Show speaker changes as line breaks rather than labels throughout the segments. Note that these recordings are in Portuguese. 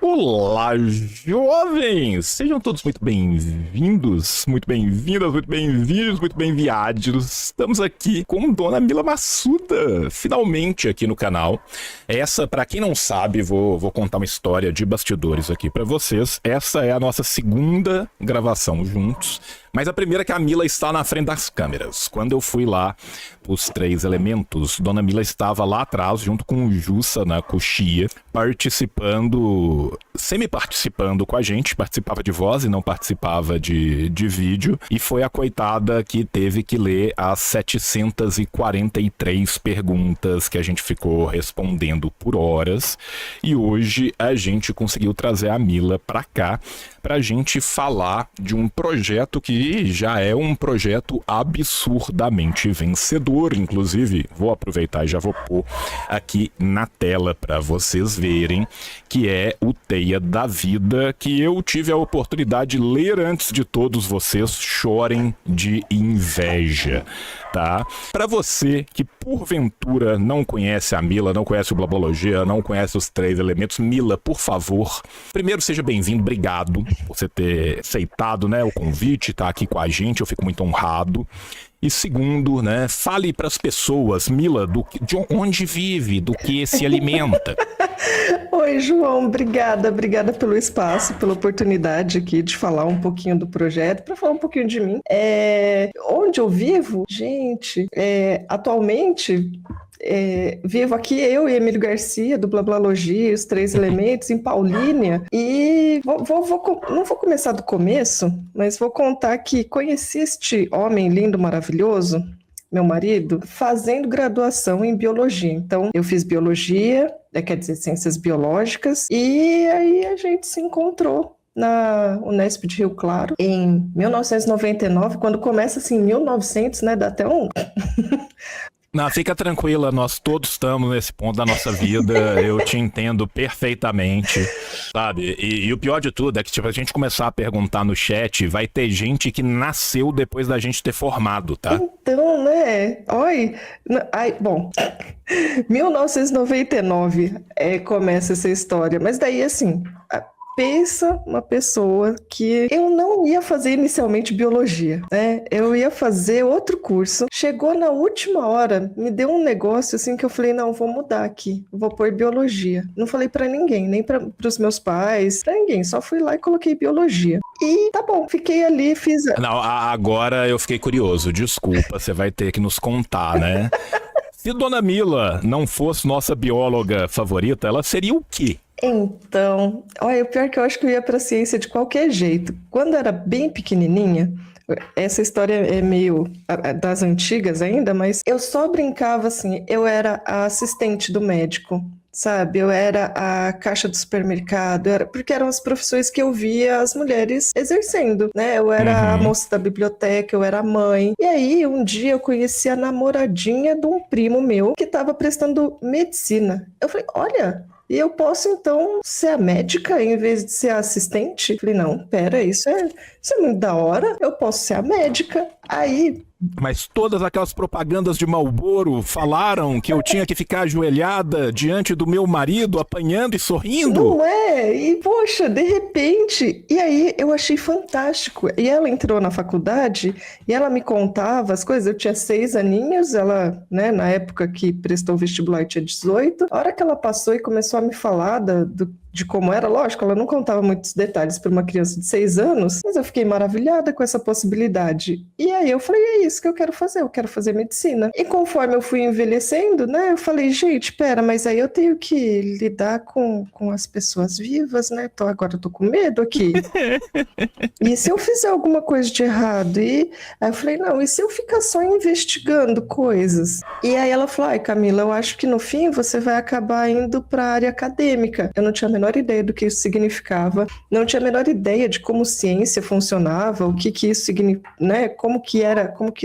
Olá, jovens! Sejam todos muito bem-vindos, muito bem-vindas, muito bem-vindos, muito bem-viados. Estamos aqui com Dona Mila Massuda, finalmente aqui no canal. Essa, pra quem não sabe, vou contar uma história de bastidores aqui pra vocês. Essa é a nossa segunda gravação juntos, mas a primeira é que a Mila está na frente das câmeras. Quando eu fui lá, os Três Elementos, Dona Mila estava lá atrás, junto com o Jussa na coxia, participando, semi-participando com a gente, participava de voz e não participava de vídeo, e foi a coitada que teve que ler as 743 perguntas que a gente ficou respondendo por horas, e hoje a gente conseguiu trazer a Mila pra cá, pra gente falar de um projeto que já é um projeto absurdamente vencedor. Inclusive, vou aproveitar e já vou pôr aqui na tela para vocês verem, que é o Teia da Vida, que eu tive a oportunidade de ler antes de todos vocês. Chorem de inveja, tá? Para você que porventura não conhece a Mila, não conhece o Blablologia, não conhece os Três Elementos, Mila, por favor, primeiro seja bem-vindo, obrigado por você ter aceitado, né, o convite, tá aqui com a gente, eu fico muito honrado. E segundo, né, fale para as pessoas, Mila, de onde vive, do que se alimenta.
Oi, João, obrigada pelo espaço, pela oportunidade aqui de falar um pouquinho do projeto, para falar um pouquinho de mim. Onde eu vivo? Gente, atualmente... vivo aqui eu e Emílio Garcia do Blablalogia, os Três Elementos, em Paulínia, e não vou começar do começo, mas vou contar que conheci este homem lindo, maravilhoso, meu marido, fazendo graduação em biologia. Então eu fiz biologia, quer dizer, ciências biológicas, e aí a gente se encontrou na Unesp de Rio Claro em 1999, quando começa assim 1900, né, dá até um...
Não, fica tranquila, nós todos estamos nesse ponto da nossa vida, eu te entendo perfeitamente, sabe? E o pior de tudo é que, tipo, a gente começar a perguntar no chat, vai ter gente que nasceu depois da gente ter formado, tá?
Então, né? Oi, bom, 1999 começa essa história, mas daí, assim... Pensa uma pessoa que eu não ia fazer inicialmente biologia, né? Eu ia fazer outro curso. Chegou na última hora, me deu um negócio assim que eu falei, não, vou mudar aqui, vou pôr biologia. Não falei pra ninguém, nem para os meus pais, pra ninguém. Só fui lá e coloquei biologia. E tá bom, fiquei ali, fiz...
Não, agora eu fiquei curioso, desculpa, você vai ter que nos contar, né? Se Dona Mila não fosse nossa bióloga favorita, ela seria o quê?
Então, olha, o pior é que eu acho que eu ia para ciência de qualquer jeito. Quando eu era bem pequenininha, essa história é meio das antigas ainda, mas eu só brincava assim, eu era a assistente do médico, sabe? Eu era a caixa do supermercado, porque eram as profissões que eu via as mulheres exercendo, né? Eu era a moça da biblioteca, eu era a mãe. E aí, um dia eu conheci a namoradinha de um primo meu que estava prestando medicina. Eu falei, olha... E eu posso, então, ser a médica em vez de ser a assistente? Falei, não, pera, isso é muito da hora. Eu posso ser a médica. Aí...
Mas todas aquelas propagandas de Marlboro falaram que eu tinha que ficar ajoelhada diante do meu marido, apanhando e sorrindo?
Não é? E, poxa, de repente... E aí, eu achei fantástico. E ela entrou na faculdade e ela me contava as coisas. Eu tinha 6 aninhos, ela, né, na época que prestou o vestibular, tinha 18. A hora que ela passou e começou a me falar de como era, lógico, ela não contava muitos detalhes para uma criança de 6 anos, mas eu fiquei maravilhada com essa possibilidade. E aí eu falei, é isso que eu quero fazer medicina. E conforme eu fui envelhecendo, né, eu falei, gente, pera, mas aí eu tenho que lidar com as pessoas vivas, né, agora eu tô com medo aqui. E se eu fizer alguma coisa de errado? E aí eu falei, não, e se eu ficar só investigando coisas? E aí ela falou, ai, Camila, eu acho que no fim você vai acabar indo para a área acadêmica. Eu não tinha a menor ideia do que isso significava, não tinha a menor ideia de como ciência funcionava, o que isso significa, né? Como que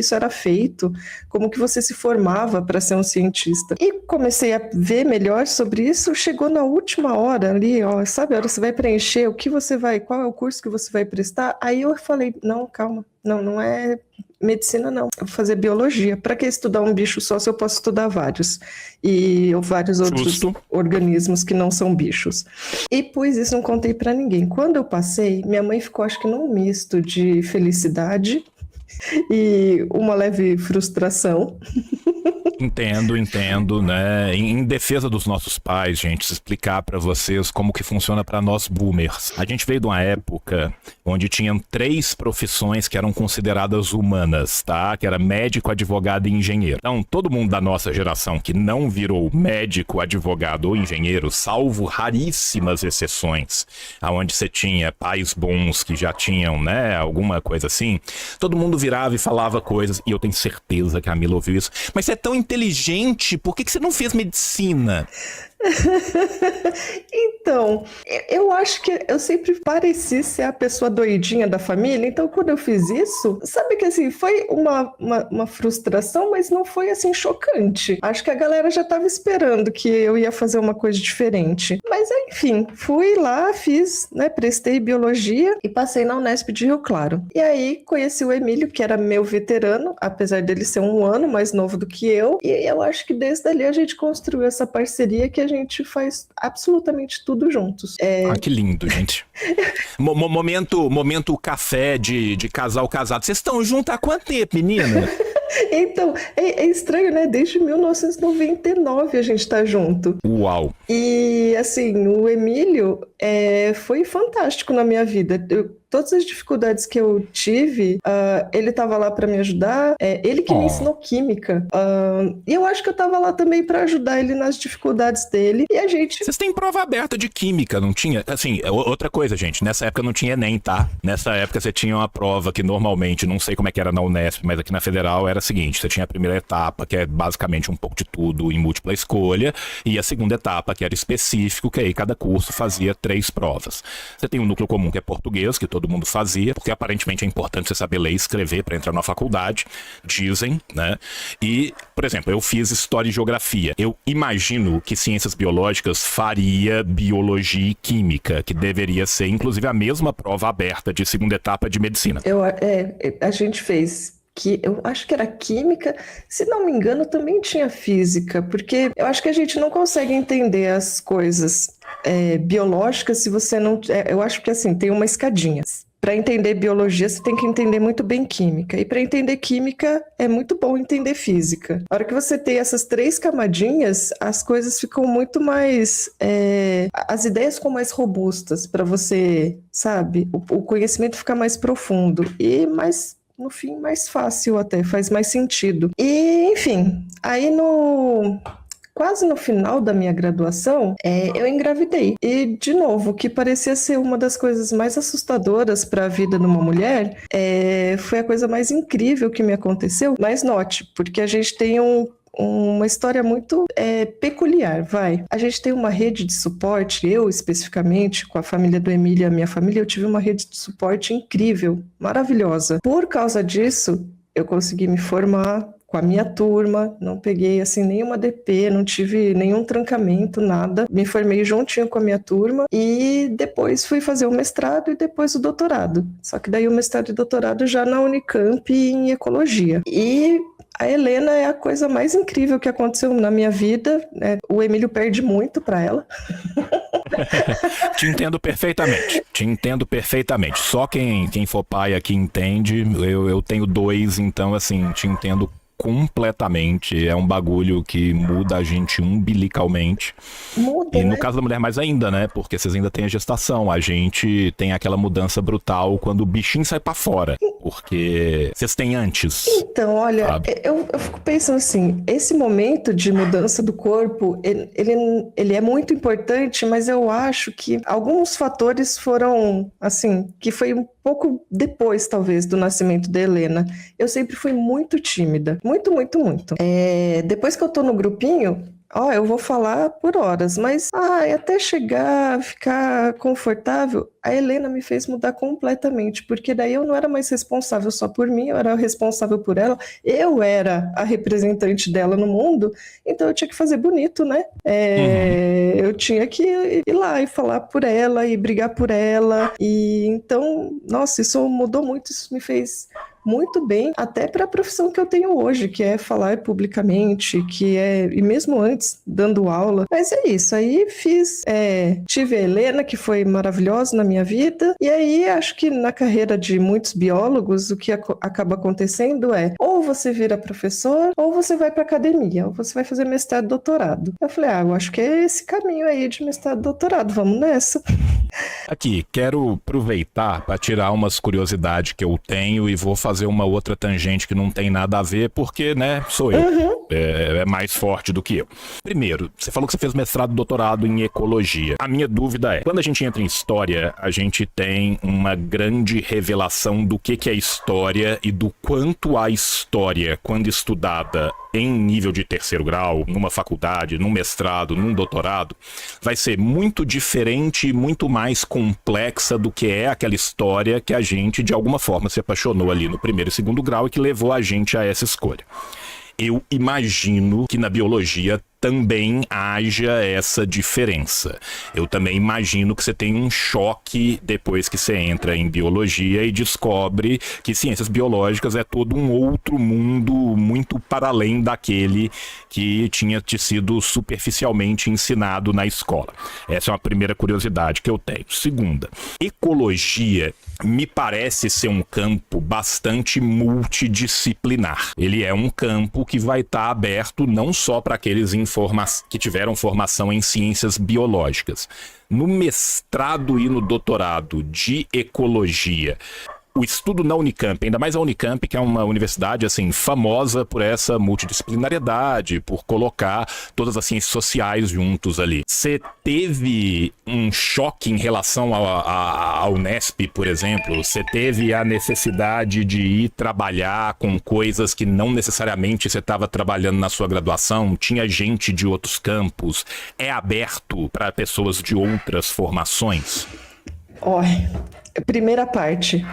isso era feito, como que você se formava para ser um cientista. E comecei a ver melhor sobre isso, chegou na última hora ali, ó, sabe, a hora que você vai preencher, qual é o curso que você vai prestar? Aí eu falei, não, calma, não é medicina não, eu vou fazer biologia. Para que estudar um bicho só se eu posso estudar vários? E vários outros organismos que não são bichos. E pus isso, não contei para ninguém. Quando eu passei, minha mãe ficou, acho que num misto de felicidade e uma leve frustração.
Entendo, né? Em defesa dos nossos pais, gente, explicar pra vocês como que funciona pra nós boomers. A gente veio de uma época onde tinham 3 profissões que eram consideradas humanas, tá? Que era médico, advogado e engenheiro. Então, todo mundo da nossa geração que não virou médico, advogado ou engenheiro, salvo raríssimas exceções, aonde você tinha pais bons que já tinham, né, alguma coisa assim, todo mundo virava e falava coisas, e eu tenho certeza que a Mila ouviu isso. Mas você é tão inteligente, por que você não fez medicina?
Então, eu acho que eu sempre pareci ser a pessoa doidinha da família, então quando eu fiz isso, sabe que assim, foi uma frustração, mas não foi assim chocante. Acho que a galera já estava esperando que eu ia fazer uma coisa diferente. Mas enfim, fui lá, fiz, né, prestei biologia e passei na Unesp de Rio Claro. E aí conheci o Emílio, que era meu veterano, apesar dele ser um ano mais novo do que eu, e eu acho que desde ali a gente construiu essa parceria que a gente faz absolutamente tudo juntos.
Ah, que lindo, gente. Momento café de casal casado. Vocês estão juntos há quanto tempo, menina?
Então, é estranho, né? Desde 1999 a gente tá junto.
Uau!
E, assim, o Emílio foi fantástico na minha vida. Todas as dificuldades que eu tive, ele estava lá para me ajudar. Ele que me ensinou química. E eu acho que eu estava lá também para ajudar ele nas dificuldades dele. E a gente...
Vocês têm prova aberta de química, não tinha? Assim, outra coisa, gente. Nessa época não tinha Enem, tá? Nessa época você tinha uma prova que normalmente, não sei como é que era na Unesp, mas aqui na Federal era a seguinte. Você tinha a primeira etapa, que é basicamente um pouco de tudo em múltipla escolha. E a segunda etapa, que era específico, que aí cada curso fazia 3 provas. Você tem um núcleo comum, que é português, que todo mundo fazia, porque aparentemente é importante você saber ler e escrever para entrar na faculdade, dizem, né? E, por exemplo, eu fiz História e Geografia. Eu imagino que Ciências Biológicas faria Biologia e Química, que deveria ser, inclusive, a mesma prova aberta de segunda etapa de Medicina.
A gente fez... que eu acho que era química, se não me engano também tinha física, porque eu acho que a gente não consegue entender as coisas biológicas se você não... eu acho que assim, tem uma escadinha. Para entender biologia, você tem que entender muito bem química. E para entender química, é muito bom entender física. A hora que você tem essas 3 camadinhas, as coisas ficam muito mais... as ideias ficam mais robustas para você, sabe? O conhecimento fica mais profundo e mais... no fim, mais fácil até, faz mais sentido. E, enfim, aí quase no final da minha graduação, eu engravidei. E, de novo, o que parecia ser uma das coisas mais assustadoras para a vida de uma mulher, foi a coisa mais incrível que me aconteceu. Mas note, porque a gente tem uma história muito peculiar, vai. A gente tem uma rede de suporte, eu especificamente, com a família do Emílio e a minha família, eu tive uma rede de suporte incrível, maravilhosa. Por causa disso, eu consegui me formar com a minha turma, não peguei assim nenhuma DP, não tive nenhum trancamento, nada. Me formei juntinho com a minha turma e depois fui fazer o mestrado e depois o doutorado. Só que daí o mestrado e doutorado já na Unicamp em ecologia. E a Helena é a coisa mais incrível que aconteceu na minha vida, né? O Emílio perde muito para ela.
Te entendo perfeitamente. Só quem for pai aqui entende. Eu tenho 2, então assim, te entendo completamente. É um bagulho que muda a gente umbilicalmente.
Muda,
e no
né?
caso da mulher mais ainda, né? Porque vocês ainda têm a gestação. A gente tem aquela mudança brutal quando o bichinho sai pra fora. Porque vocês têm antes.
Então, olha, eu fico pensando assim, esse momento de mudança do corpo, ele é muito importante, mas eu acho que alguns fatores foram, assim, que foi um pouco depois, talvez, do nascimento da Helena. Eu sempre fui muito tímida. Muito, muito, muito. Depois que eu tô no grupinho, eu vou falar por horas, mas até chegar, ficar confortável, a Helena me fez mudar completamente, porque daí eu não era mais responsável só por mim, eu era responsável por ela, eu era a representante dela no mundo, então eu tinha que fazer bonito, né? Eu tinha que ir lá e falar por ela e brigar por ela, e então, nossa, isso mudou muito, isso me fez muito bem até para a profissão que eu tenho hoje, que é falar publicamente, e mesmo antes dando aula. Mas é isso, aí tive a Helena, que foi maravilhosa na minha vida, e aí acho que na carreira de muitos biólogos, o que acaba acontecendo é, ou você vira professor, ou você vai para academia, ou você vai fazer mestrado e doutorado. Eu falei, eu acho que é esse caminho aí de mestrado e doutorado, vamos nessa.
Aqui, quero aproveitar para tirar umas curiosidades que eu tenho e vou fazer uma outra tangente que não tem nada a ver, porque, né, sou eu.
Uhum.
É mais forte do que eu. Primeiro, você falou que você fez mestrado e doutorado em ecologia. A minha dúvida é, quando a gente entra em história, a gente tem uma grande revelação do que é história e do quanto a história, quando estudada em nível de terceiro grau, numa faculdade, num mestrado, num doutorado, vai ser muito diferente e muito mais complexa do que é aquela história que a gente, de alguma forma, se apaixonou ali no primeiro e segundo grau e que levou a gente a essa escolha. Eu imagino que na biologia também haja essa diferença. Eu também imagino que você tem um choque depois que você entra em biologia e descobre que ciências biológicas é todo um outro mundo muito para além daquele que tinha te sido superficialmente ensinado na escola. Essa é uma primeira curiosidade que eu tenho. Segunda, ecologia me parece ser um campo bastante multidisciplinar. Ele é um campo que vai estar aberto não só para aqueles que tiveram formação em ciências biológicas. No mestrado e no doutorado de ecologia, o estudo na Unicamp, ainda mais a Unicamp, que é uma universidade assim famosa por essa multidisciplinariedade, por colocar todas as ciências sociais juntos ali. Você teve um choque em relação à Unesp, por exemplo? Você teve a necessidade de ir trabalhar com coisas que não necessariamente você estava trabalhando na sua graduação? Tinha gente de outros campos? É aberto para pessoas de outras formações?
Primeira parte.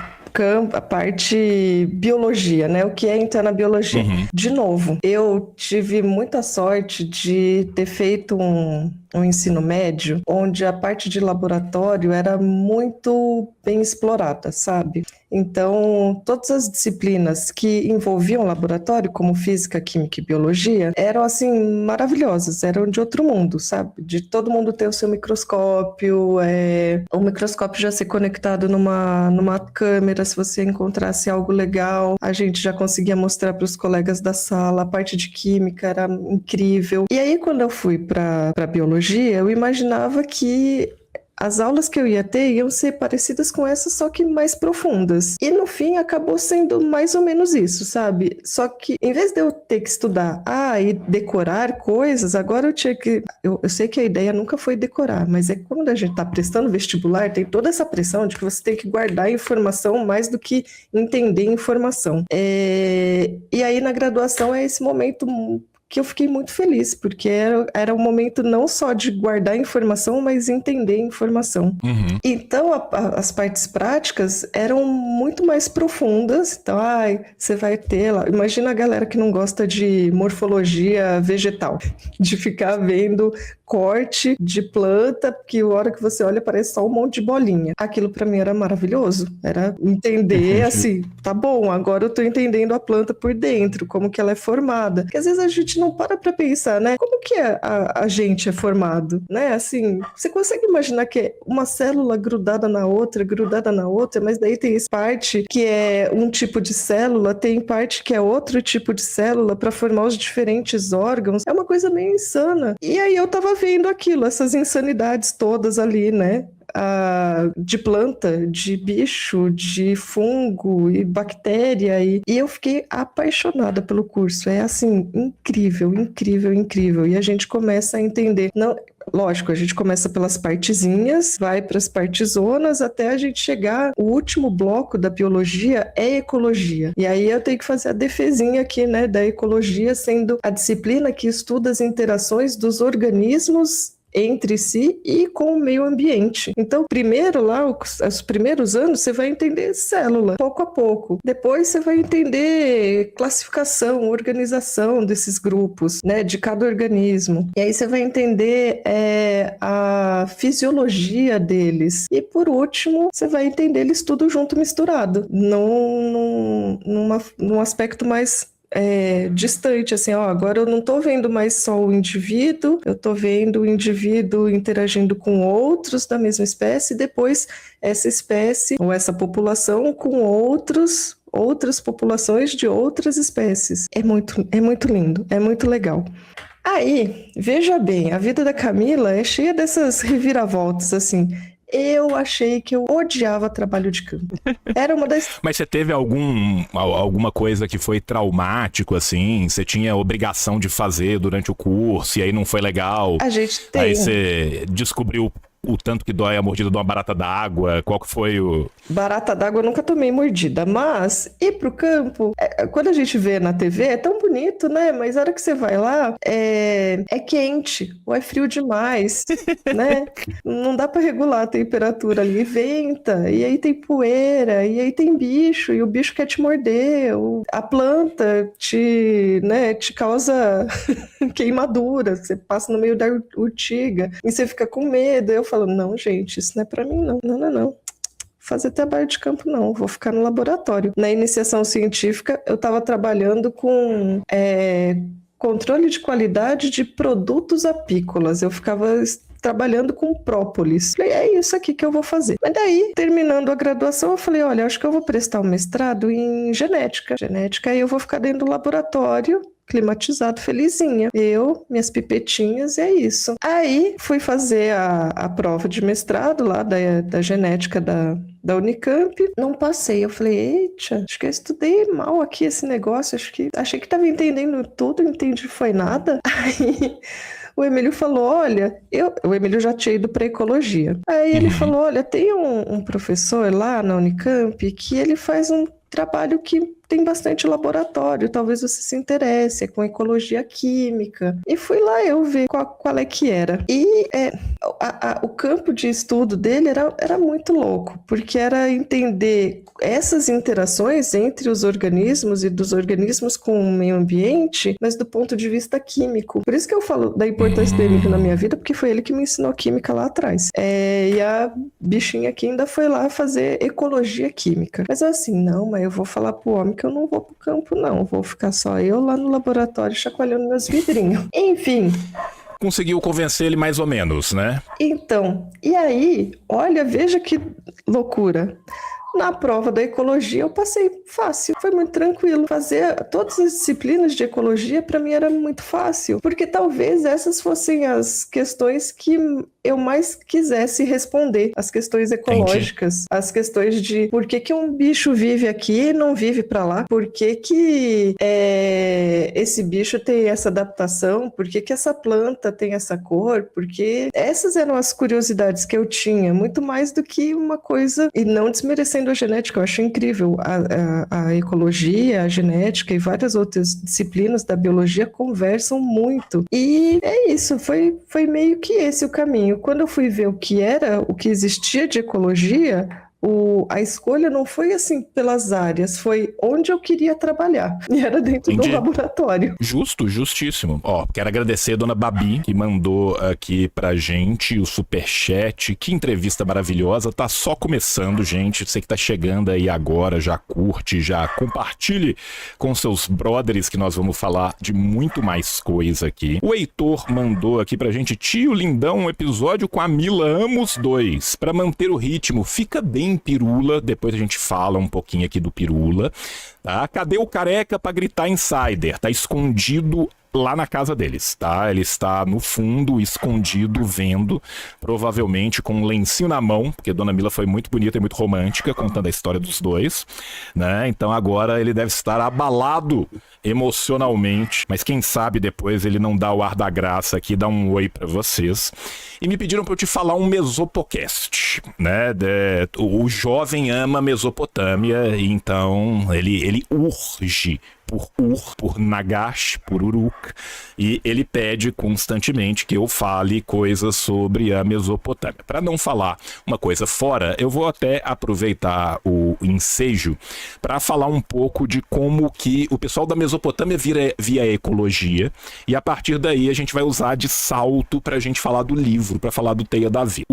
A parte biologia, né? O que é entrar na biologia.
Uhum.
De novo, eu tive muita sorte de ter feito um ensino médio onde a parte de laboratório era muito bem explorada, sabe? Então, todas as disciplinas que envolviam laboratório, como física, química e biologia, eram, assim, maravilhosas, eram de outro mundo, sabe? De todo mundo ter o seu microscópio, o microscópio já ser conectado numa câmera, se você encontrasse algo legal, a gente já conseguia mostrar para os colegas da sala, a parte de química era incrível. E aí, quando eu fui para biologia, eu imaginava que as aulas que eu ia ter iam ser parecidas com essas, só que mais profundas. E no fim acabou sendo mais ou menos isso, sabe? Só que em vez de eu ter que estudar e decorar coisas, agora eu tinha que... Eu sei que a ideia nunca foi decorar, mas é quando a gente tá prestando vestibular, tem toda essa pressão de que você tem que guardar informação mais do que entender informação. E aí na graduação é esse momento que eu fiquei muito feliz, porque era um momento não só de guardar informação, mas entender informação.
Uhum.
Então, as partes práticas eram muito mais profundas. Então, você vai ter lá... Imagina a galera que não gosta de morfologia vegetal, de ficar vendo corte de planta, que a hora que você olha parece só um monte de bolinha. Aquilo para mim era maravilhoso. Era entender assim, tá bom, agora eu tô entendendo a planta por dentro, como que ela é formada. Porque às vezes a gente não para pensar, né? Como que a gente é formado, né? Assim, você consegue imaginar que é uma célula grudada na outra, mas daí tem essa parte que é um tipo de célula, tem parte que é outro tipo de célula para formar os diferentes órgãos. É uma coisa meio insana. E aí eu tava vendo aquilo, essas insanidades todas ali, né? De planta, de bicho, de fungo e bactéria, e eu fiquei apaixonada pelo curso. É assim, incrível, incrível, incrível. E a gente começa a entender, não, lógico, a gente começa pelas partezinhas, vai para as partezonas até a gente chegar. O último bloco da biologia é ecologia. E aí eu tenho que fazer a defesinha aqui, né, da ecologia, sendo a disciplina que estuda as interações dos organismos entre si e com o meio ambiente. Então, primeiro lá, os primeiros anos, você vai entender célula, pouco a pouco. Depois você vai entender classificação, organização desses grupos, né, de cada organismo. E aí você vai entender a fisiologia deles. E por último, você vai entender eles tudo junto, misturado, num aspecto mais distante, assim, agora eu não estou vendo mais só o indivíduo, eu estou vendo o indivíduo interagindo com outros da mesma espécie, e depois essa espécie ou essa população com outras populações de outras espécies. É muito lindo, é muito legal. Aí, veja bem, a vida da Camila é cheia dessas reviravoltas, assim. Eu achei que eu odiava trabalho de campo. Era uma das...
Mas você teve alguma coisa que foi traumático, assim? Você tinha obrigação de fazer durante o curso e aí não foi legal?
A gente tem.
Aí você descobriu o tanto que dói a mordida de uma barata d'água? Qual que foi o...
Barata d'água eu nunca tomei mordida, mas ir pro campo, quando a gente vê na TV, é tão bonito, né? Mas a hora que você vai lá, é quente ou é frio demais, né? Não dá para regular a temperatura ali, venta, e aí tem poeira, e aí tem bicho, e o bicho quer te morder, a planta te causa queimadura, você passa no meio da urtiga, e você fica com medo. Eu falo, não, gente, isso não é para mim, não. Não. Fazer trabalho de campo não, vou ficar no laboratório. Na iniciação científica, eu estava trabalhando com controle de qualidade de produtos apícolas. Eu ficava trabalhando com própolis. Falei, é isso aqui que eu vou fazer. Mas daí, terminando a graduação, eu falei, olha, acho que eu vou prestar um mestrado em genética. Aí eu vou ficar dentro do laboratório, climatizado, felizinha. Eu, minhas pipetinhas, e é isso. Aí, fui fazer a prova de mestrado lá da genética da Unicamp. Não passei. Eu falei, eita, acho que eu estudei mal aqui esse negócio. Achei que estava entendendo tudo, não entendi foi nada. Aí... o Emílio falou, olha, o Emílio já tinha ido para ecologia. Aí ele falou, olha, tem um professor lá na Unicamp que ele faz um trabalho que tem bastante laboratório, talvez você se interesse, é com ecologia química. E fui lá eu ver qual é que era. E o campo de estudo dele era muito louco, porque era entender essas interações entre os organismos e dos organismos com o meio ambiente, mas do ponto de vista químico. Por isso que eu falo da importância do Emílio na minha vida, porque foi ele que me ensinou química lá atrás. E a bichinha aqui ainda foi lá fazer ecologia química. Mas assim, não, mas eu vou falar pro homem que eu não vou pro campo, não. Vou ficar só eu lá no laboratório chacoalhando meus vidrinhos. Enfim...
conseguiu convencer ele mais ou menos, né?
Então, e aí, olha, veja que loucura. Na prova da ecologia eu passei fácil, foi muito tranquilo. Fazer todas as disciplinas de ecologia para mim era muito fácil, porque talvez essas fossem as questões que eu mais quisesse responder, as questões ecológicas. Entendi. As questões de por que um bicho vive aqui e não vive para lá, por que esse bicho tem essa adaptação, por que essa planta tem essa cor, porque essas eram as curiosidades que eu tinha, muito mais do que uma coisa, e não desmerecendo a genética, eu acho incrível, a ecologia, a genética e várias outras disciplinas da biologia conversam muito, e é isso, foi meio que esse o caminho. Quando eu fui ver o que existia de ecologia, a escolha não foi assim pelas áreas, foi onde eu queria trabalhar. E era dentro do laboratório.
Justíssimo. Quero agradecer a dona Babi, que mandou aqui pra gente o superchat. Que entrevista maravilhosa. Tá só começando, gente. Você que tá chegando aí agora, já curte, já compartilhe com seus brothers, que nós vamos falar de muito mais coisa aqui. O Heitor mandou aqui pra gente: tio lindão, um episódio com a Mila, amo os dois. Pra manter o ritmo, fica bem Pirula, depois a gente fala um pouquinho aqui do Pirula, tá? Cadê o careca pra gritar insider? Tá escondido lá na casa deles, tá? Ele está no fundo, escondido, vendo, provavelmente com um lencinho na mão, porque Dona Mila foi muito bonita e muito romântica, contando a história dos dois, né? Então agora ele deve estar abalado emocionalmente, mas quem sabe depois ele não dá o ar da graça aqui, dá um oi pra vocês. E me pediram pra eu te falar um Mesopocast, né? O jovem ama Mesopotâmia, então ele urge por Ur, por Nagash, por Uruk, e ele pede constantemente que eu fale coisas sobre a Mesopotâmia. Para não falar uma coisa fora, eu vou até aproveitar o ensejo para falar um pouco de como que o pessoal da Mesopotâmia via ecologia, e a partir daí a gente vai usar de salto para a gente falar do livro, para falar do Teia da Vida.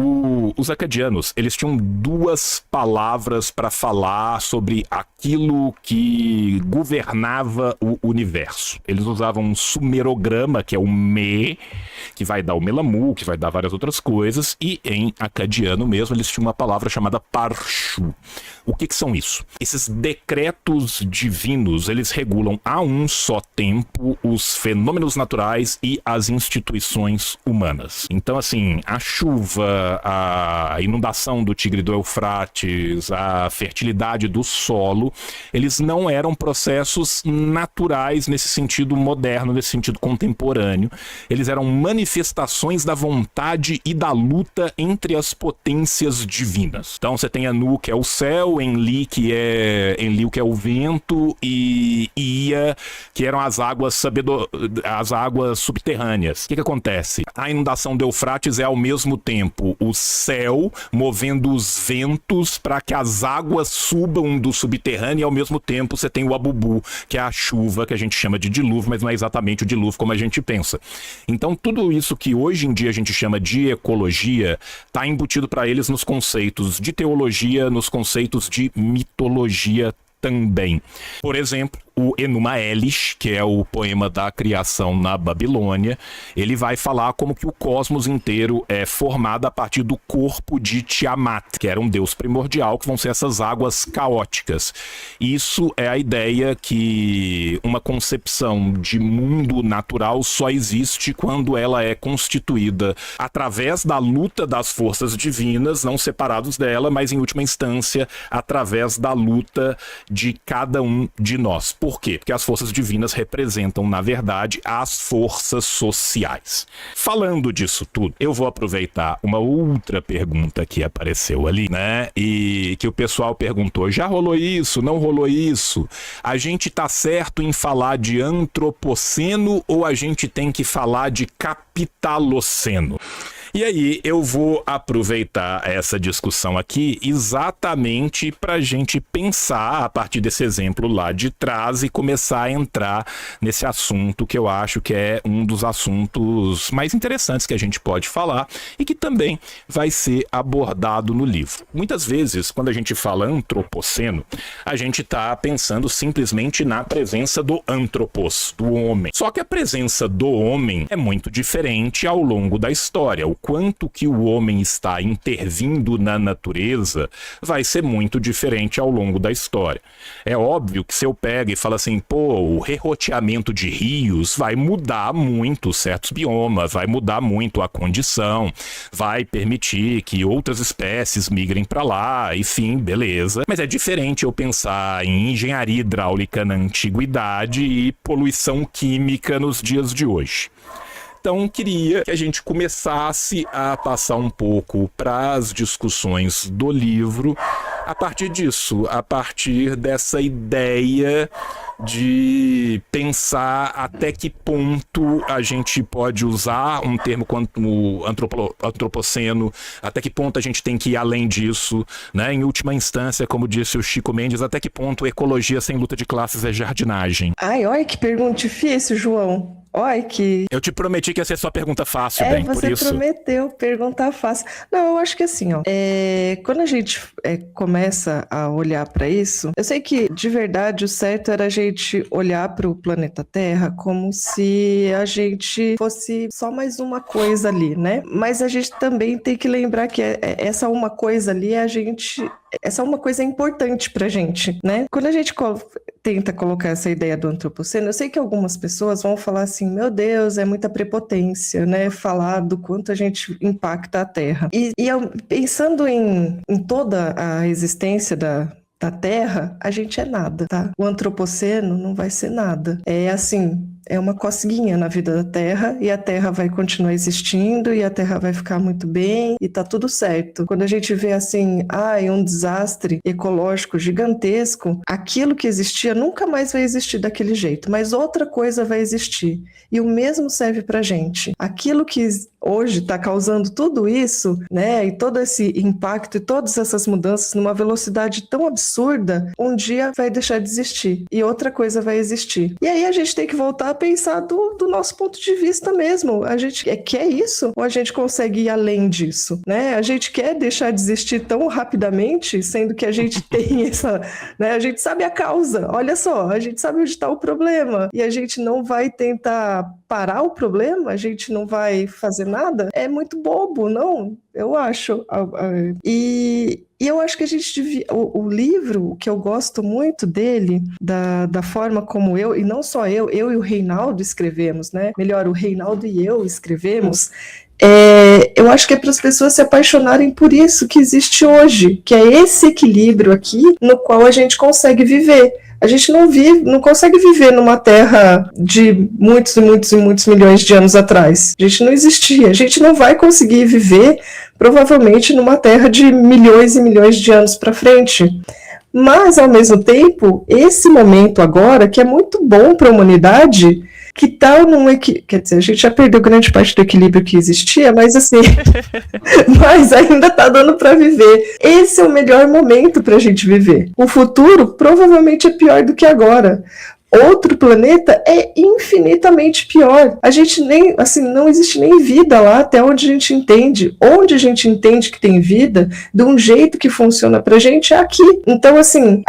Os acadianos, eles tinham duas palavras para falar sobre aquilo que governava o universo. Eles usavam um sumerograma, que é o Me, que vai dar o Melamu, que vai dar várias outras coisas, e em acadiano mesmo eles tinham uma palavra chamada Parshu. O que são isso? Esses decretos divinos, eles regulam a um só tempo os fenômenos naturais e as instituições humanas. Então, assim, a chuva, a inundação do Tigre do Eufrates, a fertilidade do solo, eles não eram processos naturais nesse sentido moderno, nesse sentido contemporâneo. Eles eram manifestações da vontade e da luta entre as potências divinas. Então, você tem Anu, que é o céu, Enlil, que é o vento, e Ia, que eram as águas subterrâneas. O que acontece? A inundação do Eufrates é ao mesmo tempo o céu movendo os ventos para que as águas subam do subterrâneo, e ao mesmo tempo você tem o Abubu, que é a chuva, que a gente chama de dilúvio, mas não é exatamente o dilúvio como a gente pensa. Então tudo isso que hoje em dia a gente chama de ecologia está embutido para eles nos conceitos de teologia, nos conceitos de mitologia também. Por exemplo, o Enuma Elish, que é o poema da criação na Babilônia, ele vai falar como que o cosmos inteiro é formado a partir do corpo de Tiamat, que era um deus primordial, que vão ser essas águas caóticas. Isso é a ideia que uma concepção de mundo natural só existe quando ela é constituída através da luta das forças divinas, não separados dela, mas em última instância através da luta de cada um de nós. Por quê? Porque as forças divinas representam, na verdade, as forças sociais. Falando disso tudo, eu vou aproveitar uma outra pergunta que apareceu ali, né? E que o pessoal perguntou: já rolou isso? Não rolou isso? A gente tá certo em falar de antropoceno ou a gente tem que falar de capitaloceno? E aí eu vou aproveitar essa discussão aqui exatamente para a gente pensar a partir desse exemplo lá de trás e começar a entrar nesse assunto que eu acho que é um dos assuntos mais interessantes que a gente pode falar e que também vai ser abordado no livro. Muitas vezes, quando a gente fala antropoceno, a gente está pensando simplesmente na presença do antropos, do homem. Só que a presença do homem é muito diferente ao longo da história. O quanto que o homem está intervindo na natureza vai ser muito diferente ao longo da história. É óbvio que se eu pego e falo assim, o reroteamento de rios vai mudar muito certos biomas, vai mudar muito a condição, vai permitir que outras espécies migrem para lá, enfim, beleza. Mas é diferente eu pensar em engenharia hidráulica na antiguidade e poluição química nos dias de hoje. Então, queria que a gente começasse a passar um pouco para as discussões do livro a partir disso, a partir dessa ideia de pensar até que ponto a gente pode usar um termo como antropoceno, até que ponto a gente tem que ir além disso, né? Em última instância, como disse o Chico Mendes, até que ponto ecologia sem luta de classes é jardinagem.
Ai, olha que pergunta difícil, João. Olha que...
Eu te prometi que ia ser só pergunta fácil, bem, por isso.
Você prometeu perguntar fácil. Não, eu acho que assim, quando a gente começa a olhar para isso, eu sei que, de verdade, o certo era a gente olhar para o planeta Terra como se a gente fosse só mais uma coisa ali, né? Mas a gente também tem que lembrar que essa uma coisa ali, essa uma coisa importante pra gente, né? Quando a gente tenta colocar essa ideia do antropoceno, eu sei que algumas pessoas vão falar assim, meu Deus, é muita prepotência, né? Falar do quanto a gente impacta a Terra. E pensando em toda a existência da Terra, a gente é nada, tá? O antropoceno não vai ser nada. É assim, é uma cosguinha na vida da Terra, e a Terra vai continuar existindo, e a Terra vai ficar muito bem, e tá tudo certo. Quando a gente vê assim, um desastre ecológico gigantesco, aquilo que existia nunca mais vai existir daquele jeito, mas outra coisa vai existir. E o mesmo serve pra gente. Aquilo que hoje está causando tudo isso, né, e todo esse impacto e todas essas mudanças numa velocidade tão absurda, um dia vai deixar de existir e outra coisa vai existir. E aí a gente tem que voltar a pensar do nosso ponto de vista mesmo. A gente quer isso ou a gente consegue ir além disso, né? A gente quer deixar de existir tão rapidamente, sendo que a gente tem essa, né, a gente sabe a causa. Olha só, a gente sabe onde está o problema e a gente não vai tentar parar o problema, a gente não vai fazer nada, é muito bobo, não? Eu acho. E eu acho que a gente devia... O livro, o que eu gosto muito dele, da forma como eu, e não só eu e o Reinaldo escrevemos, né? Melhor, o Reinaldo e eu escrevemos, eu acho que é para as pessoas se apaixonarem por isso que existe hoje, que é esse equilíbrio aqui no qual a gente consegue viver. A gente não consegue viver numa terra de muitos e muitos e muitos milhões de anos atrás. A gente não existia. A gente não vai conseguir viver, provavelmente, numa terra de milhões e milhões de anos para frente. Mas, ao mesmo tempo, esse momento agora, que é muito bom para a humanidade, que tal num equilíbrio... Quer dizer, a gente já perdeu grande parte do equilíbrio que existia, mas assim... mas ainda tá dando para viver. Esse é o melhor momento para a gente viver. O futuro provavelmente é pior do que agora. Outro planeta é infinitamente pior. A gente nem, assim, não existe nem vida lá até onde a gente entende. Onde a gente entende que tem vida, de um jeito que funciona pra gente, é aqui. Então, assim,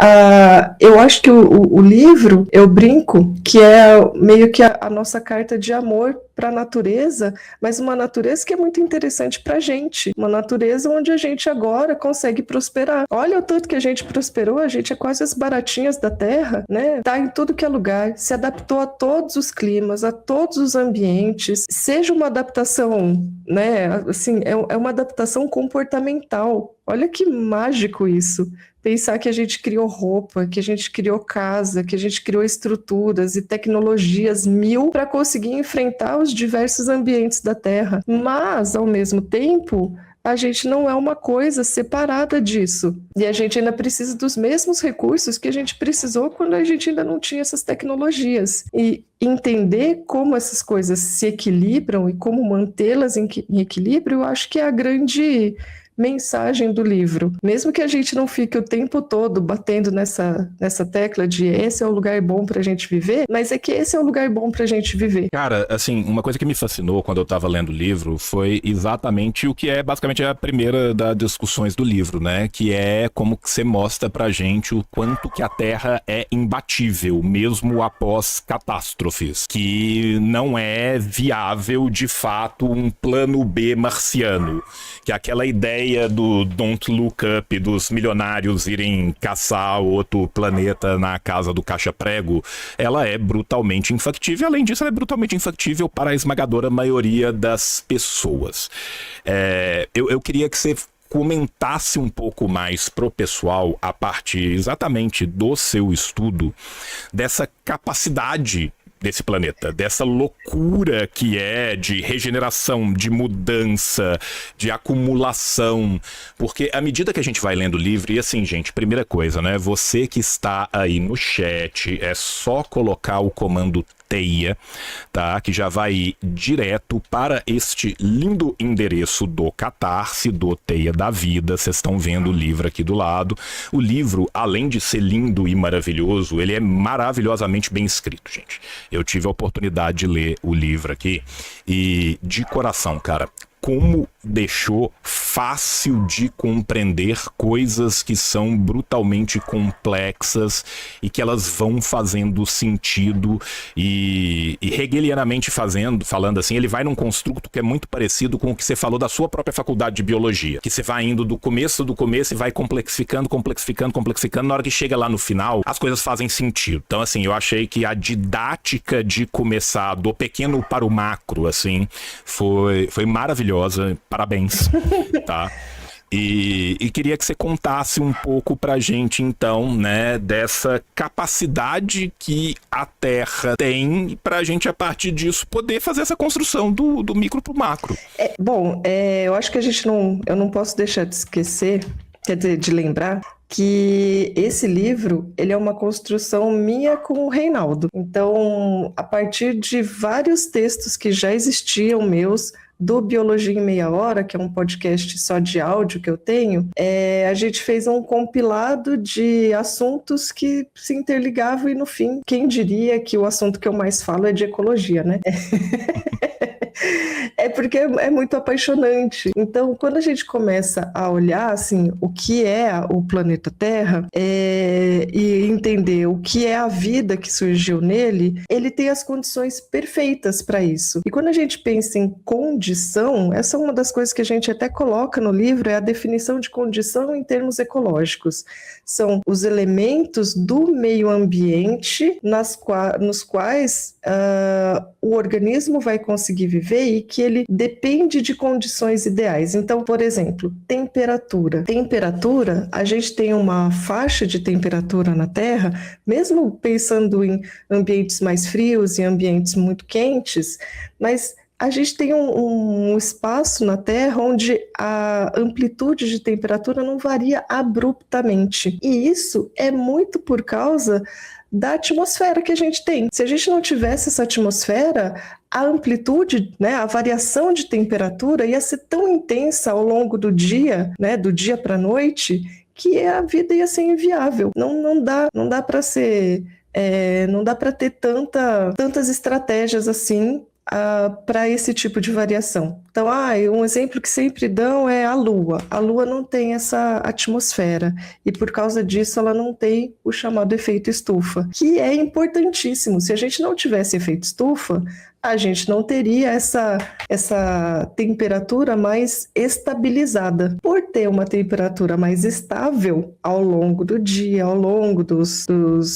eu acho que o livro, eu brinco, que é meio que a nossa carta de amor para a natureza, mas uma natureza que é muito interessante para a gente, uma natureza onde a gente agora consegue prosperar. Olha o tanto que a gente prosperou, a gente é quase as baratinhas da terra, né? Tá em tudo que é lugar, se adaptou a todos os climas, a todos os ambientes, seja uma adaptação, né? Assim, é uma adaptação comportamental. Olha que mágico isso. Pensar que a gente criou roupa, que a gente criou casa, que a gente criou estruturas e tecnologias mil para conseguir enfrentar os diversos ambientes da Terra. Mas, ao mesmo tempo, a gente não é uma coisa separada disso. E a gente ainda precisa dos mesmos recursos que a gente precisou quando a gente ainda não tinha essas tecnologias. E entender como essas coisas se equilibram e como mantê-las em equilíbrio, eu acho que é a grande mensagem do livro. Mesmo que a gente não fique o tempo todo batendo nessa tecla de esse é o lugar bom pra gente viver, mas é que esse é o lugar bom pra gente viver.
Cara, assim, uma coisa que me fascinou quando eu tava lendo o livro foi exatamente o que é basicamente a primeira das discussões do livro, né? Que é como que você mostra pra gente o quanto que a Terra é imbatível, mesmo após catástrofes, que não é viável, de fato, um plano B marciano, que é aquela ideia do Don't Look Up, dos milionários irem caçar outro planeta na casa do caixa-prego, ela é brutalmente infactível. Além disso, ela é brutalmente infactível para a esmagadora maioria das pessoas. Eu queria que você comentasse um pouco mais pro pessoal, a partir exatamente do seu estudo, dessa capacidade desse planeta, dessa loucura que é de regeneração, de mudança, de acumulação, porque à medida que a gente vai lendo o livro, e assim, gente, primeira coisa, né, você que está aí no chat, é só colocar o comando TEIA, tá? Que já vai ir direto para este lindo endereço do Catarse, do Teia da Vida. Vocês estão vendo o livro aqui do lado. O livro, além de ser lindo e maravilhoso, ele é maravilhosamente bem escrito, gente. Eu tive a oportunidade de ler o livro aqui e, de coração, cara, como deixou fácil de compreender coisas que são brutalmente complexas e que elas vão fazendo sentido e hegelianamente falando assim, ele vai num construto que é muito parecido com o que você falou da sua própria faculdade de biologia, que você vai indo do começo e vai complexificando, na hora que chega lá no final, as coisas fazem sentido. Então, assim, eu achei que a didática de começar do pequeno para o macro, assim, foi maravilhosa. Parabéns, tá? E queria que você contasse um pouco pra gente, então, né, dessa capacidade que a Terra tem pra gente, a partir disso, poder fazer essa construção do micro pro macro.
Eu acho que eu não posso deixar de esquecer, quer dizer, de lembrar, que esse livro, ele é uma construção minha com o Reinaldo. Então, a partir de vários textos que já existiam meus, do Biologia em Meia Hora, que é um podcast só de áudio que eu tenho, a gente fez um compilado de assuntos que se interligavam e, no fim, quem diria que o assunto que eu mais falo é de ecologia, né? É porque é muito apaixonante. Então, quando a gente começa a olhar assim, o que é o planeta Terra e entender o que é a vida que surgiu nele, ele tem as condições perfeitas para isso. E quando a gente pensa em condição, essa é uma das coisas que a gente até coloca no livro, é a definição de condição em termos ecológicos. São os elementos do meio ambiente nos quais o organismo vai conseguir viver e que ele depende de condições ideais. Então, por exemplo, temperatura. Temperatura, a gente tem uma faixa de temperatura na Terra, mesmo pensando em ambientes mais frios e ambientes muito quentes, mas a gente tem um espaço na Terra onde a amplitude de temperatura não varia abruptamente. E isso é muito por causa da atmosfera que a gente tem. Se a gente não tivesse essa atmosfera, a amplitude, né, a variação de temperatura ia ser tão intensa ao longo do dia, né, do dia para a noite, que a vida ia ser inviável. Não dá para ser, não dá para ter tantas estratégias assim para esse tipo de variação. Então, um exemplo que sempre dão é a Lua. A Lua não tem essa atmosfera e, por causa disso, ela não tem o chamado efeito estufa, que é importantíssimo. Se a gente não tivesse efeito estufa, a gente não teria essa temperatura mais estabilizada. Por ter uma temperatura mais estável ao longo do dia, ao longo dos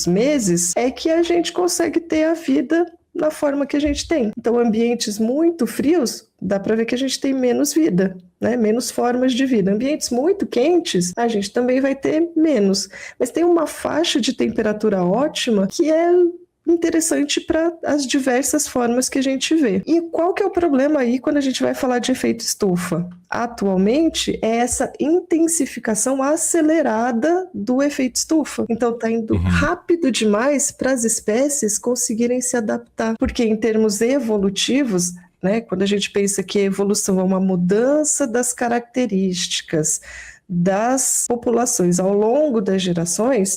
meses, é que a gente consegue ter a vida na forma que a gente tem. Então, ambientes muito frios, dá para ver que a gente tem menos vida, né? Menos formas de vida. Ambientes muito quentes, a gente também vai ter menos. Mas tem uma faixa de temperatura ótima que é interessante para as diversas formas que a gente vê. E qual que é o problema aí quando a gente vai falar de efeito estufa? Atualmente é essa intensificação acelerada do efeito estufa. Então está indo rápido demais para as espécies conseguirem se adaptar, porque em termos evolutivos, né, quando a gente pensa que a evolução é uma mudança das características das populações ao longo das gerações,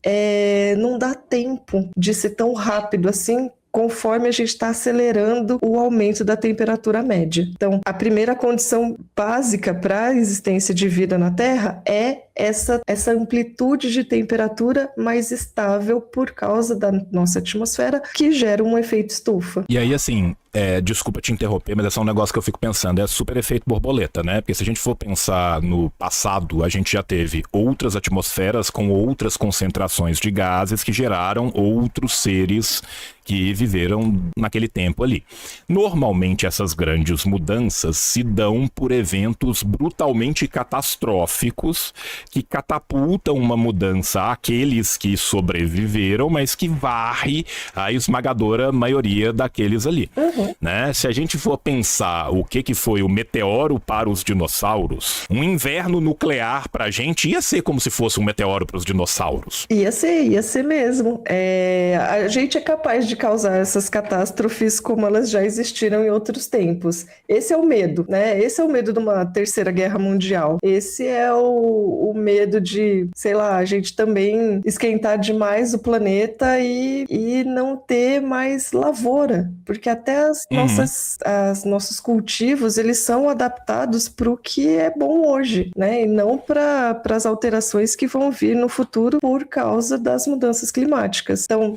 não dá tempo de ser tão rápido assim, conforme a gente está acelerando o aumento da temperatura média. Então, a primeira condição básica para a existência de vida na Terra é essa amplitude de temperatura mais estável por causa da nossa atmosfera, que gera um efeito estufa.
E aí, assim, desculpa te interromper, mas é só um negócio que eu fico pensando, é super efeito borboleta, né? Porque se a gente for pensar no passado, a gente já teve outras atmosferas com outras concentrações de gases que geraram outros seres que viveram naquele tempo ali. Normalmente essas grandes mudanças se dão por eventos brutalmente catastróficos que catapultam uma mudança àqueles que sobreviveram, mas que varre a esmagadora maioria daqueles ali. Né? Se a gente for pensar o que foi o meteoro para os dinossauros, um inverno nuclear para a gente ia ser como se fosse um meteoro para os dinossauros.
Ia ser mesmo. A gente é capaz de causar essas catástrofes como elas já existiram em outros tempos. Esse é o medo, né? Esse é o medo de uma terceira guerra mundial. Esse é o medo de, sei lá, a gente também esquentar demais o planeta e não ter mais lavoura, porque até os nossos cultivos, eles são adaptados para o que é bom hoje, né? E não para as alterações que vão vir no futuro por causa das mudanças climáticas. Então,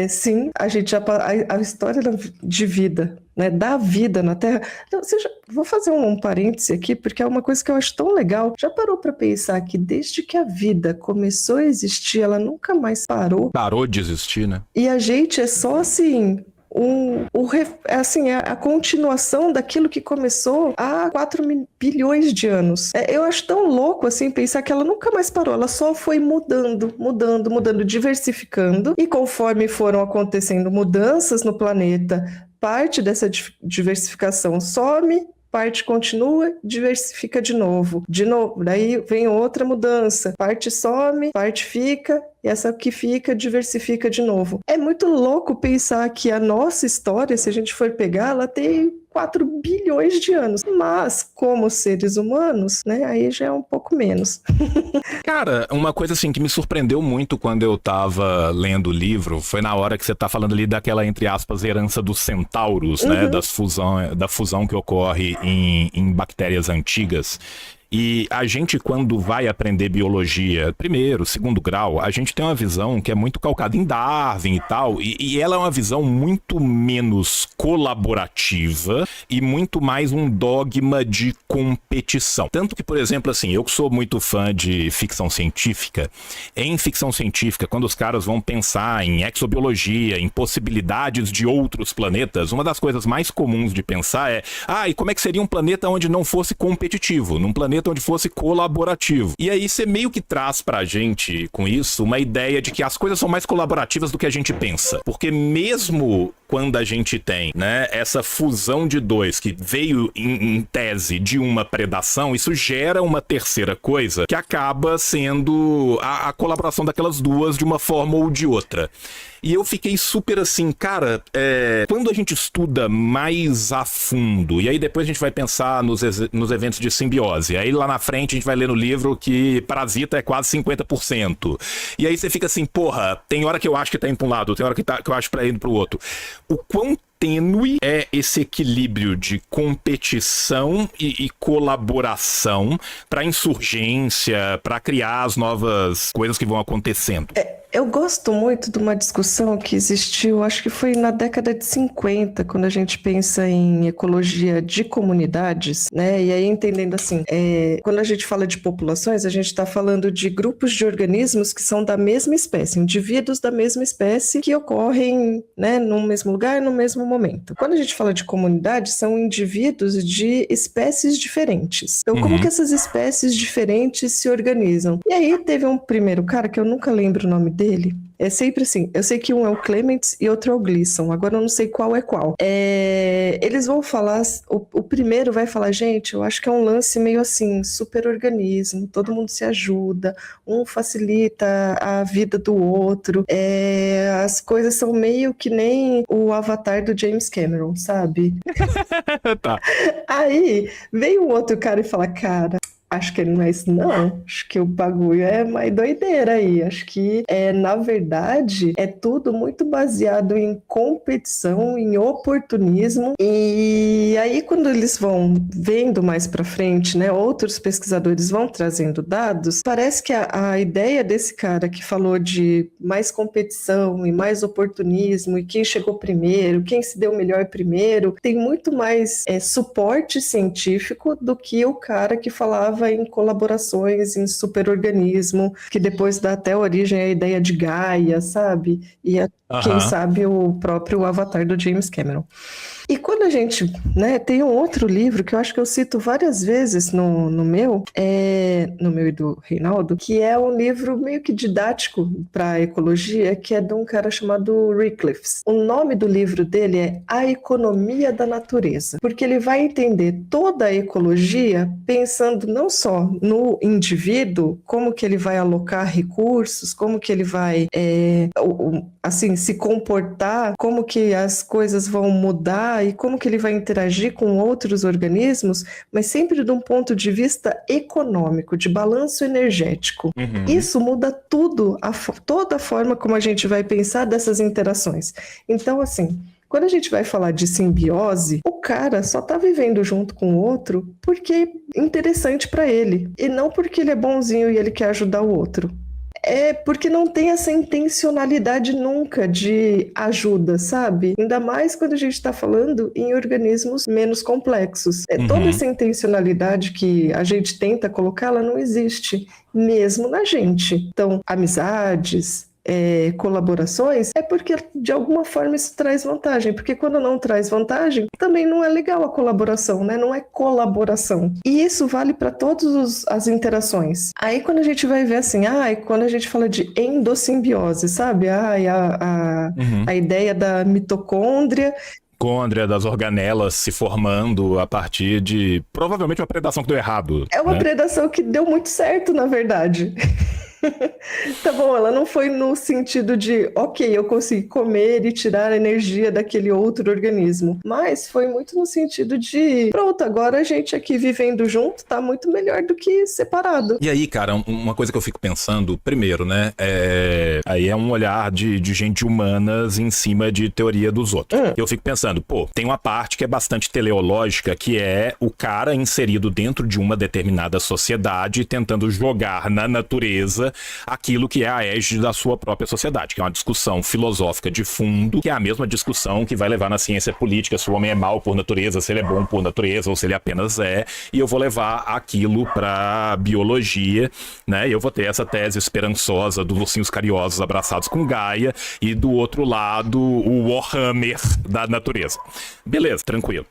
sim, a gente já a história de vida, né, da vida na Terra. Então, vou fazer um parêntese aqui, porque é uma coisa que eu acho tão legal. Já parou para pensar que desde que a vida começou a existir, ela nunca mais parou?
Parou de existir, né?
E a gente é só assim, assim, a continuação daquilo que começou há 4 bilhões de anos. Eu acho tão louco assim pensar que ela nunca mais parou, ela só foi mudando, diversificando, e conforme foram acontecendo mudanças no planeta, parte dessa diversificação some, parte continua, diversifica de novo. Daí vem outra mudança, parte some, parte fica, e essa que fica, diversifica de novo. É muito louco pensar que a nossa história, se a gente for pegar, ela tem 4 bilhões de anos. Mas, como seres humanos, né, aí já é um pouco menos.
Cara, uma coisa assim que me surpreendeu muito quando eu tava lendo o livro foi na hora que você tá falando ali daquela, entre aspas, herança dos centauros, né? Da fusão que ocorre em bactérias antigas. E a gente, quando vai aprender biologia, primeiro, segundo grau, a gente tem uma visão que é muito calcada em Darwin e tal, e ela é uma visão muito menos colaborativa e muito mais um dogma de competição. Tanto que, por exemplo, assim, eu que sou muito fã de ficção científica, em ficção científica, quando os caras vão pensar em exobiologia, em possibilidades de outros planetas, uma das coisas mais comuns de pensar é, e como é que seria um planeta onde não fosse competitivo, num planeta onde fosse colaborativo. E aí você meio que traz pra gente, com isso, uma ideia de que as coisas são mais colaborativas do que a gente pensa. Porque mesmo quando a gente tem, né, essa fusão de dois que veio em tese de uma predação, isso gera uma terceira coisa que acaba sendo a colaboração daquelas duas de uma forma ou de outra. E eu fiquei super assim, cara, quando a gente estuda mais a fundo, e aí depois a gente vai pensar nos eventos de simbiose, aí lá na frente a gente vai ler no livro que parasita é quase 50%. E aí você fica assim, porra, tem hora que eu acho que tá indo pra um lado, tem hora que eu acho que tá indo pro outro. O quão tênue é esse equilíbrio de competição e colaboração para insurgência, para criar as novas coisas que vão acontecendo?
Eu gosto muito de uma discussão que existiu, acho que foi na década de 50, quando a gente pensa em ecologia de comunidades, né? E aí entendendo assim, quando a gente fala de populações, a gente está falando de grupos de organismos que são da mesma espécie, indivíduos da mesma espécie que ocorrem, né, no mesmo lugar, no mesmo momento. Quando a gente fala de comunidades, são indivíduos de espécies diferentes. Então, como que essas espécies diferentes se organizam? E aí teve um primeiro cara, que eu nunca lembro o nome dele, é sempre assim, eu sei que um é o Clements e outro é o Gleason, agora eu não sei qual é qual. Eles vão falar, o primeiro vai falar, gente, eu acho que é um lance meio assim, superorganismo, todo mundo se ajuda, um facilita a vida do outro, as coisas são meio que nem o Avatar do James Cameron, sabe?
Tá.
Aí vem um outro cara e fala, cara, acho que não é isso, não. Acho que o bagulho é mais doideira aí. Acho que, na verdade, é tudo muito baseado em competição, em oportunismo. E aí, quando eles vão vendo mais pra frente, né, outros pesquisadores vão trazendo dados, parece que a ideia desse cara que falou de mais competição e mais oportunismo, e quem chegou primeiro, quem se deu melhor primeiro, tem muito mais suporte científico do que o cara que falava em colaborações, em superorganismo, que depois dá até origem à ideia de Gaia, sabe? E quem sabe o próprio Avatar do James Cameron. E quando a gente, né, tem um outro livro que eu acho que eu cito várias vezes no meu e do Reinaldo, que é um livro meio que didático para ecologia, que é de um cara chamado Wycliffe. O nome do livro dele é A Economia da Natureza, porque ele vai entender toda a ecologia pensando não só no indivíduo, como que ele vai alocar recursos, como que ele vai assim, se comportar, como que as coisas vão mudar e como que ele vai interagir com outros organismos, mas sempre de um ponto de vista econômico, de balanço energético. Isso muda tudo, toda a forma como a gente vai pensar dessas interações. Então, assim, quando a gente vai falar de simbiose, o cara só tá vivendo junto com o outro porque é interessante para ele, e não porque ele é bonzinho e ele quer ajudar o outro. É porque não tem essa intencionalidade nunca de ajuda, sabe? Ainda mais quando a gente está falando em organismos menos complexos. Toda essa intencionalidade que a gente tenta colocar, ela não existe, mesmo na gente. Então, amizades, colaborações, é porque de alguma forma isso traz vantagem, porque quando não traz vantagem, também não é legal a colaboração, né? Não é colaboração. E isso vale para todas as interações. Aí quando a gente vai ver assim, quando a gente fala de endossimbiose, sabe? A ideia da mitocôndria,
Das organelas se formando a partir de, provavelmente, uma predação que deu errado.
é uma
né?
predação que deu muito certo, na verdade. Tá bom, ela não foi no sentido de, ok, eu consegui comer e tirar a energia daquele outro organismo, mas foi muito no sentido de, pronto, agora a gente aqui vivendo junto tá muito melhor do que separado.
E aí, cara, uma coisa que eu fico pensando, primeiro, né, aí é um olhar de gente humanas em cima de teoria dos outros. Eu fico pensando, tem uma parte que é bastante teleológica, que é o cara inserido dentro de uma determinada sociedade, tentando jogar na natureza aquilo que é a égide da sua própria sociedade, que é uma discussão filosófica de fundo, que é a mesma discussão que vai levar na ciência política se o homem é mau por natureza, se ele é bom por natureza ou se ele apenas é, e eu vou levar aquilo para biologia, né? E eu vou ter essa tese esperançosa dos ursinhos carinhosos abraçados com Gaia e do outro lado o Warhammer da natureza. Beleza, tranquilo.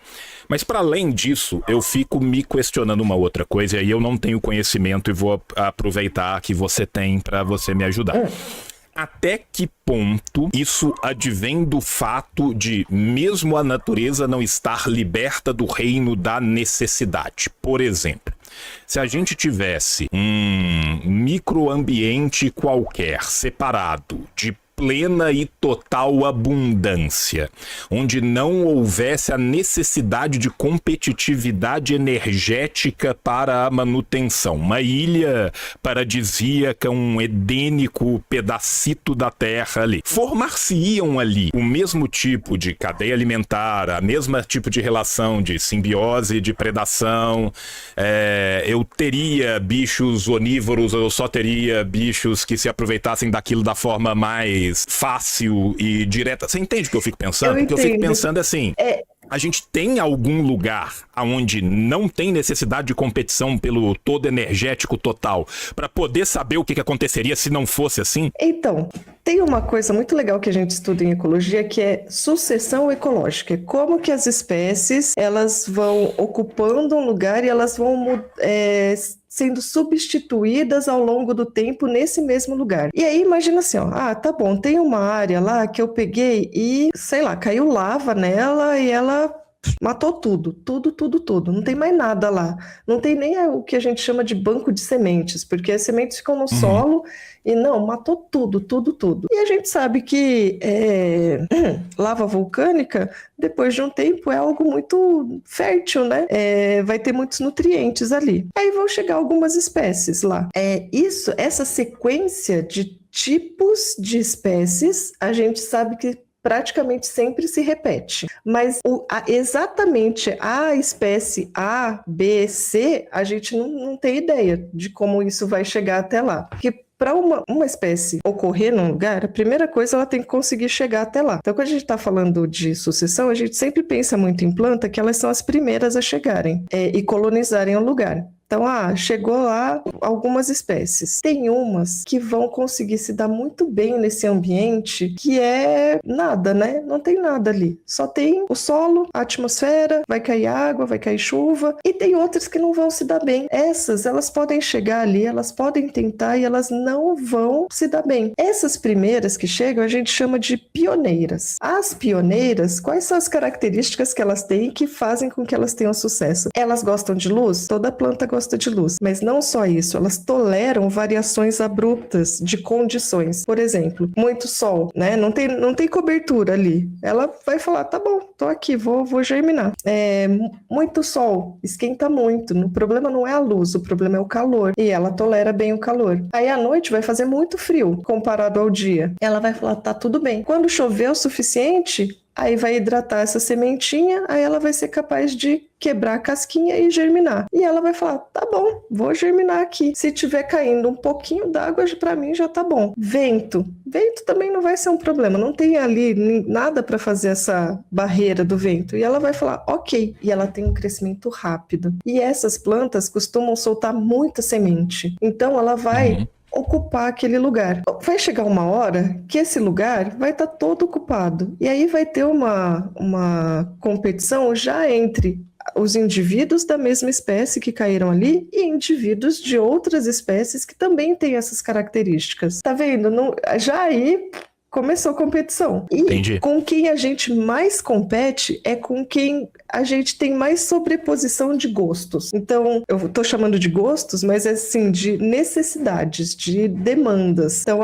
Mas para além disso, eu fico me questionando uma outra coisa, e aí eu não tenho conhecimento e vou aproveitar que você tem para você me ajudar. Até que ponto isso advém do fato de mesmo a natureza não estar liberta do reino da necessidade? Por exemplo, se a gente tivesse um microambiente qualquer separado de plena e total abundância, onde não houvesse a necessidade de competitividade energética para a manutenção. Uma ilha paradisíaca, um edênico pedacito da terra ali. Formar-se-iam ali o mesmo tipo de cadeia alimentar, a mesma tipo de relação de simbiose, de predação. Eu teria bichos onívoros, ou eu só teria bichos que se aproveitassem daquilo da forma mais fácil e direta. Você entende o que eu fico pensando? Porque eu fico pensando assim, a gente tem algum lugar onde não tem necessidade de competição pelo todo energético total para poder saber o que aconteceria se não fosse assim?
Então, tem uma coisa muito legal que a gente estuda em ecologia que é sucessão ecológica. Como que as espécies elas vão ocupando um lugar e elas vão sendo substituídas ao longo do tempo nesse mesmo lugar. E aí imagina assim, tá bom, tem uma área lá que eu peguei e, sei lá, caiu lava nela e ela matou tudo. Não tem mais nada lá. Não tem nem o que a gente chama de banco de sementes, porque as sementes ficam no solo e matou tudo. E a gente sabe que lava vulcânica, depois de um tempo, é algo muito fértil, né? Vai ter muitos nutrientes ali. Aí vão chegar algumas espécies lá. Essa sequência de tipos de espécies, a gente sabe que praticamente sempre se repete. Mas exatamente a espécie A, B, C, a gente não tem ideia de como isso vai chegar até lá. Porque para uma espécie ocorrer num lugar, a primeira coisa ela tem que conseguir chegar até lá. Então, quando a gente está falando de sucessão, a gente sempre pensa muito em planta, que elas são as primeiras a chegarem e colonizarem o lugar. Então, chegou lá algumas espécies. Tem umas que vão conseguir se dar muito bem nesse ambiente que é nada, né? Não tem nada ali. Só tem o solo, a atmosfera, vai cair água, vai cair chuva. E tem outras que não vão se dar bem. Essas, elas podem chegar ali, elas podem tentar e elas não vão se dar bem. Essas primeiras que chegam, a gente chama de pioneiras. As pioneiras, quais são as características que elas têm que fazem com que elas tenham sucesso? Elas gostam de luz? Toda planta gosta de luz, mas não só isso, elas toleram variações abruptas de condições. Por exemplo, muito sol, né? Não tem cobertura ali. Ela vai falar, tá bom, tô aqui, vou germinar. Muito sol, esquenta muito. O problema não é a luz, o problema é o calor. E ela tolera bem o calor. Aí à noite vai fazer muito frio comparado ao dia. Ela vai falar, tá tudo bem. Quando chover o suficiente, aí vai hidratar essa sementinha, aí ela vai ser capaz de quebrar a casquinha e germinar. E ela vai falar, tá bom, vou germinar aqui. Se tiver caindo um pouquinho d'água, para mim já tá bom. Vento também não vai ser um problema, não tem ali nada para fazer essa barreira do vento. E ela vai falar, ok. E ela tem um crescimento rápido. E essas plantas costumam soltar muita semente. Então ela vai ocupar aquele lugar. Vai chegar uma hora que esse lugar vai estar todo ocupado. E aí vai ter uma competição já entre os indivíduos da mesma espécie que caíram ali e indivíduos de outras espécies que também têm essas características. Tá vendo? Já aí começou a competição. E
Entendi.
Com quem a gente mais compete é com quem a gente tem mais sobreposição de gostos. Então, eu tô chamando de gostos, mas é assim, de necessidades, de demandas. Então,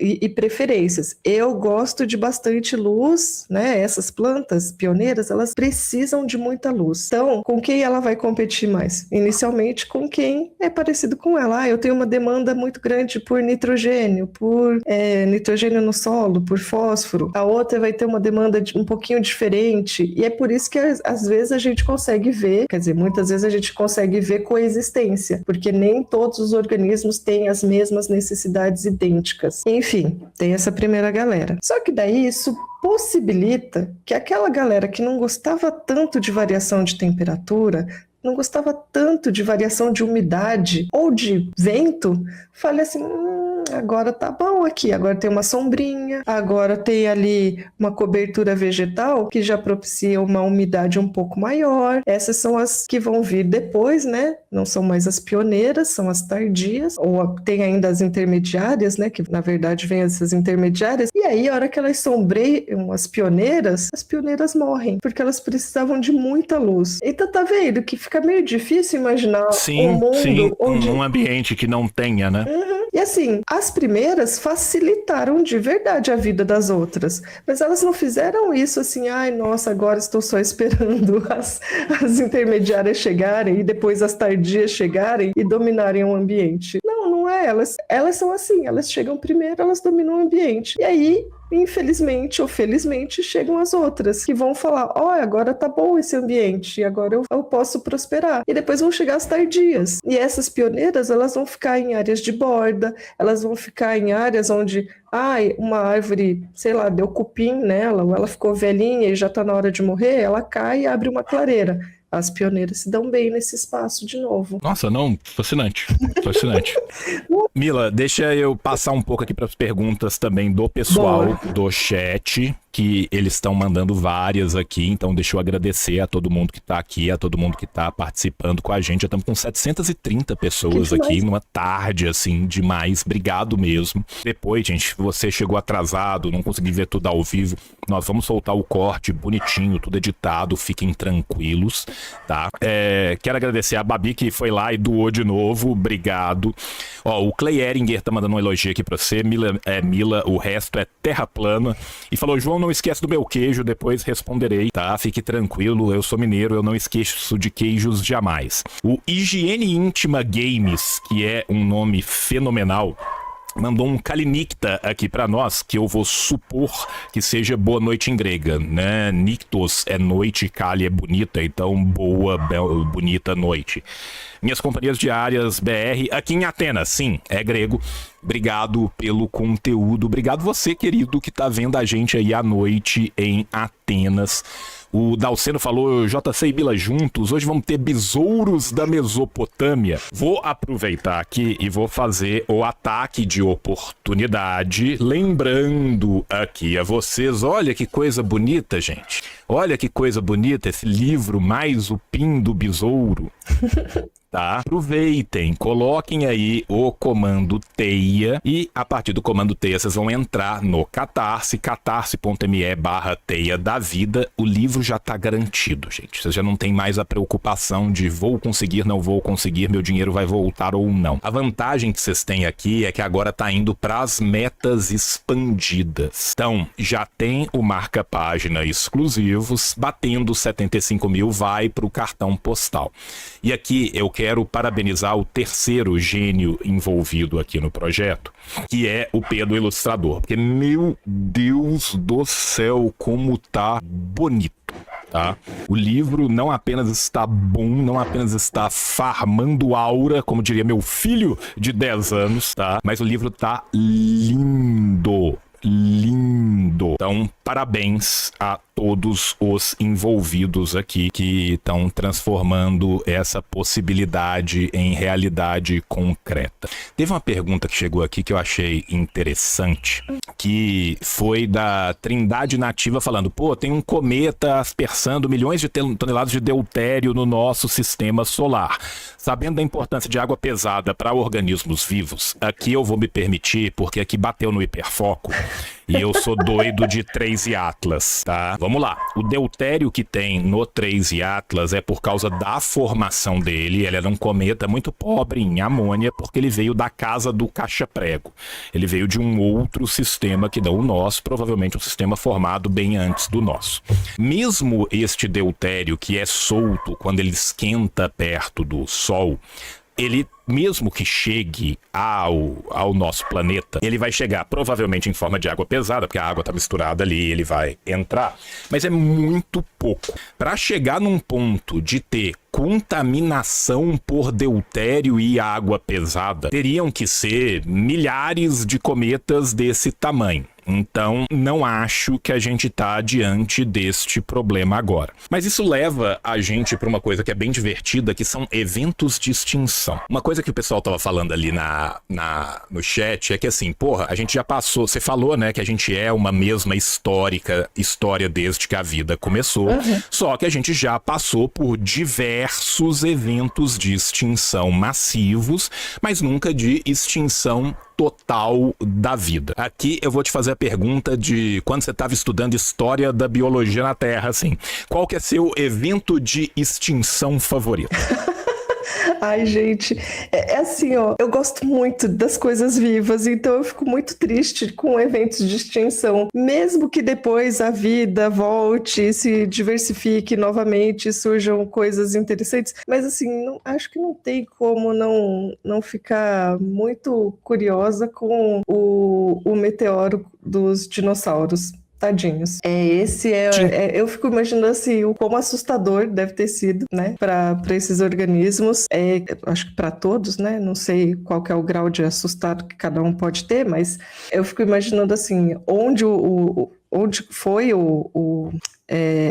e preferências. Eu gosto de bastante luz, né? Essas plantas pioneiras, elas precisam de muita luz. Então, com quem ela vai competir mais? Inicialmente, com quem é parecido com ela. Eu tenho uma demanda muito grande por nitrogênio, por nitrogênio no solo, por fósforo. A outra vai ter uma demanda um pouquinho diferente. E é por isso que às vezes a gente consegue ver, quer dizer, muitas vezes a gente consegue ver coexistência, porque nem todos os organismos têm as mesmas necessidades idênticas. Enfim, tem essa primeira galera. Só que daí isso possibilita que aquela galera que não gostava tanto de variação de temperatura, não gostava tanto de variação de umidade ou de vento, fale assim, agora tá bom aqui, agora tem uma sombrinha, agora tem ali uma cobertura vegetal que já propicia uma umidade um pouco maior. Essas são as que vão vir depois, né? Não são mais as pioneiras, são as tardias, ou tem ainda as intermediárias, né? Que na verdade vem essas intermediárias. E aí, a hora que elas sombreiam as pioneiras morrem, porque elas precisavam de muita luz. Então tá vendo que fica meio difícil imaginar um mundo onde...
um ambiente que não tenha, né?
E assim, as primeiras facilitaram de verdade a vida das outras, mas elas não fizeram isso assim, nossa, agora estou só esperando as intermediárias chegarem e depois as tardias chegarem e dominarem o ambiente. Não é, elas são assim, elas chegam primeiro, elas dominam o ambiente. E aí, infelizmente ou felizmente, chegam as outras, que vão falar, agora tá bom esse ambiente, agora eu posso prosperar. E depois vão chegar as tardias. E essas pioneiras, elas vão ficar em áreas de borda, elas vão ficar em áreas onde, uma árvore, sei lá, deu cupim nela, ou ela ficou velhinha e já tá na hora de morrer, ela cai e abre uma clareira. As pioneiras se dão bem nesse espaço de novo.
Nossa, não, fascinante. Mila, deixa eu passar um pouco aqui para as perguntas também do pessoal do chat, que eles estão mandando várias aqui, então deixa eu agradecer a todo mundo que está aqui, a todo mundo que está participando com a gente. Já estamos com 730 pessoas aqui, numa tarde, assim, demais. Obrigado mesmo. Depois, gente, você chegou atrasado, não consegui ver tudo ao vivo, nós vamos soltar o corte bonitinho, tudo editado, fiquem tranquilos, tá? Quero agradecer a Babi, que foi lá e doou de novo, obrigado. O Clay Eringer tá mandando um elogio aqui pra você, Mila, o resto é terra plana, e falou, João, não esquece do meu queijo, depois responderei, tá? Fique tranquilo, eu sou mineiro, eu não esqueço de queijos jamais. O Higiene Íntima Games, que é um nome fenomenal, mandou um Kalinikta aqui pra nós, que eu vou supor que seja boa noite em grega, né? Niktos é noite, Kali é bonita, então bonita noite. Minhas companhias diárias BR, aqui em Atenas, sim, é grego. Obrigado pelo conteúdo. Obrigado você, querido, que tá vendo a gente aí à noite em Atenas. O Dalceno falou, JC e Bila juntos, hoje vamos ter besouros da Mesopotâmia. Vou aproveitar aqui e vou fazer o ataque de oportunidade, lembrando aqui a vocês, olha que coisa bonita, gente. Olha que coisa bonita esse livro, mais o Pin do Besouro. Tá? Aproveitem, coloquem aí o comando TEIA e a partir do comando TEIA vocês vão entrar no Catarse, catarse.me/teia da vida. O livro já tá garantido, gente. Vocês já não tem mais a preocupação de vou conseguir, não vou conseguir, meu dinheiro vai voltar ou não. A vantagem que vocês têm aqui é que agora tá indo para as metas expandidas. Então, já tem o marca-página exclusivos, batendo 75 mil vai pro cartão postal. E aqui eu quero parabenizar o terceiro gênio envolvido aqui no projeto, que é o Pedro Ilustrador, porque meu Deus do céu, como tá bonito. Tá? O livro não apenas está bom, não apenas está farmando aura, como diria meu filho de 10 anos, tá? Mas o livro tá lindo. Então, parabéns a todos os envolvidos aqui que estão transformando essa possibilidade em realidade concreta. Teve uma pergunta que chegou aqui que eu achei interessante, que foi da Trindade Nativa falando, pô, tem um cometa aspersando milhões de toneladas de deutério no nosso sistema solar. Sabendo da importância de água pesada para organismos vivos, aqui eu vou me permitir, porque aqui bateu no hiperfoco, e eu sou doido de 3 Atlas, tá? Vamos lá. O deutério que tem no 3 Atlas é por causa da formação dele. Ele era um cometa muito pobre em amônia, porque ele veio da casa do caixa-prego. Ele veio de um outro sistema que não o nosso, provavelmente um sistema formado bem antes do nosso. Mesmo este deutério que é solto quando ele esquenta perto do Sol, ele, mesmo que chegue ao nosso planeta, ele vai chegar provavelmente em forma de água pesada, porque a água está misturada ali, ele vai entrar, mas é muito pouco. Para chegar num ponto de ter contaminação por deutério e água pesada, teriam que ser milhares de cometas desse tamanho. Então, não acho que a gente está diante deste problema agora. Mas isso leva a gente para uma coisa que é bem divertida, que são eventos de extinção. Uma coisa que o pessoal estava falando ali no chat é que assim, porra, a gente já passou, você falou, né, que a gente é uma mesma história desde que a vida começou, só que a gente já passou por diversos eventos de extinção massivos, mas nunca de extinção total da vida. Aqui eu vou te fazer a pergunta de quando você estava estudando história da biologia na Terra, assim, qual que é seu evento de extinção favorito?
Ai, gente, é assim, ó, eu gosto muito das coisas vivas, então eu fico muito triste com eventos de extinção, mesmo que depois a vida volte, se diversifique novamente, surjam coisas interessantes, mas assim, acho que não tem como não ficar muito curiosa com o meteoro dos dinossauros. Tadinhos. Eu fico imaginando assim, o quão assustador deve ter sido, né, para esses organismos. Acho que para todos, né, não sei qual que é o grau de assustado que cada um pode ter, mas eu fico imaginando assim, onde foi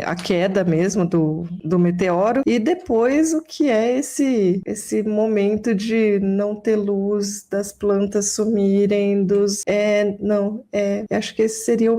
a queda mesmo do meteoro, e depois o que é esse momento de não ter luz, das plantas sumirem, acho que esse seria o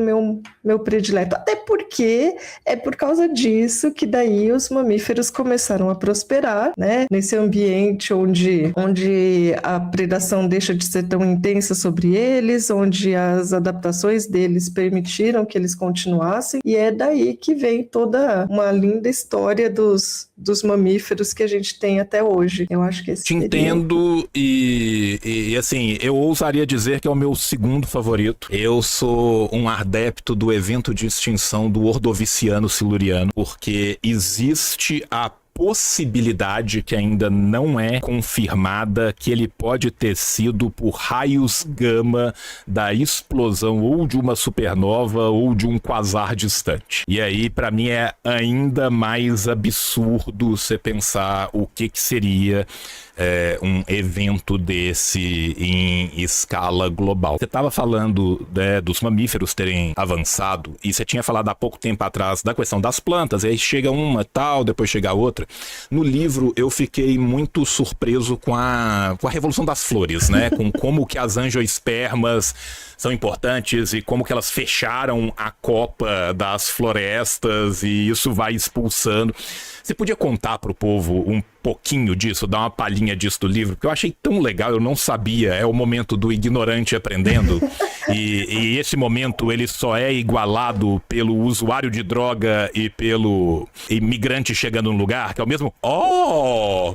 meu predileto, até porque é por causa disso que daí os mamíferos começaram a prosperar, né, nesse ambiente onde a predação deixa de ser tão intensa sobre eles, onde as adaptações deles permitiram que eles continuassem, e é daí que vem toda uma linda história dos mamíferos que a gente tem até hoje. Eu acho que esse
Te entendo e assim, eu ousaria dizer que é o meu segundo favorito. Eu sou um adepto do evento de extinção do Ordoviciano Siluriano, porque existe a possibilidade que ainda não é confirmada que ele pode ter sido por raios gama da explosão ou de uma supernova ou de um quasar distante. E aí, para mim, é ainda mais absurdo você pensar o que seria um evento desse em escala global. Você estava falando dos mamíferos terem avançado, e você tinha falado há pouco tempo atrás da questão das plantas, e aí chega uma tal, depois chega a outra. No livro eu fiquei muito surpreso com a revolução das flores, né? Com como que as angiospermas são importantes e como que elas fecharam a copa das florestas e isso vai expulsando. Você podia contar para o povo um pouquinho disso, dar uma palhinha disso do livro? Porque eu achei tão legal, eu não sabia. É o momento do ignorante aprendendo. E esse momento ele só é igualado pelo usuário de droga e pelo imigrante chegando no lugar, que é o mesmo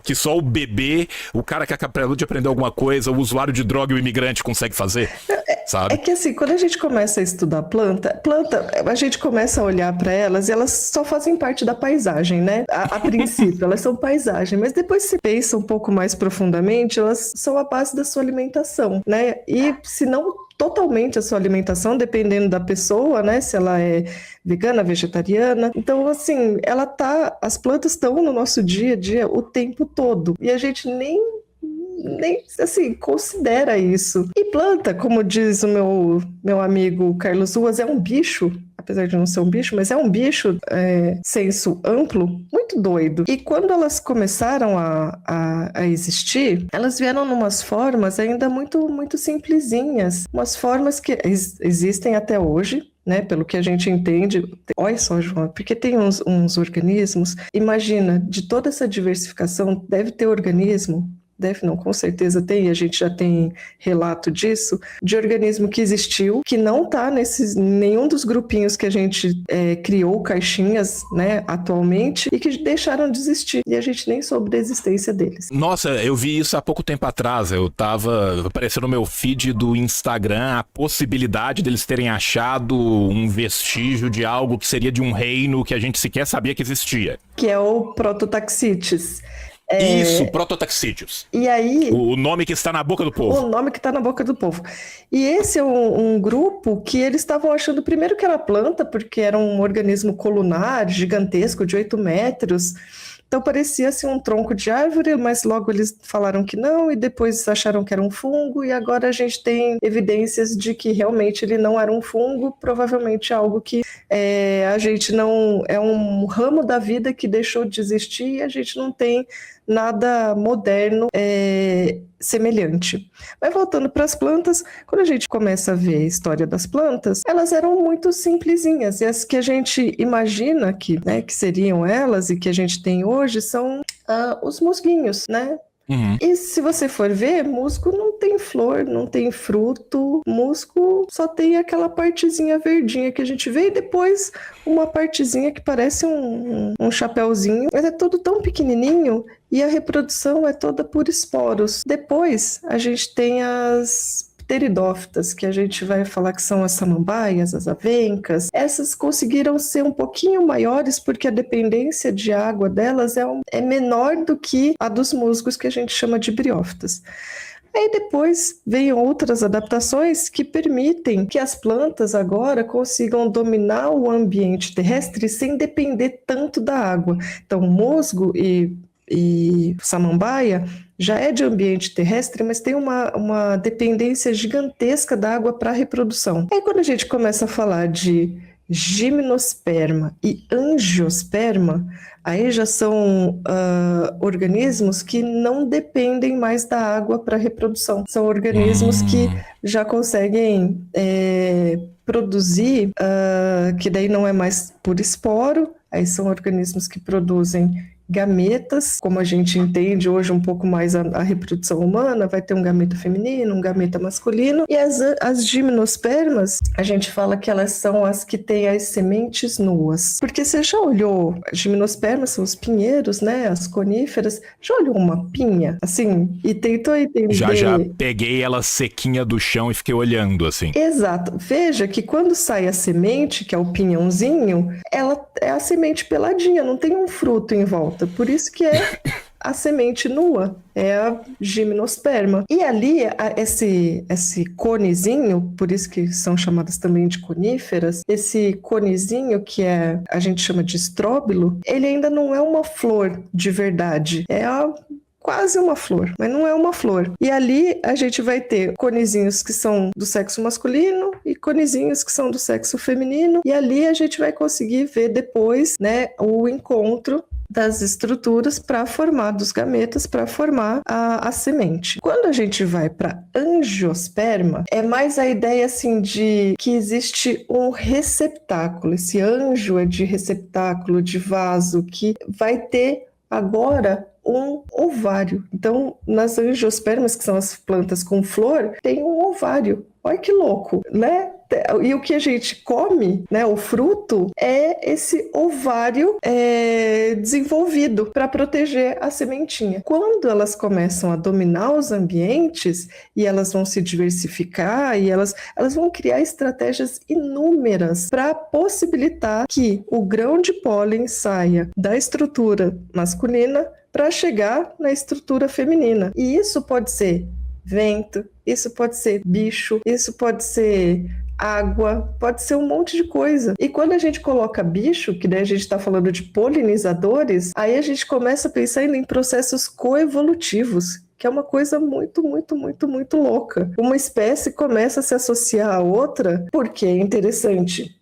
que só o bebê, o cara que acabou de aprender alguma coisa, o usuário de droga e o imigrante consegue fazer, sabe?
É que assim, quando a gente começa a estudar planta, a gente começa a olhar para elas e elas só fazem parte da paisagem, né? A princípio, elas são paisagem, mas depois se pensa um pouco mais profundamente, elas são a base da sua alimentação, né? E se não totalmente a sua alimentação, dependendo da pessoa, né? Se ela é vegana, vegetariana. Então, assim, as plantas estão no nosso dia a dia o tempo todo. E a gente nem assim, considera isso. E planta, como diz o meu amigo Carlos Ruas, é um bicho, apesar de não ser um bicho, mas é um bicho, senso amplo, muito doido. E quando elas começaram a existir, elas vieram numas formas ainda muito, muito simplesinhas, umas formas que existem até hoje, né, pelo que a gente entende. Olha só, João, porque tem uns organismos, imagina, de toda essa diversificação, deve ter organismo, deve não, com certeza tem, a gente já tem relato disso, de organismo que existiu, que não está nenhum dos grupinhos que a gente criou caixinhas, né, atualmente, e que deixaram de existir, e a gente nem soube da existência deles.
Nossa, eu vi isso há pouco tempo atrás, apareceu no meu feed do Instagram a possibilidade deles terem achado um vestígio de algo que seria de um reino que a gente sequer sabia que existia.
Que é o Prototaxites.
Isso, Prototaxídeos.
E aí,
o nome que está na boca do povo.
O nome que está na boca do povo. E esse é um grupo que eles estavam achando primeiro que era planta, porque era um organismo colunar gigantesco de 8 metros. Então parecia assim um tronco de árvore, mas logo eles falaram que não, e depois acharam que era um fungo, e agora a gente tem evidências de que realmente ele não era um fungo, provavelmente algo que a gente não... É um ramo da vida que deixou de existir e a gente não tem nada moderno semelhante. Mas voltando para as plantas, quando a gente começa a ver a história das plantas, elas eram muito simplesinhas, e as que a gente imagina que seriam elas e que a gente tem hoje são os musguinhos, né?
Uhum.
E se você for ver, musgo não tem flor, não tem fruto, musgo só tem aquela partezinha verdinha que a gente vê e depois uma partezinha que parece um chapéuzinho, mas é tudo tão pequenininho e a reprodução é toda por esporos. Depois a gente tem as pteridófitas, que a gente vai falar que são as samambaias, as avencas. Essas conseguiram ser um pouquinho maiores porque a dependência de água delas é menor do que a dos musgos, que a gente chama de briófitas. Aí depois vem outras adaptações que permitem que as plantas agora consigam dominar o ambiente terrestre sem depender tanto da água. Então, musgo e samambaia já é de ambiente terrestre, mas tem uma dependência gigantesca da água para a reprodução. Aí quando a gente começa a falar de gimnosperma e angiosperma, aí já são organismos que não dependem mais da água para a reprodução. São organismos que já conseguem produzir, que daí não é mais por esporo, aí são organismos que produzem gametas, como a gente entende hoje um pouco mais a reprodução humana, vai ter um gameta feminino, um gameta masculino, e as gimnospermas, a gente fala que elas são as que têm as sementes nuas. Porque você já olhou, as gimnospermas são os pinheiros, né, as coníferas, já olhou uma pinha, assim, e tentou entender...
Já peguei ela sequinha do chão e fiquei olhando, assim.
Exato. Veja que quando sai a semente, que é o pinhãozinho, ela é a semente peladinha, não tem um fruto em volta. Por isso que é a semente nua, é a gimnosperma. E ali, esse conezinho, por isso que são chamadas também de coníferas, esse conezinho que a gente chama de estróbilo, ele ainda não é uma flor de verdade, quase uma flor, mas não é uma flor. E ali a gente vai ter conezinhos que são do sexo masculino e conezinhos que são do sexo feminino, e ali a gente vai conseguir ver depois, né, o encontro das estruturas para formar, dos gametas para formar a semente. Quando a gente vai para angiosperma, é mais a ideia assim de que existe um receptáculo. Esse anjo é de receptáculo, de vaso, que vai ter agora um ovário. Então, nas angiospermas, que são as plantas com flor, tem um ovário. Olha que louco, né? E o que a gente come, né, o fruto, é esse ovário desenvolvido para proteger a sementinha. Quando elas começam a dominar os ambientes e elas vão se diversificar e elas vão criar estratégias inúmeras para possibilitar que o grão de pólen saia da estrutura masculina para chegar na estrutura feminina. E isso pode ser vento, isso pode ser bicho, isso pode ser água, pode ser um monte de coisa. E quando a gente coloca bicho, que daí a gente está falando de polinizadores, aí a gente começa a pensar ainda em processos coevolutivos, que é uma coisa muito, muito, muito, muito louca. Uma espécie começa a se associar a outra, porque é interessante.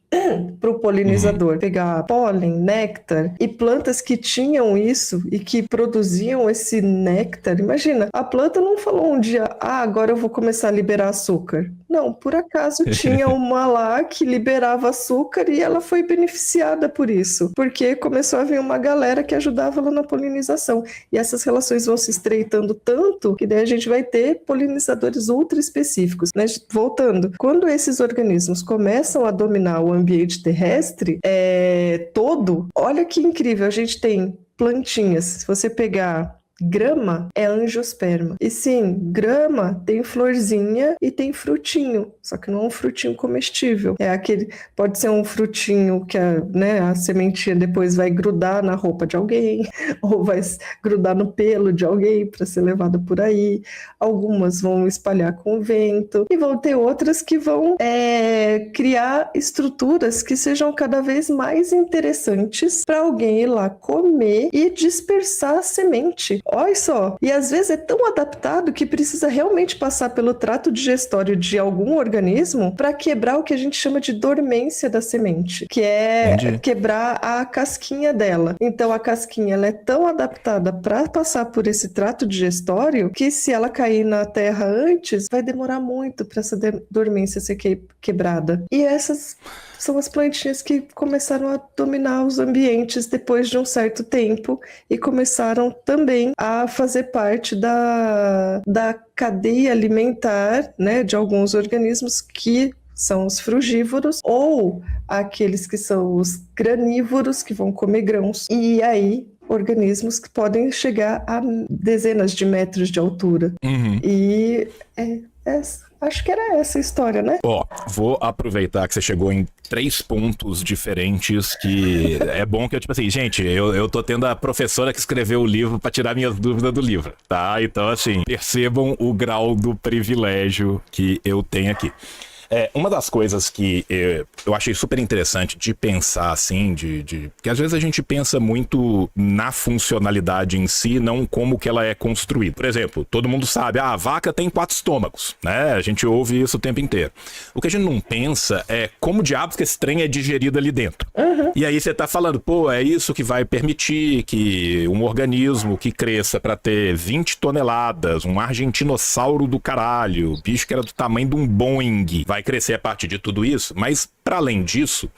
para o polinizador pegar pólen, néctar, e plantas que tinham isso e que produziam esse néctar. Imagina, a planta não falou um dia, agora eu vou começar a liberar açúcar. Não, por acaso tinha uma lá que liberava açúcar e ela foi beneficiada por isso, porque começou a vir uma galera que ajudava ela na polinização. E essas relações vão se estreitando tanto que daí a gente vai ter polinizadores ultra específicos, né? Voltando, quando esses organismos começam a dominar o ambiente terrestre todo, olha que incrível, a gente tem plantinhas, se você pegar grama é angiosperma. E sim, grama tem florzinha e tem frutinho, só que não é um frutinho comestível. É aquele, pode ser um frutinho que a sementinha depois vai grudar na roupa de alguém, ou vai grudar no pelo de alguém para ser levada por aí. Algumas vão espalhar com o vento e vão ter outras que vão criar estruturas que sejam cada vez mais interessantes para alguém ir lá comer e dispersar a semente. Olha só, e às vezes é tão adaptado que precisa realmente passar pelo trato digestório de algum organismo para quebrar o que a gente chama de dormência da semente, que é quebrar a casquinha dela. Então a casquinha ela é tão adaptada para passar por esse trato digestório que se ela cair na terra antes, vai demorar muito para essa dormência ser quebrada. E essas são as plantinhas que começaram a dominar os ambientes depois de um certo tempo e começaram também a fazer parte da cadeia alimentar, né, de alguns organismos que são os frugívoros ou aqueles que são os granívoros, que vão comer grãos. E aí organismos que podem chegar a dezenas de metros de altura. E acho que era essa a história, né?
Vou aproveitar que você chegou em 3 pontos diferentes que é bom que eu, tipo assim, gente, eu tô tendo a professora que escreveu o livro pra tirar minhas dúvidas do livro, tá? Então, assim, percebam o grau do privilégio que eu tenho aqui. Uma das coisas que eu achei super interessante de pensar, assim, que às vezes a gente pensa muito na funcionalidade em si, não como que ela é construída. Por exemplo, todo mundo sabe, a vaca tem 4 estômagos, né? A gente ouve isso o tempo inteiro. O que a gente não pensa é como diabos que esse trem é digerido ali dentro. E aí você tá falando, é isso que vai permitir que um organismo que cresça para ter 20 toneladas, um argentinossauro do caralho, bicho que era do tamanho de um Boeing, vai crescer a partir de tudo isso, mas para além disso,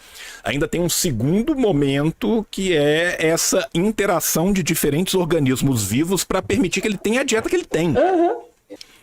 ainda tem um segundo momento que é essa interação de diferentes organismos vivos para permitir que ele tenha a dieta que ele tem.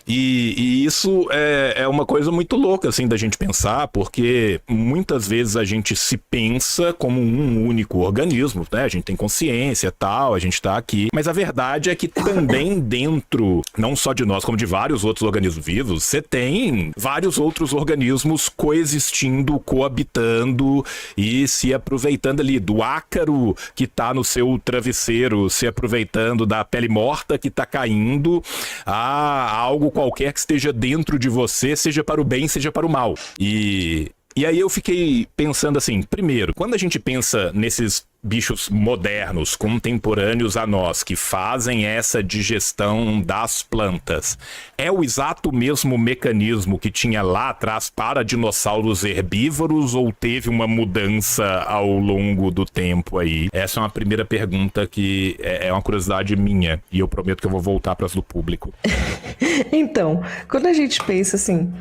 E isso é uma coisa muito louca, assim, da gente pensar, porque muitas vezes a gente se pensa como um único organismo, né? A gente tem consciência e tal, a gente tá aqui. Mas a verdade é que também dentro, não só de nós, como de vários outros organismos vivos, você tem vários outros organismos coexistindo, coabitando e se aproveitando ali do ácaro que tá no seu travesseiro, se aproveitando da pele morta que tá caindo, a algo qualquer que esteja dentro de você, seja para o bem, seja para o mal. E aí eu fiquei pensando assim, primeiro, quando a gente pensa nesses bichos modernos, contemporâneos a nós, que fazem essa digestão das plantas, é o exato mesmo mecanismo que tinha lá atrás para dinossauros herbívoros ou teve uma mudança ao longo do tempo aí? Essa é uma primeira pergunta que é uma curiosidade minha e eu prometo que eu vou voltar para as do público.
Então, quando a gente pensa assim,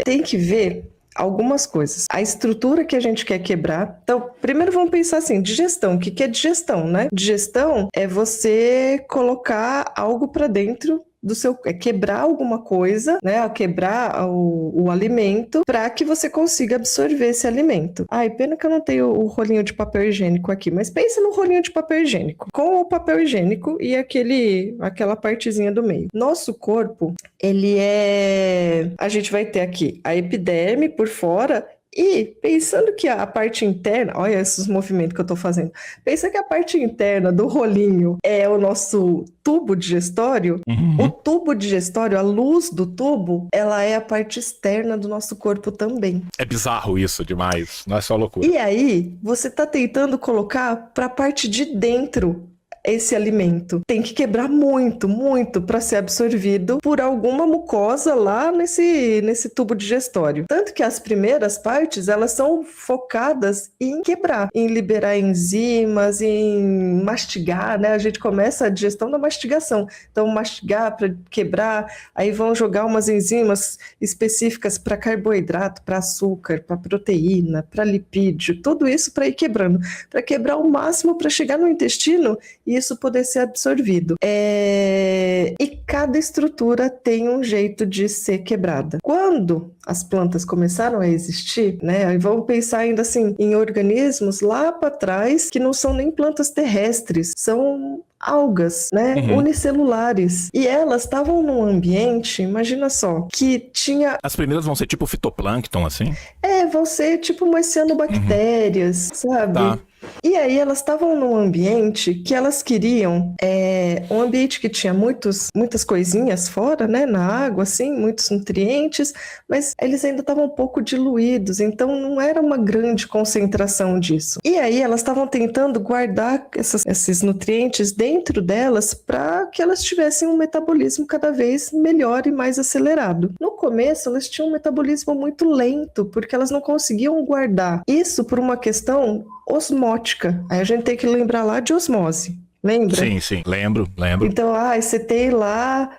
tem que ver algumas coisas. A estrutura que a gente quer quebrar. Então, primeiro vamos pensar assim, digestão. O que é digestão, né? Digestão é você colocar algo para dentro do seu... quebrar alguma coisa, né? Quebrar o alimento para que você consiga absorver esse alimento. Pena que eu não tenho o rolinho de papel higiênico aqui, mas pensa no rolinho de papel higiênico. Com o papel higiênico e aquela partezinha do meio. Nosso corpo, ele a gente vai ter aqui a epiderme por fora. E pensando que a parte interna, olha esses movimentos que eu tô fazendo, pensa que a parte interna do rolinho é o nosso tubo digestório, o tubo digestório, a luz do tubo, ela é a parte externa do nosso corpo também.
É bizarro isso demais, não é só loucura.
E aí, você tá tentando colocar pra parte de dentro esse alimento? Tem que quebrar muito, muito para ser absorvido por alguma mucosa lá nesse tubo digestório. Tanto que as primeiras partes, elas são focadas em quebrar, em liberar enzimas, em mastigar, né? A gente começa a digestão da mastigação. Então, mastigar para quebrar, aí vão jogar umas enzimas específicas para carboidrato, para açúcar, para proteína, para lipídio, tudo isso para ir quebrando, para quebrar o máximo para chegar no intestino e isso poder ser absorvido. E cada estrutura tem um jeito de ser quebrada. Quando as plantas começaram a existir, né, vamos pensar ainda assim em organismos lá para trás que não são nem plantas terrestres, são algas, né, unicelulares. E elas estavam num ambiente, imagina só, que tinha...
As primeiras vão ser tipo fitoplâncton, assim?
Vão ser tipo umas cianobactérias, sabe?
Tá.
E aí elas estavam num ambiente que elas queriam, um ambiente que tinha muitas coisinhas fora, né, na água, assim, muitos nutrientes, mas eles ainda estavam um pouco diluídos, então não era uma grande concentração disso. E aí elas estavam tentando guardar esses nutrientes dentro delas para que elas tivessem um metabolismo cada vez melhor e mais acelerado. No começo elas tinham um metabolismo muito lento, porque elas não conseguiam guardar isso por uma questão osmótica. Aí a gente tem que lembrar lá de osmose. Lembra?
Sim, lembro.
Então, você tem lá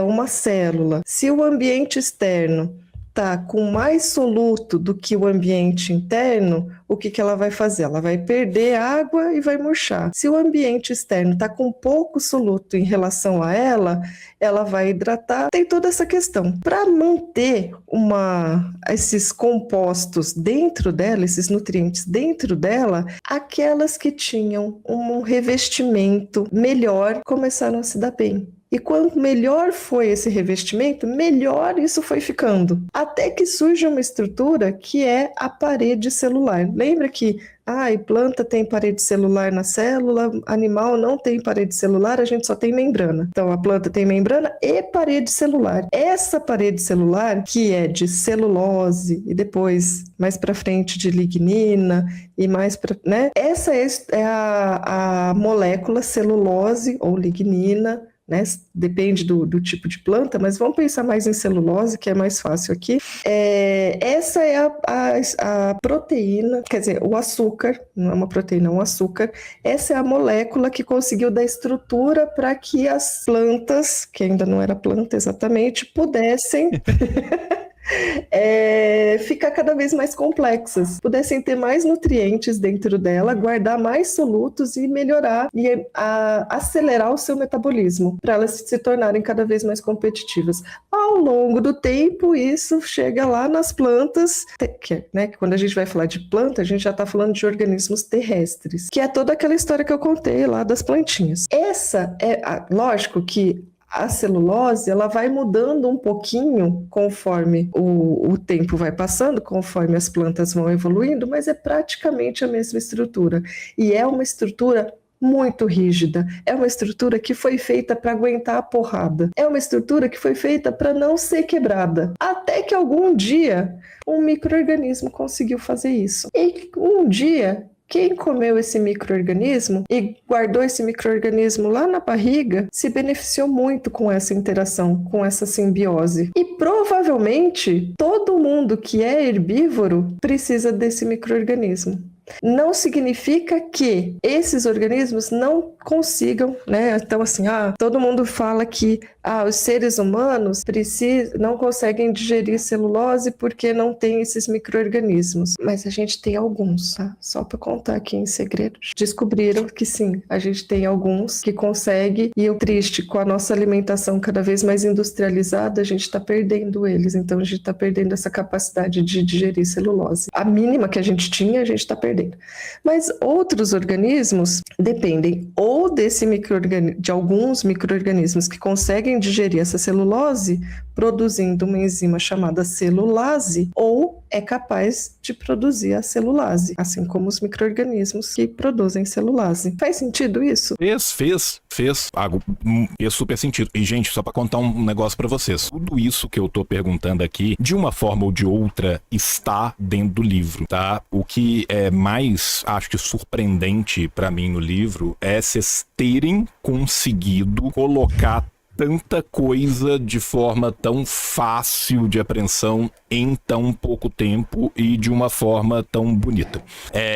uma célula. Se o ambiente externo está com mais soluto do que o ambiente interno, o que ela vai fazer? Ela vai perder água e vai murchar. Se o ambiente externo está com pouco soluto em relação a ela vai hidratar. Tem toda essa questão. Para manter esses compostos dentro dela, esses nutrientes dentro dela, aquelas que tinham um revestimento melhor começaram a se dar bem. E quanto melhor foi esse revestimento, melhor isso foi ficando. Até que surge uma estrutura que é a parede celular. Lembra que planta tem parede celular na célula, animal não tem parede celular, a gente só tem membrana. Então a planta tem membrana e parede celular. Essa parede celular, que é de celulose e depois mais para frente de lignina e mais para, né? Essa é a molécula celulose ou lignina, né? Depende do tipo de planta, mas vamos pensar mais em celulose, que é mais fácil aqui. Essa é a proteína, quer dizer, o açúcar, não é uma proteína, é um açúcar. Essa é a molécula que conseguiu dar estrutura para que as plantas, que ainda não era planta exatamente, pudessem... ficar cada vez mais complexas, pudessem ter mais nutrientes dentro dela, guardar mais solutos e melhorar e acelerar o seu metabolismo, para elas se tornarem cada vez mais competitivas. Ao longo do tempo, isso chega lá nas plantas, que quando a gente vai falar de planta, a gente já está falando de organismos terrestres, que é toda aquela história que eu contei lá das plantinhas. Lógico que a celulose, ela vai mudando um pouquinho conforme o tempo vai passando, conforme as plantas vão evoluindo, mas é praticamente a mesma estrutura. E é uma estrutura muito rígida, é uma estrutura que foi feita para aguentar a porrada, é uma estrutura que foi feita para não ser quebrada, até que algum dia um micro-organismo conseguiu fazer isso. E um dia... quem comeu esse micro-organismo e guardou esse micro-organismo lá na barriga se beneficiou muito com essa interação, com essa simbiose. E provavelmente todo mundo que é herbívoro precisa desse micro-organismo. Não significa que esses organismos não consigam, né? Então, assim, todo mundo fala que os seres humanos não conseguem digerir celulose porque não tem esses micro-organismos. Mas a gente tem alguns, tá? Só para contar aqui em segredo. Descobriram que sim, a gente tem alguns que conseguem, e o triste, com a nossa alimentação cada vez mais industrializada, a gente está perdendo eles. Então, a gente está perdendo essa capacidade de digerir celulose. A mínima que a gente tinha, a gente está perdendo. Mas outros organismos dependem ou de alguns micro-organismos que conseguem digerir essa celulose produzindo uma enzima chamada celulase, ou é capaz de produzir a celulase, assim como os micro-organismos que produzem celulase. Faz sentido isso?
Fez super sentido. E, gente, só pra contar um negócio pra vocês. Tudo isso que eu tô perguntando aqui, de uma forma ou de outra, está dentro do livro, tá? O que é mais, acho que surpreendente pra mim no livro é vocês terem conseguido colocar tanta coisa de forma tão fácil de apreensão em tão pouco tempo e de uma forma tão bonita.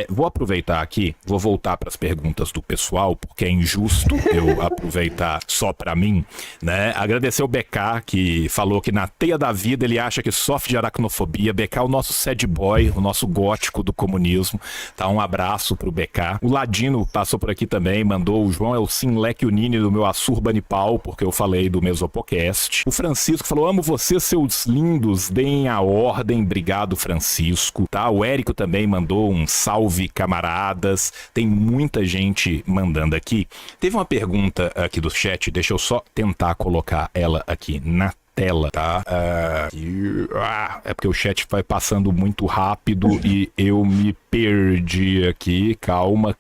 Vou aproveitar aqui, vou voltar para as perguntas do pessoal, porque é injusto eu aproveitar só para mim, né? Agradecer o BK, que falou que na teia da vida ele acha que sofre de aracnofobia. BK é o nosso sad boy, o nosso gótico do comunismo, tá? Um abraço pro BK. O Ladino passou por aqui também, mandou: o João é o Sinlek Unini do meu Assurbanipal, porque eu falei do Mesopocast. O Francisco falou: amo vocês, seus lindos, deem a ordem, obrigado, Francisco, tá? O Érico também mandou um salve, camaradas. Tem muita gente mandando aqui. Teve uma pergunta aqui do chat, deixa eu só tentar colocar ela aqui na tela, tá? É porque o chat vai passando muito rápido e eu me perdi aqui. Calma.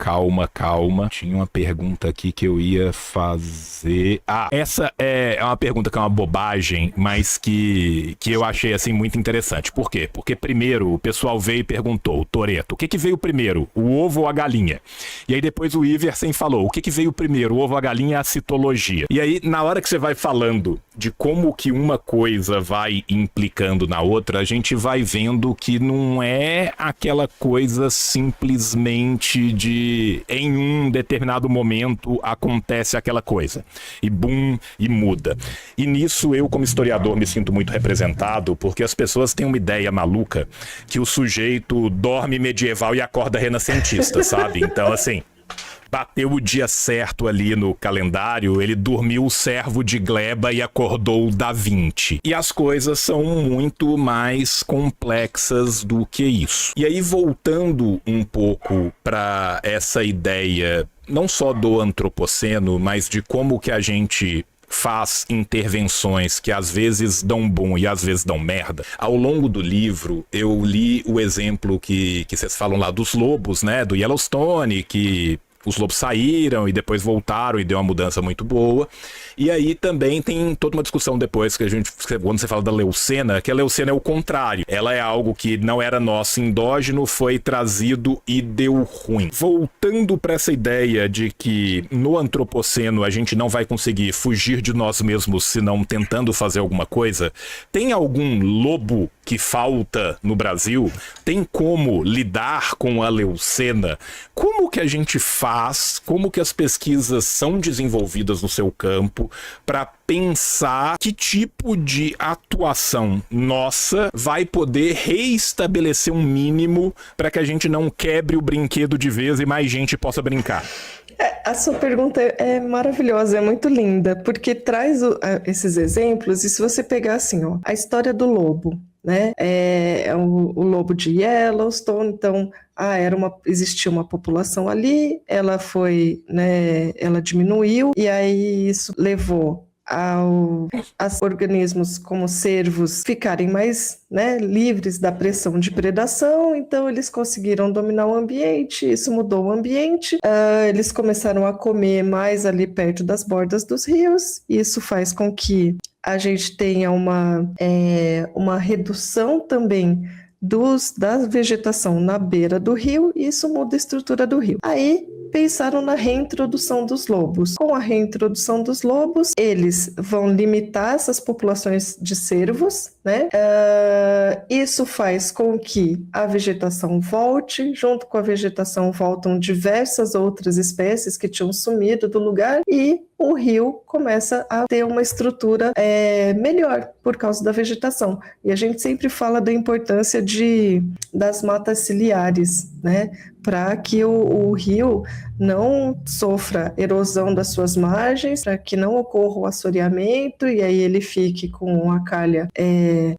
Tinha uma pergunta aqui que eu ia fazer. Essa é uma pergunta que é uma bobagem, mas que eu achei assim muito interessante. Por quê? Porque primeiro o pessoal veio e perguntou: Toretto, o que veio primeiro, o ovo ou a galinha? E aí depois o Iversen falou: o que veio primeiro, o ovo ou a galinha? A citologia. E aí, na hora que você vai falando de como que uma coisa vai implicando na outra, a gente vai vendo que não é aquela coisa simplesmente de em um determinado momento acontece aquela coisa e bum, e muda. E nisso eu, como historiador, me sinto muito representado, porque as pessoas têm uma ideia maluca que o sujeito dorme medieval e acorda renascentista, sabe? Então, assim, bateu o dia certo ali no calendário, ele dormiu o servo de Gleba e acordou o Da Vinci. E as coisas são muito mais complexas do que isso. E aí, voltando um pouco para essa ideia, não só do antropoceno, mas de como que a gente faz intervenções que às vezes dão bom e às vezes dão merda. Ao longo do livro, eu li o exemplo que vocês falam lá dos lobos, né? Do Yellowstone, que os lobos saíram e depois voltaram e deu uma mudança muito boa. E aí também tem toda uma discussão depois que quando você fala da leucena, que a leucena é o contrário. Ela é algo que não era nosso endógeno, foi trazido e deu ruim. Voltando para essa ideia de que no antropoceno a gente não vai conseguir fugir de nós mesmos senão tentando fazer alguma coisa, tem algum lobo que falta no Brasil? Tem como lidar com a leucena? Como que a gente faz? Como que as pesquisas são desenvolvidas no seu campo para pensar que tipo de atuação nossa vai poder reestabelecer um mínimo para que a gente não quebre o brinquedo de vez e mais gente possa brincar?
A sua pergunta é maravilhosa, é muito linda, porque traz esses exemplos, e se você pegar assim, ó, a história do lobo, né? O lobo de Yellowstone, então existia uma população ali, ela foi, né, ela diminuiu, e aí isso levou aos organismos como cervos ficarem mais, né, livres da pressão de predação, então eles conseguiram dominar o ambiente, isso mudou o ambiente, eles começaram a comer mais ali perto das bordas dos rios, e isso faz com que a gente tenha uma redução também da vegetação na beira do rio, e isso muda a estrutura do rio. Aí pensaram na reintrodução dos lobos. Com a reintrodução dos lobos, eles vão limitar essas populações de cervos, né? Isso faz com que a vegetação volte, junto com a vegetação voltam diversas outras espécies que tinham sumido do lugar, e o rio começa a ter uma estrutura melhor por causa da vegetação. E a gente sempre fala da importância das matas ciliares, né? Para que o rio não sofra erosão das suas margens, para que não ocorra o assoreamento e aí ele fique com a calha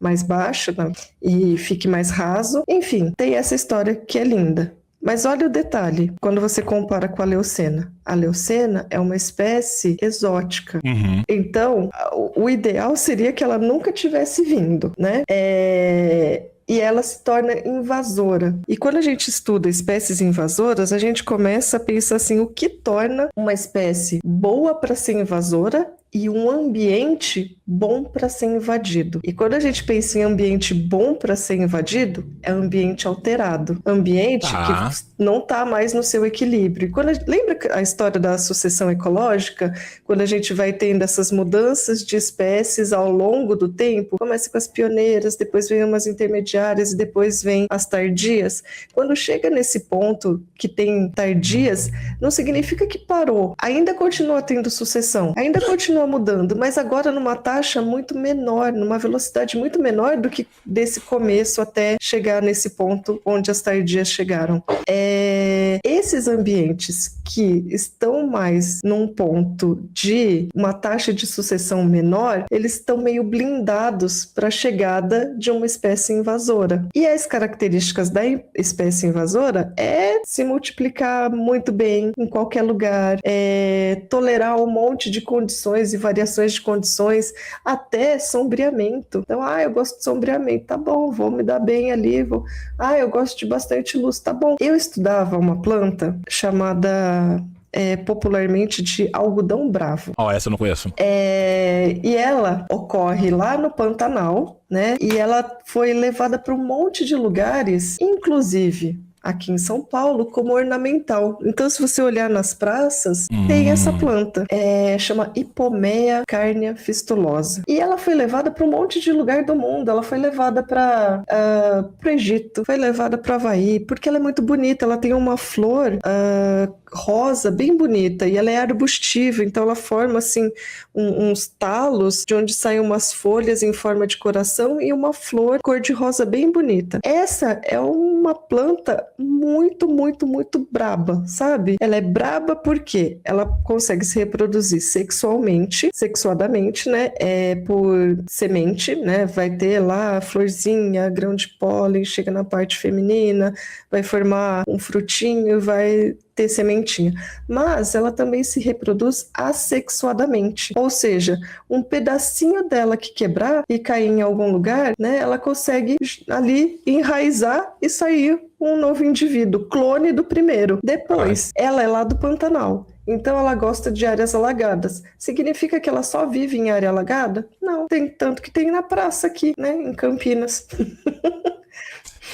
mais baixa, né? E fique mais raso. Enfim, tem essa história que é linda. Mas olha o detalhe, quando você compara com a leucena. A leucena é uma espécie exótica. Então, o ideal seria que ela nunca tivesse vindo, né? E ela se torna invasora. E quando a gente estuda espécies invasoras, a gente começa a pensar assim, o que torna uma espécie boa para ser invasora e um ambiente bom para ser invadido. E quando a gente pensa em ambiente bom para ser invadido, é ambiente alterado. Ambiente que não está mais no seu equilíbrio. Lembra a história da sucessão ecológica? Quando a gente vai tendo essas mudanças de espécies ao longo do tempo, começa com as pioneiras, depois vem umas intermediárias e depois vem as tardias. Quando chega nesse ponto que tem tardias, não significa que parou. Ainda continua tendo sucessão, ainda continua mudando, mas agora numa taxa muito menor, numa velocidade muito menor do que desse começo até chegar nesse ponto onde as tardias chegaram. Esses ambientes que estão mais num ponto de uma taxa de sucessão menor, eles estão meio blindados para a chegada de uma espécie invasora. E as características da espécie invasora é se multiplicar muito bem em qualquer lugar, tolerar um monte de condições e variações de condições, até sombreamento. Então, eu gosto de sombreamento, tá bom, vou me dar bem ali, eu gosto de bastante luz, tá bom. Eu estudava uma planta chamada popularmente de algodão bravo.
Essa eu não conheço.
E ela ocorre lá no Pantanal, né? E ela foi levada para um monte de lugares, inclusive aqui em São Paulo, como ornamental. Então, se você olhar nas praças, tem essa planta. Chama Hipomea carnea fistulosa. E ela foi levada para um monte de lugar do mundo. Ela foi levada para o Egito, foi levada para o Havaí, porque ela é muito bonita. Ela tem uma flor rosa, bem bonita, e ela é arbustiva, então ela forma assim uns talos de onde saem umas folhas em forma de coração e uma flor cor-de-rosa bem bonita. Essa é uma planta muito, muito, muito braba, sabe? Ela é braba porque ela consegue se reproduzir sexuadamente, né? Por semente, né? Vai ter lá a florzinha, grão de pólen, chega na parte feminina, vai formar um frutinho, vai ter sementinha, mas ela também se reproduz assexuadamente, ou seja, um pedacinho dela que quebrar e cair em algum lugar, né, ela consegue ali enraizar e sair um novo indivíduo, clone do primeiro. Depois, ela é lá do Pantanal, então ela gosta de áreas alagadas. Significa que ela só vive em área alagada? Não, tem tanto que tem na praça aqui, né, em Campinas.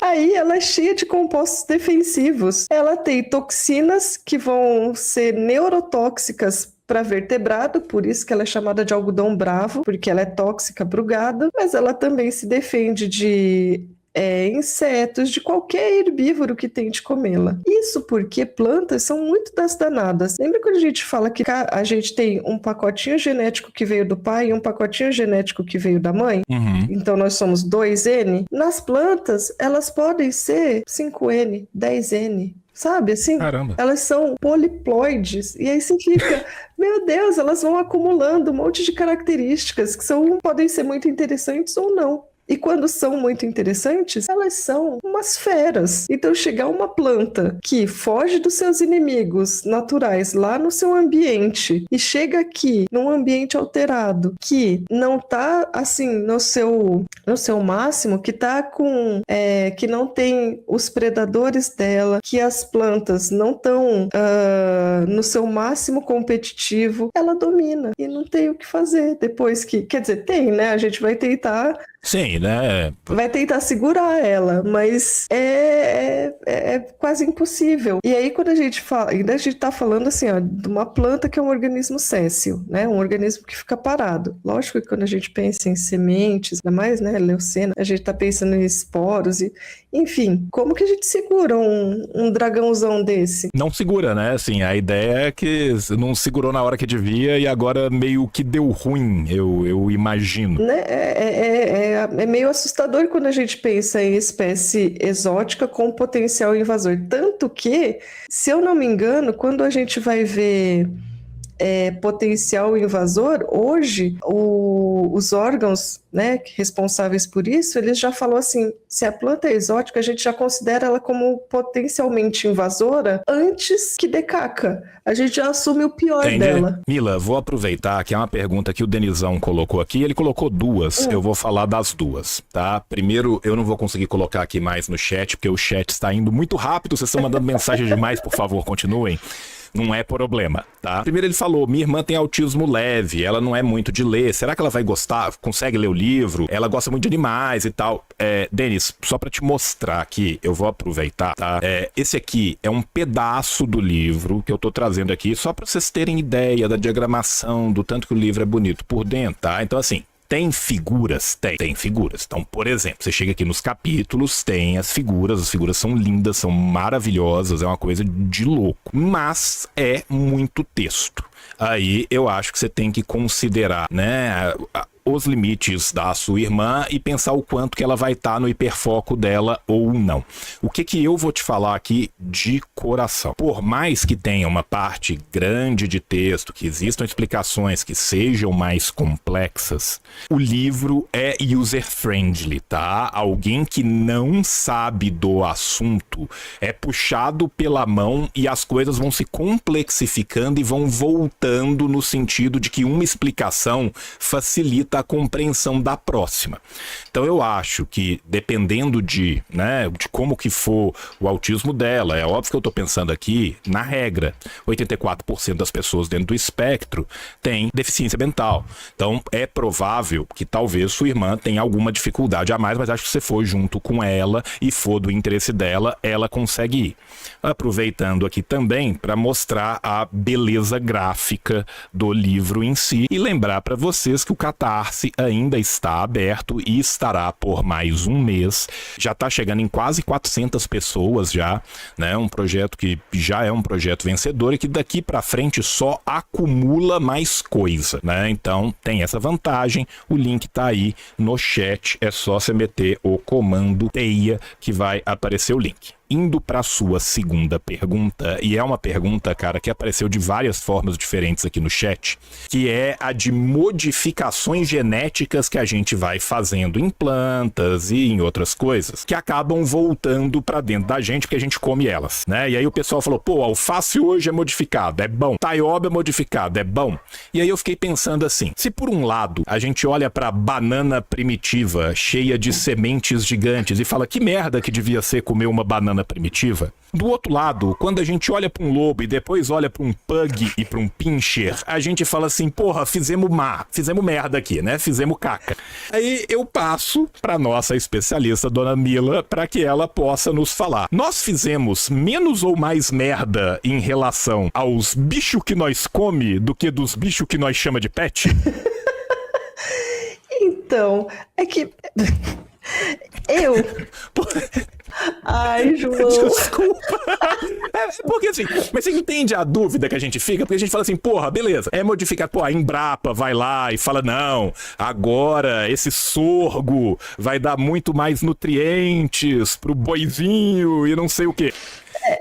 Aí ela é cheia de compostos defensivos. Ela tem toxinas que vão ser neurotóxicas para vertebrado, por isso que ela é chamada de algodão bravo, porque ela é tóxica para o gado, mas ela também se defende de insetos, de qualquer herbívoro que tente comê-la. Isso porque plantas são muito das danadas. Lembra quando a gente fala que a gente tem um pacotinho genético que veio do pai e um pacotinho genético que veio da mãe? Então nós somos 2N. Nas plantas, elas podem ser 5N, 10N. Sabe, assim?
Caramba.
Elas são poliploides. E aí você fica, meu Deus, elas vão acumulando um monte de características que podem ser muito interessantes ou não. E quando são muito interessantes, elas são umas feras. Então, chegar uma planta que foge dos seus inimigos naturais lá no seu ambiente e chega aqui num ambiente alterado, que não tá assim no seu máximo, que tá que não tem os predadores dela, que as plantas não estão no seu máximo competitivo, ela domina e não tem o que fazer depois que, quer dizer, tem, né? A gente vai tentar.
Sim, né?
Vai tentar segurar ela, mas é quase impossível. E aí, quando a gente fala, ainda a gente tá falando assim, de uma planta que é um organismo séssil, né? Um organismo que fica parado. Lógico que quando a gente pensa em sementes, ainda mais, né, leucena, a gente tá pensando em esporos e, enfim, como que a gente segura um dragãozão desse?
Não segura, né? Assim, a ideia é que não segurou na hora que devia e agora meio que deu ruim, eu imagino.
Né? É meio assustador quando a gente pensa em espécie exótica com potencial invasor. Tanto que, se eu não me engano, quando a gente vai ver potencial invasor, hoje os órgãos, né, responsáveis por isso, eles já falou assim, se a planta é exótica, a gente já considera ela como potencialmente invasora antes que dê caca. A gente já assume o pior dela.
Mila, vou aproveitar que é uma pergunta que o Denizão colocou aqui. Ele colocou duas, eu vou falar das duas, tá? Primeiro, eu não vou conseguir colocar aqui mais no chat, porque o chat está indo muito rápido. Vocês estão mandando mensagem demais, por favor, continuem. Não é problema, tá? Primeiro ele falou, minha irmã tem autismo leve, ela não é muito de ler, será que ela vai gostar? Consegue ler o livro? Ela gosta muito de animais e tal. Denis, só pra te mostrar aqui, eu vou aproveitar, tá? Esse aqui é um pedaço do livro que eu tô trazendo aqui, só pra vocês terem ideia da diagramação, do tanto que o livro é bonito por dentro, tá? Então assim, tem figuras? Tem figuras. Então, por exemplo, você chega aqui nos capítulos, tem as figuras são lindas, são maravilhosas, é uma coisa de louco. Mas é muito texto. Aí eu acho que você tem que considerar, né, os limites da sua irmã e pensar o quanto que ela vai estar no hiperfoco dela ou não. O que eu vou te falar aqui de coração? Por mais que tenha uma parte grande de texto, que existam explicações que sejam mais complexas, o livro é user-friendly, tá? Alguém que não sabe do assunto é puxado pela mão e as coisas vão se complexificando e vão voltando no sentido de que uma explicação facilita a compreensão da próxima. Então eu acho que dependendo de como que for o autismo dela, é óbvio que eu tô pensando aqui na regra, 84% das pessoas dentro do espectro têm deficiência mental. Então é provável que talvez sua irmã tenha alguma dificuldade a mais, mas acho que se você for junto com ela e for do interesse dela, ela consegue ir. Aproveitando aqui também para mostrar a beleza gráfica do livro em si e lembrar para vocês que o Catarse ainda está aberto e estará por mais um mês. Já está chegando em quase 400 pessoas já, né? Um projeto que já é um projeto vencedor e que daqui para frente só acumula mais coisa, né? Então tem essa vantagem. O link tá aí no chat, é só você meter o comando TEIA que vai aparecer o link. Indo para a sua segunda pergunta, e é uma pergunta, cara, que apareceu de várias formas diferentes aqui no chat, que é a de modificações genéticas que a gente vai fazendo em plantas e em outras coisas, que acabam voltando para dentro da gente, porque a gente come elas, né? E aí o pessoal falou, pô, alface hoje é modificado, é bom. Taioba é modificado, é bom. E aí eu fiquei pensando assim, se por um lado a gente olha para banana primitiva, cheia de sementes gigantes, e fala, que merda que devia ser comer uma banana primitiva. Do outro lado, quando a gente olha para um lobo e depois olha para um pug e para um pincher, a gente fala assim, porra, fizemos merda aqui, né? Fizemos caca. Aí eu passo para nossa especialista, dona Mila, para que ela possa nos falar. Nós fizemos menos ou mais merda em relação aos bichos que nós come do que dos bichos que nós chama de pet?
Então, é que... Ai, João.
Desculpa. Porque assim, mas você entende a dúvida que a gente fica? Porque a gente fala assim, porra, beleza, é modificado. Pô, a Embrapa vai lá e fala, não, agora esse sorgo vai dar muito mais nutrientes pro boizinho e não sei o quê.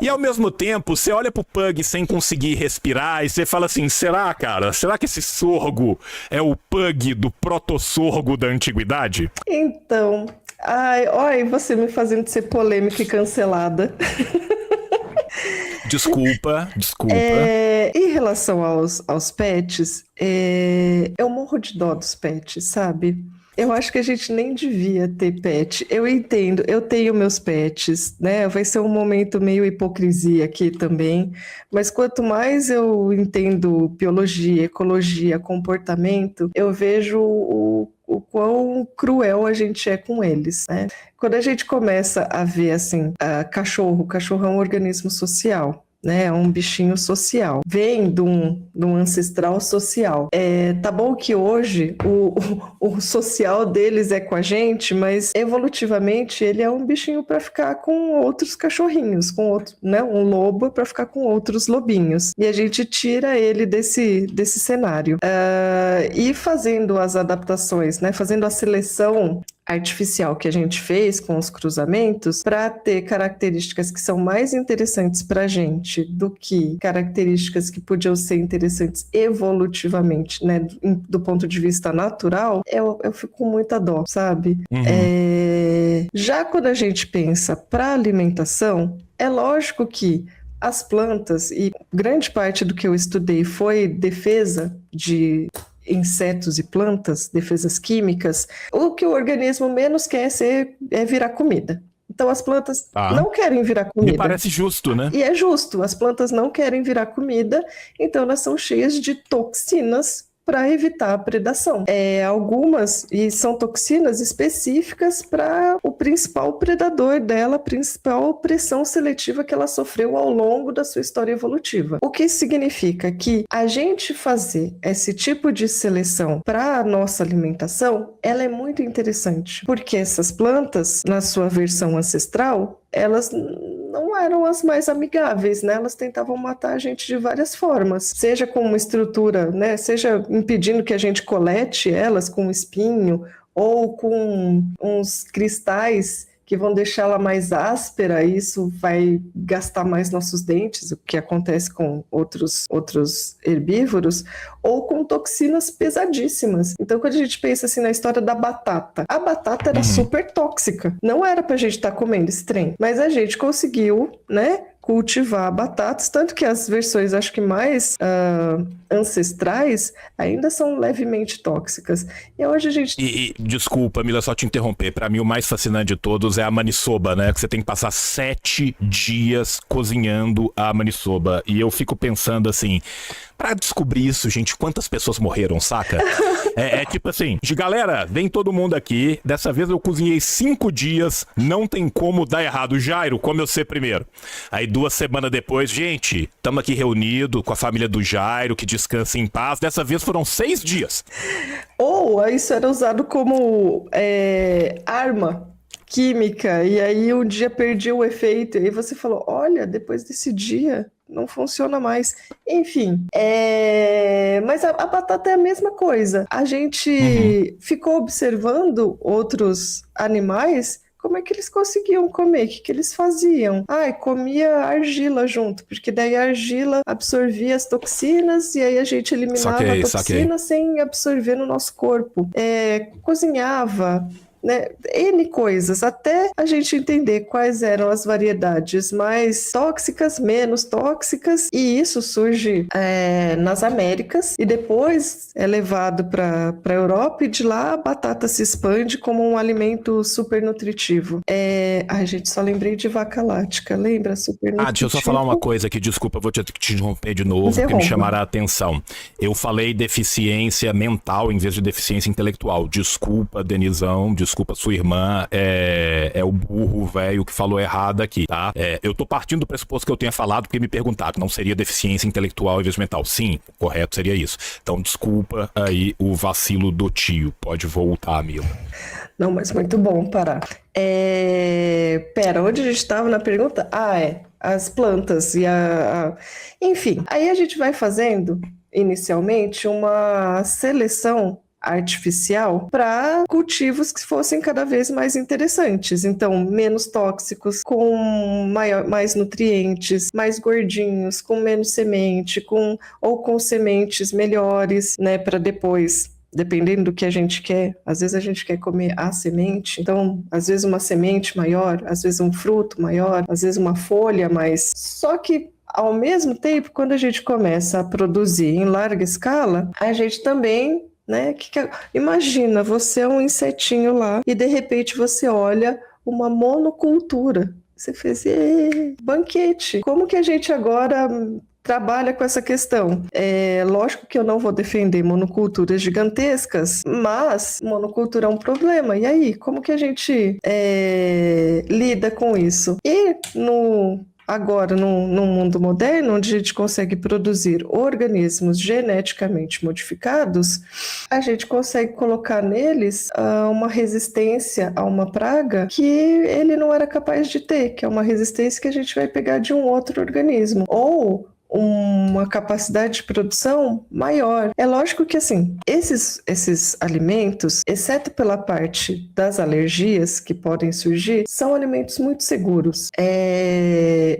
E ao mesmo tempo, você olha pro pug sem conseguir respirar e você fala assim, será, cara? Será que esse sorgo é o pug do proto-sorgo da antiguidade?
Então, olha você me fazendo ser polêmica e cancelada.
Desculpa.
Em relação aos pets, eu morro de dó dos pets, sabe? Eu acho que a gente nem devia ter pet. Eu entendo, eu tenho meus pets, né? Vai ser um momento meio hipocrisia aqui também, mas quanto mais eu entendo biologia, ecologia, comportamento, eu vejo o quão cruel a gente é com eles, né? Quando a gente começa a ver, assim, cachorro é um organismo social, né? É um bichinho social, vem de um ancestral social. Tá bom que hoje o social deles é com a gente, mas evolutivamente ele é um bichinho para ficar com outros cachorrinhos, com outro, né? Um lobo para ficar com outros lobinhos. E a gente tira ele desse cenário. E fazendo as adaptações, né? Fazendo a seleção artificial que a gente fez com os cruzamentos para ter características que são mais interessantes para a gente do que características que podiam ser interessantes evolutivamente, né, do ponto de vista natural, eu fico com muita dó, sabe? Já quando a gente pensa para alimentação, é lógico que as plantas, e grande parte do que eu estudei foi defesa de insetos e plantas, defesas químicas, o que o organismo menos quer é virar comida. Então as plantas não querem virar comida.
Me parece justo, né?
E é justo, as plantas não querem virar comida, então elas são cheias de toxinas para evitar a predação. Algumas, e são toxinas específicas para o principal predador dela, a principal pressão seletiva que ela sofreu ao longo da sua história evolutiva. O que significa que a gente fazer esse tipo de seleção para a nossa alimentação, ela é muito interessante, porque essas plantas, na sua versão ancestral, elas não eram as mais amigáveis, né? Elas tentavam matar a gente de várias formas, seja com uma estrutura, né? Seja impedindo que a gente colete elas com um espinho ou com uns cristais que vão deixá-la mais áspera, e isso vai gastar mais nossos dentes, o que acontece com outros herbívoros, ou com toxinas pesadíssimas. Então, quando a gente pensa assim na história da batata, a batata era super tóxica, não era pra gente estar comendo esse trem, mas a gente conseguiu, né, cultivar batatas, tanto que as versões, acho que mais ancestrais, ainda são levemente tóxicas. E hoje a gente...
E desculpa, Mila, só te interromper. Pra mim, o mais fascinante de todos é a maniçoba, né? Que você tem que passar 7 dias cozinhando a maniçoba. E eu fico pensando assim... Pra descobrir isso, gente, quantas pessoas morreram, saca? É tipo assim, galera, vem todo mundo aqui. Dessa vez eu cozinhei 5 dias, não tem como dar errado. Jairo, come você primeiro. Aí 2 semanas depois, gente, estamos aqui reunidos com a família do Jairo, que descansa em paz. Dessa vez foram 6 dias.
Ou isso era usado como arma química, e aí um dia perdia o efeito, e aí você falou, olha, depois desse dia... não funciona mais. Enfim, mas a batata é a mesma coisa. A gente ficou observando outros animais, como é que eles conseguiam comer, o que eles faziam? Comia argila junto, porque daí a argila absorvia as toxinas e aí a gente eliminava a toxina sem absorver no nosso corpo. Cozinhava... né, N coisas, até a gente entender quais eram as variedades mais tóxicas, menos tóxicas, e isso surge nas Américas, e depois é levado para a Europa, e de lá a batata se expande como um alimento super nutritivo. Gente, só lembrei de vaca láctea, lembra? Super nutritivo.
Deixa eu só falar uma coisa aqui, desculpa, vou te interromper de novo, porque me chamaram a atenção. Eu falei deficiência mental em vez de deficiência intelectual. Desculpa, Denizão, desculpa, sua irmã, é o burro velho que falou errado aqui, tá? Eu tô partindo do pressuposto que eu tenha falado porque me perguntaram, não seria deficiência intelectual em vez de mental? Sim, o correto seria isso. Então, desculpa aí o vacilo do tio. Pode voltar, Mila.
Não, mas muito bom parar. Pera, onde a gente estava na pergunta? As plantas e Enfim, aí a gente vai fazendo, inicialmente, uma seleção artificial para cultivos que fossem cada vez mais interessantes, então menos tóxicos, com mais nutrientes, mais gordinhos, com menos semente, ou com sementes melhores, né, para depois, dependendo do que a gente quer, às vezes a gente quer comer a semente, então às vezes uma semente maior, às vezes um fruto maior, às vezes uma folha mais, só que ao mesmo tempo, quando a gente começa a produzir em larga escala, a gente também, né? Imagina, você é um insetinho lá e de repente você olha uma monocultura. Você fez banquete. Como que a gente agora trabalha com essa questão? Lógico que eu não vou defender monoculturas gigantescas, mas monocultura é um problema. E aí, como que a gente lida com isso? E agora, no mundo moderno, onde a gente consegue produzir organismos geneticamente modificados, a gente consegue colocar neles uma resistência a uma praga que ele não era capaz de ter, que é uma resistência que a gente vai pegar de um outro organismo. Ou uma capacidade de produção maior. É lógico que, assim, esses alimentos, exceto pela parte das alergias que podem surgir, são alimentos muito seguros.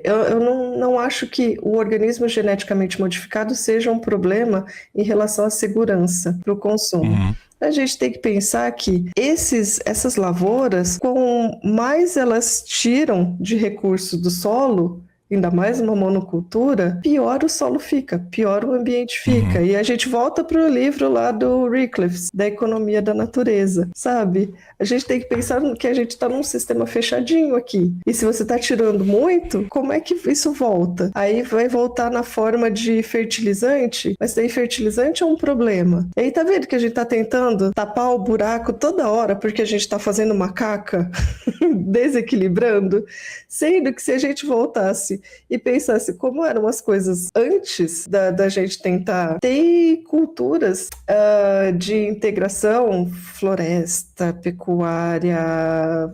Eu não acho que o organismo geneticamente modificado seja um problema em relação à segurança para o consumo.
Uhum.
A gente tem que pensar que essas lavouras, quanto mais elas tiram de recurso do solo, ainda mais uma monocultura, pior o solo fica, pior o ambiente fica. E a gente volta para o livro lá do Wycliffe, da economia da natureza, sabe? A gente tem que pensar que a gente está num sistema fechadinho aqui. E se você está tirando muito, como é que isso volta? Aí vai voltar na forma de fertilizante, mas daí fertilizante é um problema. E aí tá vendo que a gente está tentando tapar o buraco toda hora porque a gente está fazendo uma caca, desequilibrando, sendo que se a gente voltasse e pensasse como eram as coisas antes da gente tentar ter culturas de integração, floresta, pecuária,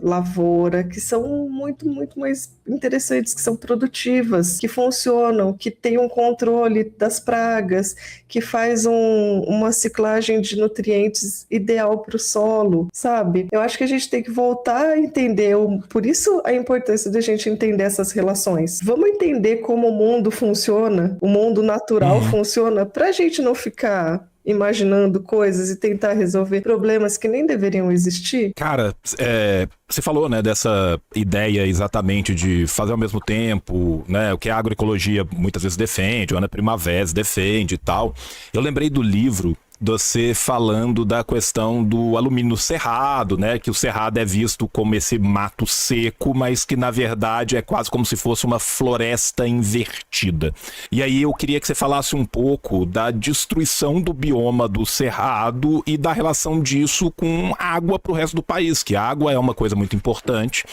lavoura, que são muito, muito mais interessantes, que são produtivas, que funcionam, que têm um controle das pragas, que faz uma ciclagem de nutrientes ideal para o solo, sabe? Eu acho que a gente tem que voltar a entender, por isso a importância da gente entender essas relações. Vamos entender como o mundo funciona, o mundo natural funciona, para a gente não ficar imaginando coisas e tentar resolver problemas que nem deveriam existir.
Cara, você falou, né, dessa ideia exatamente de fazer ao mesmo tempo, né, o que a agroecologia muitas vezes defende, o Ana Primavera defende e tal. Eu lembrei do livro você falando da questão do alumínio no cerrado, né? Que o cerrado é visto como esse mato seco, mas que na verdade é quase como se fosse uma floresta invertida. E aí eu queria que você falasse um pouco da destruição do bioma do cerrado e da relação disso com água para o resto do país, que a água é uma coisa muito importante,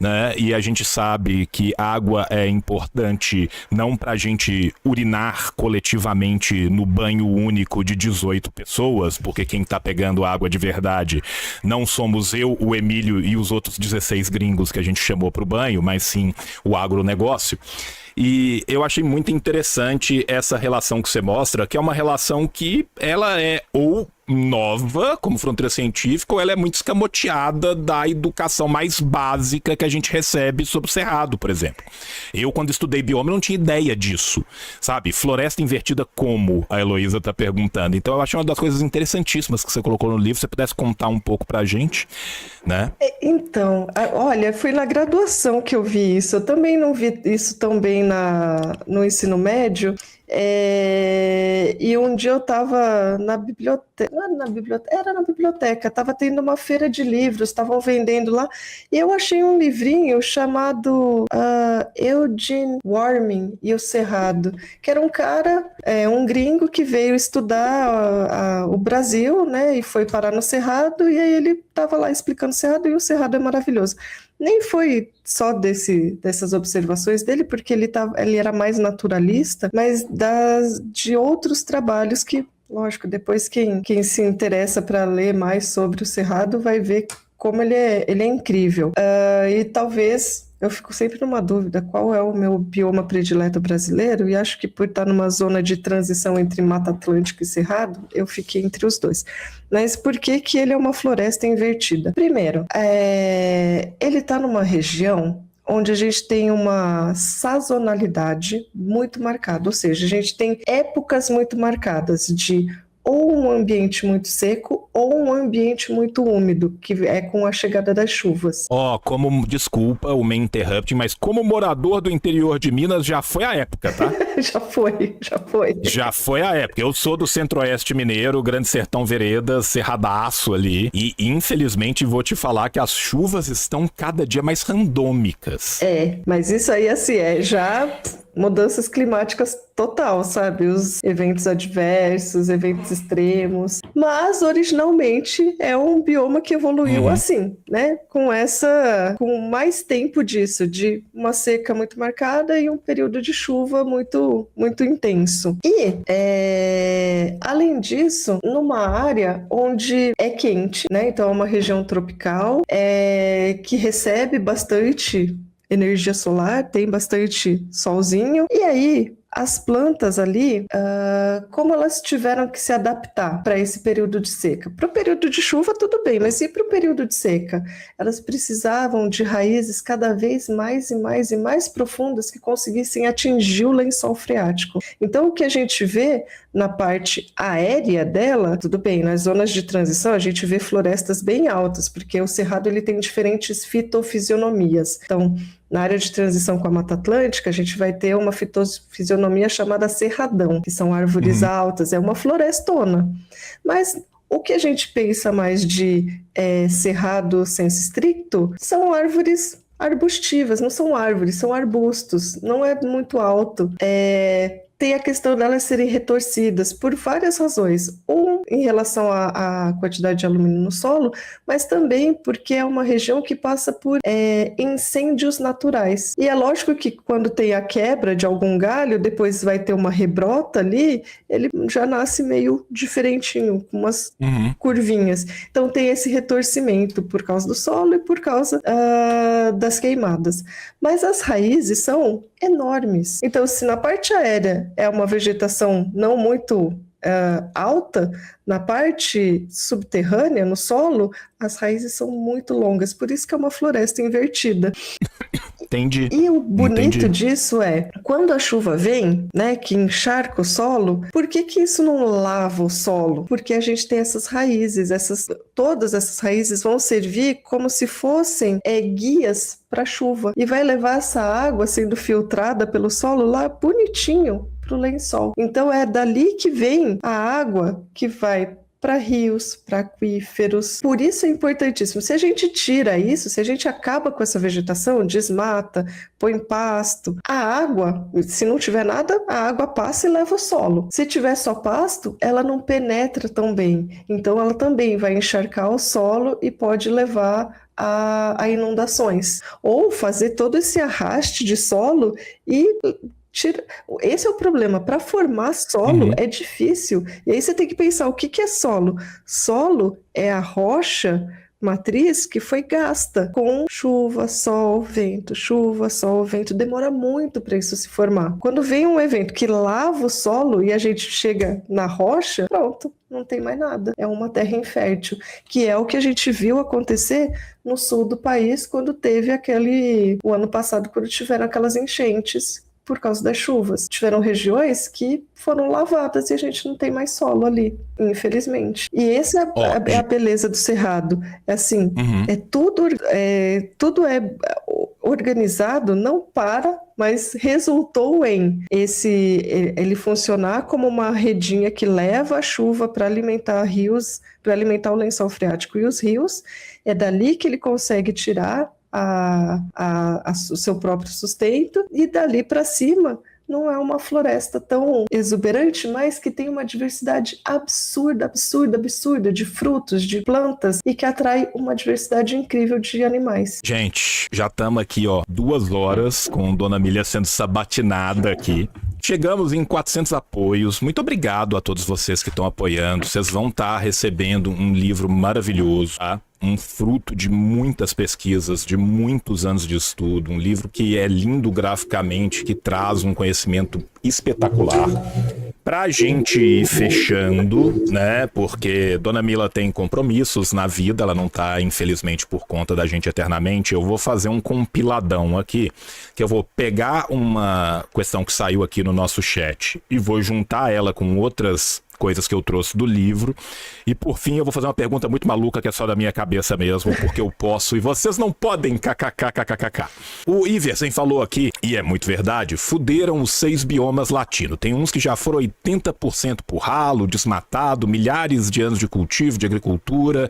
né? E a gente sabe que água é importante não para a gente urinar coletivamente no banho único de 18 pessoas, porque quem tá pegando água de verdade não somos eu, o Emílio e os outros 16 gringos que a gente chamou pro banho, mas sim o agronegócio. E eu achei muito interessante essa relação que você mostra, que é uma relação que ela é ou nova, como fronteira científica, ou ela é muito escamoteada da educação mais básica que a gente recebe sobre o cerrado, por exemplo. Eu, quando estudei bioma, não tinha ideia disso, sabe? Floresta invertida como? A Heloísa tá perguntando. Então eu achei uma das coisas interessantíssimas que você colocou no livro, se você pudesse contar um pouco pra gente, né?
Então, olha, foi na graduação que eu vi isso. Eu também não vi isso tão bem no ensino médio. E um dia eu estava na biblioteca, era na biblioteca, estava tendo uma feira de livros, estavam vendendo lá, e eu achei um livrinho chamado Eugene Warming e o Cerrado, que era um cara, um gringo que veio estudar o Brasil, né, e foi parar no Cerrado, e aí ele estava lá explicando o Cerrado, e o Cerrado é maravilhoso. Nem foi só dessas observações dele, porque ele era mais naturalista, mas de outros trabalhos que, lógico, depois quem se interessa para ler mais sobre o Cerrado vai ver como ele é incrível. E talvez eu fico sempre numa dúvida qual é o meu bioma predileto brasileiro, e acho que por estar numa zona de transição entre Mata Atlântica e Cerrado, eu fiquei entre os dois. Mas por que ele é uma floresta invertida? Primeiro, ele está numa região onde a gente tem uma sazonalidade muito marcada, ou seja, a gente tem épocas muito marcadas de ou um ambiente muito seco ou um ambiente muito úmido, que é com a chegada das chuvas.
Desculpa o me interrupt, mas como morador do interior de Minas, já foi a época, tá?
Já foi.
Já foi a época. Eu sou do Centro-Oeste Mineiro, Grande Sertão Veredas, Cerradaço ali, e infelizmente vou te falar que as chuvas estão cada dia mais randômicas.
Mas isso aí, assim, já mudanças climáticas total, sabe? Os eventos adversos, eventos extremos. Mas, originalmente, é um bioma que evoluiu assim, né? Com mais tempo disso, de uma seca muito marcada e um período de chuva muito, muito intenso. E, além disso, numa área onde é quente, né? Então, é uma região tropical, que recebe bastante energia solar, tem bastante solzinho, e aí as plantas ali, como elas tiveram que se adaptar para esse período de seca? Para o período de chuva, tudo bem, mas e para o período de seca? Elas precisavam de raízes cada vez mais e mais e mais profundas que conseguissem atingir o lençol freático. Então, o que a gente vê na parte aérea dela, tudo bem, nas zonas de transição a gente vê florestas bem altas, porque o cerrado ele tem diferentes fitofisionomias. Então, na área de transição com a Mata Atlântica, a gente vai ter uma fitofisionomia chamada cerradão, que são árvores altas, é uma florestona. Mas o que a gente pensa mais de cerrado sensu stricto são árvores arbustivas, não são árvores, são arbustos, não é muito alto. Tem a questão delas serem retorcidas por várias razões. Em relação à quantidade de alumínio no solo, mas também porque é uma região que passa por incêndios naturais. E é lógico que quando tem a quebra de algum galho, depois vai ter uma rebrota ali, ele já nasce meio diferentinho, com umas curvinhas. Então tem esse retorcimento por causa do solo e por causa das queimadas. Mas as raízes são enormes. Então, se na parte aérea é uma vegetação não muito alta, na parte subterrânea, no solo, as raízes são muito longas, por isso que é uma floresta invertida.
Entendi.
E o bonito disso é, quando a chuva vem, né, que encharca o solo, por que isso não lava o solo? Porque a gente tem essas raízes, todas essas raízes vão servir como se fossem guias para a chuva, e vai levar essa água sendo filtrada pelo solo lá bonitinho para o lençol. Então é dali que vem a água que vai para rios, para aquíferos. Por isso é importantíssimo. Se a gente tira isso, se a gente acaba com essa vegetação, desmata, põe pasto, a água, se não tiver nada, a água passa e leva o solo. Se tiver só pasto, ela não penetra tão bem. Então ela também vai encharcar o solo e pode levar a inundações. Ou fazer todo esse arraste de solo e esse é o problema. Para formar solo é difícil. E aí você tem que pensar o que é solo. Solo é a rocha matriz que foi gasta com chuva, sol, vento, chuva, sol, vento. Demora muito para isso se formar. Quando vem um evento que lava o solo e a gente chega na rocha, pronto, não tem mais nada. É uma terra infértil, que é o que a gente viu acontecer no sul do país quando teve o ano passado, quando tiveram aquelas enchentes por causa das chuvas. Tiveram regiões que foram lavadas e a gente não tem mais solo ali, infelizmente. E essa é a beleza do Cerrado. É assim, tudo é organizado, não para, mas resultou em ele funcionar como uma redinha que leva a chuva para alimentar rios, para alimentar o lençol freático. E os rios, é dali que ele consegue tirar o seu próprio sustento, e dali para cima não é uma floresta tão exuberante, mas que tem uma diversidade absurda de frutos, de plantas, e que atrai uma diversidade incrível de animais.
Gente, já estamos aqui, 2 horas com Dona Mília sendo sabatinada aqui. Chegamos em 400 apoios. Muito obrigado a todos vocês que estão apoiando. Vocês vão estar recebendo um livro maravilhoso, tá? Um fruto de muitas pesquisas, de muitos anos de estudo. Um livro que é lindo graficamente, que traz um conhecimento espetacular. Pra gente ir fechando, né? Porque Dona Mila tem compromissos na vida, ela não tá, infelizmente, por conta da gente eternamente. Eu vou fazer um compiladão aqui, que eu vou pegar uma questão que saiu aqui no nosso chat e vou juntar ela com outras coisas que eu trouxe do livro. E por fim eu vou fazer uma pergunta muito maluca que é só da minha cabeça mesmo, porque eu posso e vocês não podem, kkkkkk. O Iversen falou aqui, e é muito verdade, fuderam os 6 biomas latinos. Tem uns que já foram 80% por ralo, desmatado, milhares de anos de cultivo, de agricultura,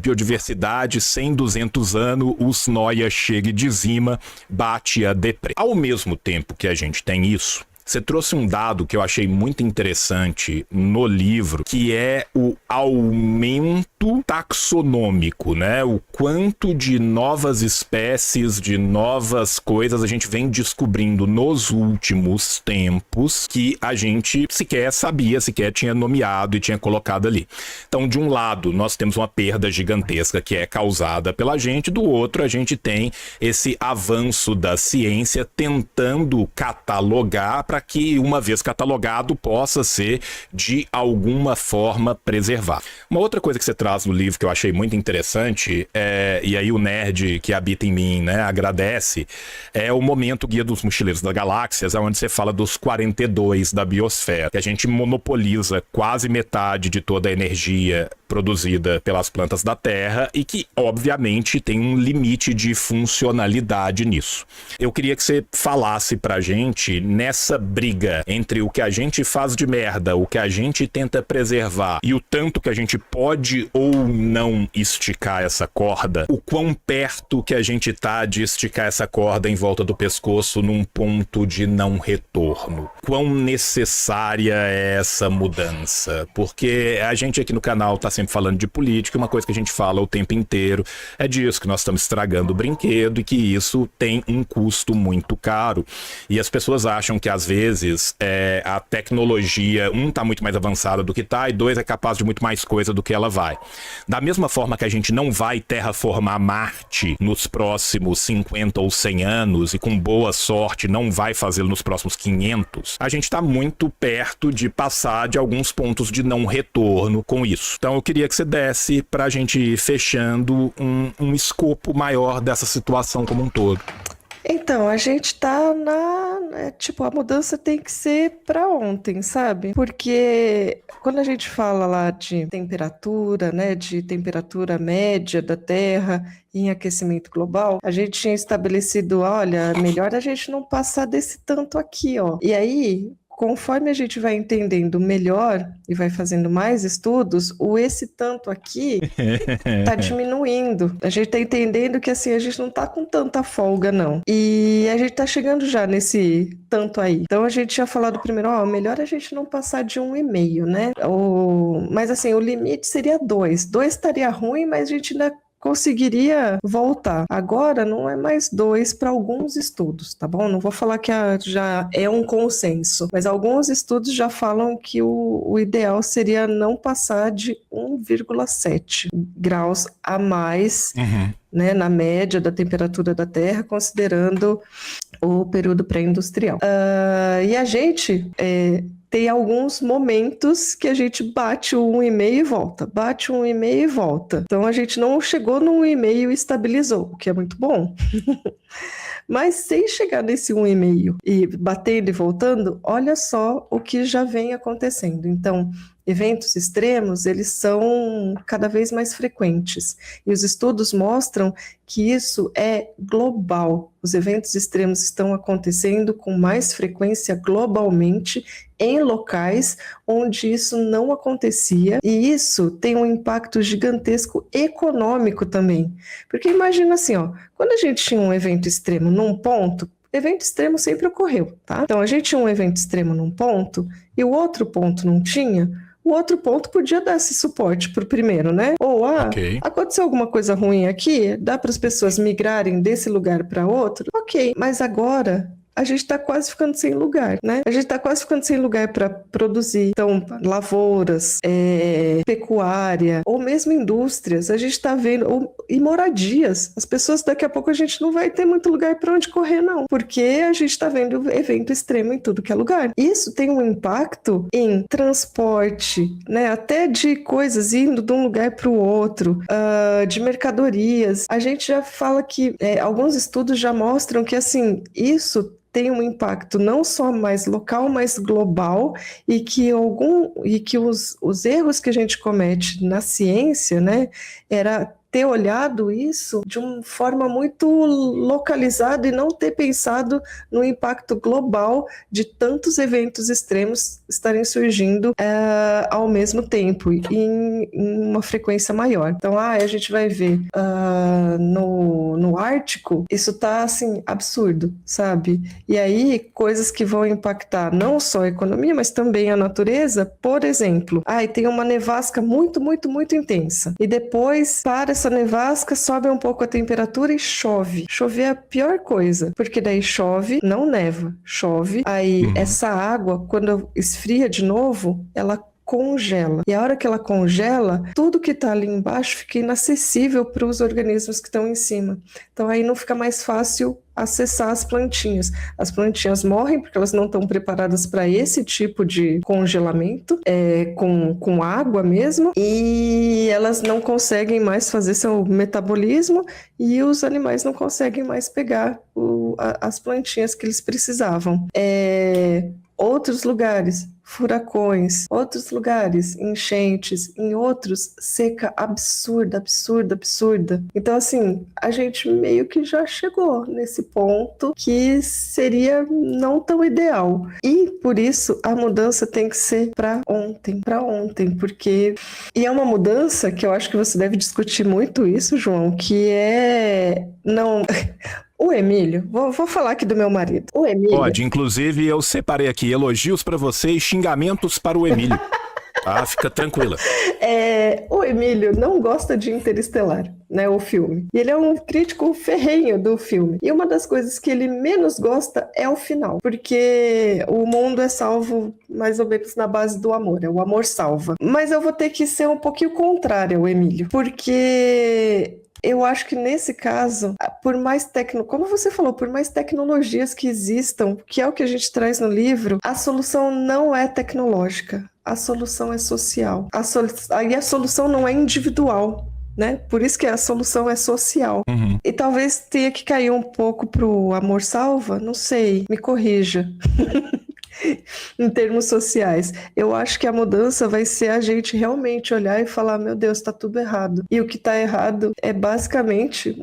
biodiversidade, 100, 200 anos, os noia chega e dizima, bate a deprê. Ao mesmo tempo que a gente tem isso, você trouxe um dado que eu achei muito interessante no livro, que é o aumento taxonômico, né? O quanto de novas espécies, de novas coisas a gente vem descobrindo nos últimos tempos que a gente sequer sabia, sequer tinha nomeado e tinha colocado ali. Então, de um lado, nós temos uma perda gigantesca que é causada pela gente, do outro, a gente tem esse avanço da ciência tentando catalogar para que, uma vez catalogado, possa ser de alguma forma preservado. Uma outra coisa que você traz no livro que eu achei muito interessante, e aí o nerd que habita em mim, né, agradece, é o momento Guia dos Mochileiros das Galáxias, onde você fala dos 42 da biosfera, que a gente monopoliza quase metade de toda a energia produzida pelas plantas da Terra e que, obviamente, tem um limite de funcionalidade nisso. Eu queria que você falasse pra gente, nessa briga entre o que a gente faz de merda, o que a gente tenta preservar e o tanto que a gente pode ou não esticar essa corda, o quão perto que a gente tá de esticar essa corda em volta do pescoço num ponto de não retorno. Quão necessária é essa mudança? Porque a gente aqui no canal tá sempre falando de política, uma coisa que a gente fala o tempo inteiro é disso, que nós estamos estragando o brinquedo e que isso tem um custo muito caro. E as pessoas acham que às vezes a tecnologia, tá muito mais avançada do que tá, e dois, é capaz de muito mais coisa do que ela vai. Da mesma forma que a gente não vai terraformar Marte nos próximos 50 ou 100 anos, e com boa sorte não vai fazê-lo nos próximos 500, a gente tá muito perto de passar de alguns pontos de não retorno com isso. Então eu queria que você desse pra gente ir fechando um escopo maior dessa situação como um todo.
Então, a gente tá tipo, a mudança tem que ser para ontem, sabe? Porque quando a gente fala lá de temperatura, né, de temperatura média da Terra em aquecimento global, a gente tinha estabelecido, olha, melhor a gente não passar desse tanto aqui, ó. E aí, conforme a gente vai entendendo melhor e vai fazendo mais estudos, esse tanto aqui tá diminuindo. A gente tá entendendo que assim, a gente não tá com tanta folga, não. E a gente tá chegando já nesse tanto aí. Então a gente tinha falado primeiro, melhor a gente não passar de 1,5, né? Mas assim, o limite seria 2. 2 estaria ruim, mas a gente ainda conseguiria voltar. Agora não é mais 2 para alguns estudos, tá bom? Não vou falar que já é um consenso, mas alguns estudos já falam que o ideal seria não passar de 1,7 graus a mais, né, na média da temperatura da Terra, considerando o período pré-industrial. E a gente tem alguns momentos que a gente bate o 1,5 e volta, bate o 1,5 e volta. Então a gente não chegou no 1,5 e estabilizou, o que é muito bom. Mas sem chegar nesse 1,5 e batendo e voltando, olha só o que já vem acontecendo. Então, eventos extremos, eles são cada vez mais frequentes. E os estudos mostram que isso é global. Os eventos extremos estão acontecendo com mais frequência globalmente em locais onde isso não acontecia. E isso tem um impacto gigantesco econômico também. Porque imagina assim, quando a gente tinha um evento extremo num ponto, evento extremo sempre ocorreu, tá? Então a gente tinha um evento extremo num ponto e o outro ponto não tinha, o outro ponto podia dar esse suporte para o primeiro, né? Ou, aconteceu alguma coisa ruim aqui, dá para as pessoas migrarem desse lugar para outro? Ok, mas agora a gente está quase ficando sem lugar, né? A gente está quase ficando sem lugar para produzir. Então, lavouras, pecuária, ou mesmo indústrias, a gente está vendo, e moradias. As pessoas, daqui a pouco, a gente não vai ter muito lugar para onde correr, não. Porque a gente está vendo evento extremo em tudo que é lugar. Isso tem um impacto em transporte, né? Até de coisas indo de um lugar para o outro, de mercadorias. A gente já fala que alguns estudos já mostram que, assim, isso tem um impacto não só mais local, mas global, e que os erros que a gente comete na ciência, né, era ter olhado isso de uma forma muito localizada e não ter pensado no impacto global de tantos eventos extremos estarem surgindo ao mesmo tempo e em uma frequência maior. Então, a gente vai ver no Ártico, isso tá assim, absurdo, sabe? E aí, coisas que vão impactar não só a economia, mas também a natureza, por exemplo, tem uma nevasca muito, muito, muito intensa, e depois, para essa nevasca, sobe um pouco a temperatura e chove. Chover é a pior coisa, porque daí chove, não neva, chove, aí essa água, quando esfria de novo, ela congela. E a hora que ela congela, tudo que está ali embaixo fica inacessível para os organismos que estão em cima. Então aí não fica mais fácil acessar as plantinhas. As plantinhas morrem porque elas não estão preparadas para esse tipo de congelamento, com água mesmo, e elas não conseguem mais fazer seu metabolismo e os animais não conseguem mais pegar as plantinhas que eles precisavam. Outros lugares, furacões, outros lugares, enchentes, em outros, seca absurda. Então, assim, a gente meio que já chegou nesse ponto que seria não tão ideal. E, por isso, a mudança tem que ser para ontem, porque... E é uma mudança que eu acho que você deve discutir muito isso, João, que não... O Emílio, vou falar aqui do meu marido. O Emílio...
Pode, inclusive eu separei aqui elogios para você e xingamentos para o Emílio. Tá? Fica tranquila.
O Emílio não gosta de Interestelar, né, o filme. E ele é um crítico ferrenho do filme. E uma das coisas que ele menos gosta é o final. Porque o mundo é salvo mais ou menos na base do amor. O amor salva. Mas eu vou ter que ser um pouquinho contrária ao Emílio. Porque... eu acho que nesse caso, como você falou, por mais tecnologias que existam, que é o que a gente traz no livro, a solução não é tecnológica, a solução é social. Aí a solução não é individual, né? Por isso que a solução é social.
Uhum.
E talvez tenha que cair um pouco pro amor salva, não sei, me corrija. Em termos sociais, eu acho que a mudança vai ser a gente realmente olhar e falar, meu Deus, está tudo errado. E o que está errado é basicamente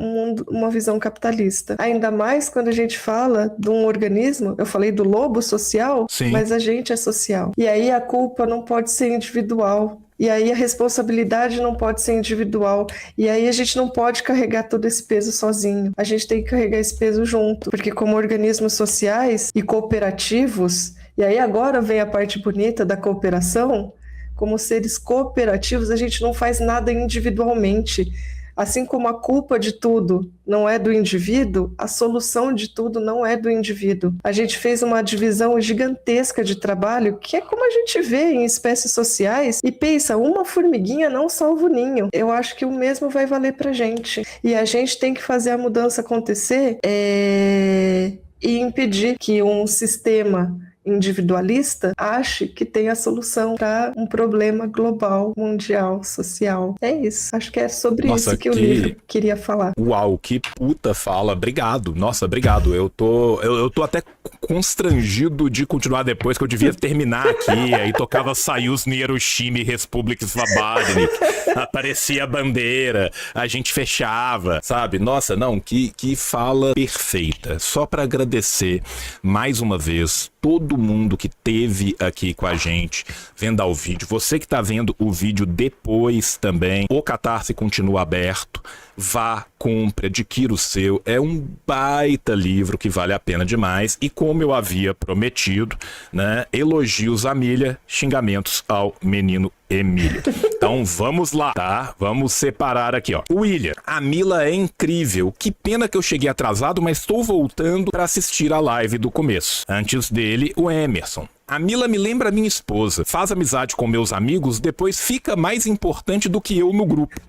uma visão capitalista. Ainda mais quando a gente fala de um organismo, eu falei do lobo social,
Sim.
Mas a gente é social. E aí a culpa não pode ser individual. E aí a responsabilidade não pode ser individual. E aí a gente não pode carregar todo esse peso sozinho. A gente tem que carregar esse peso junto. Porque como organismos sociais e cooperativos, e aí agora vem a parte bonita da cooperação, como seres cooperativos, a gente não faz nada individualmente. Assim como a culpa de tudo não é do indivíduo, a solução de tudo não é do indivíduo. A gente fez uma divisão gigantesca de trabalho, que é como a gente vê em espécies sociais, e pensa, uma formiguinha não salva o ninho. Eu acho que o mesmo vai valer pra gente. E a gente tem que fazer a mudança acontecer e impedir que um sistema individualista ache que tem a solução para um problema global, mundial, social. É isso. Acho que é sobre isso que o livro queria falar.
Uau, que puta fala. Obrigado. Nossa, obrigado. Eu tô até constrangido de continuar depois, que eu devia terminar aqui. Aí tocava Sayus Hiroshima Republic Svabadnik. Aparecia a bandeira, a gente fechava, sabe? Nossa, não, que fala perfeita. Só para agradecer mais uma vez todo mundo que teve aqui com a gente vendo ao vídeo. Você que tá vendo o vídeo depois também, o Catarse continua aberto. Vá, compre, adquira o seu. É um baita livro que vale a pena demais. E como eu havia prometido, né, elogios à Milha, xingamentos ao menino Emílio. Então vamos lá, tá? Vamos separar aqui, ó. William, a Mila é incrível. Que pena que eu cheguei atrasado, mas estou voltando para assistir a live do começo. Antes dele, o Emerson. A Mila me lembra minha esposa. Faz amizade com meus amigos, depois fica mais importante do que eu no grupo.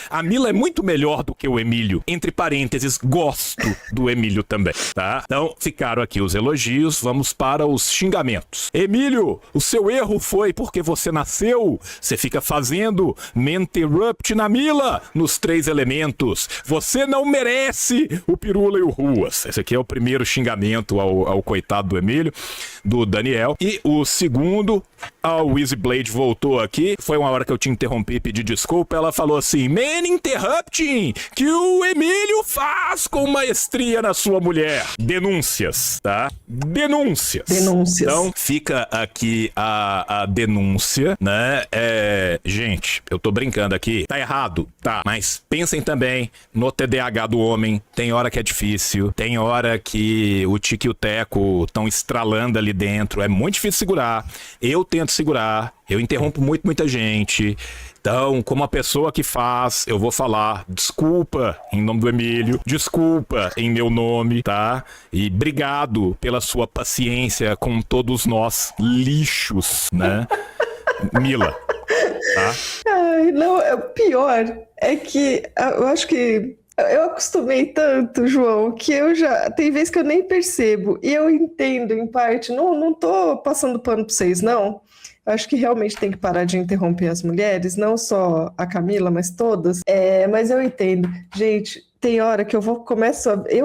A Mila é muito melhor do que o Emílio. Entre parênteses, gosto do Emílio também, tá? Então, ficaram aqui os elogios, vamos para os xingamentos. Emílio, o seu erro foi porque você nasceu. Você fica fazendo menterupt na Mila, nos 3 elementos. Você não merece o Pirula e o Ruas. Esse aqui é o primeiro xingamento ao coitado do Emílio, do Daniel. E o segundo, a Wizzyblade voltou aqui. Foi uma hora que eu te interrompi e pedi desculpa. Ela falou assim: Man interrupting, que o Emílio faz com maestria na sua mulher. Denúncias, tá? Denúncias. Então fica aqui a denúncia, né? Gente, eu tô brincando aqui. Tá errado? Tá. Mas pensem também no TDAH do homem. Tem hora que é difícil. Tem hora que o tique e o teco estão estralando ali dentro. É muito difícil segurar. Eu tento segurar. Eu interrompo muita gente. Então, como a pessoa que faz, eu vou falar desculpa em nome do Emílio, desculpa em meu nome, tá? E obrigado pela sua paciência com todos nós lixos, né? Mila, tá?
Ai, não, o pior é que eu acho que eu acostumei tanto, João, que eu já. Tem vezes que eu nem percebo. E eu entendo, em parte. Não tô passando pano pra vocês, não. Eu acho que realmente tem que parar de interromper as mulheres, não só a Camila, mas todas. Mas eu entendo. Gente, tem hora que eu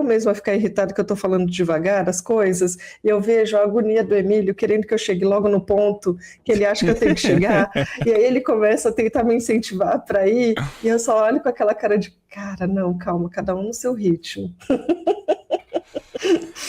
mesma a ficar irritada que eu tô falando devagar as coisas, e eu vejo a agonia do Emílio querendo que eu chegue logo no ponto que ele acha que eu tenho que chegar, e aí ele começa a tentar me incentivar para ir, e eu só olho com aquela cara de, cara, não, calma, cada um no seu ritmo.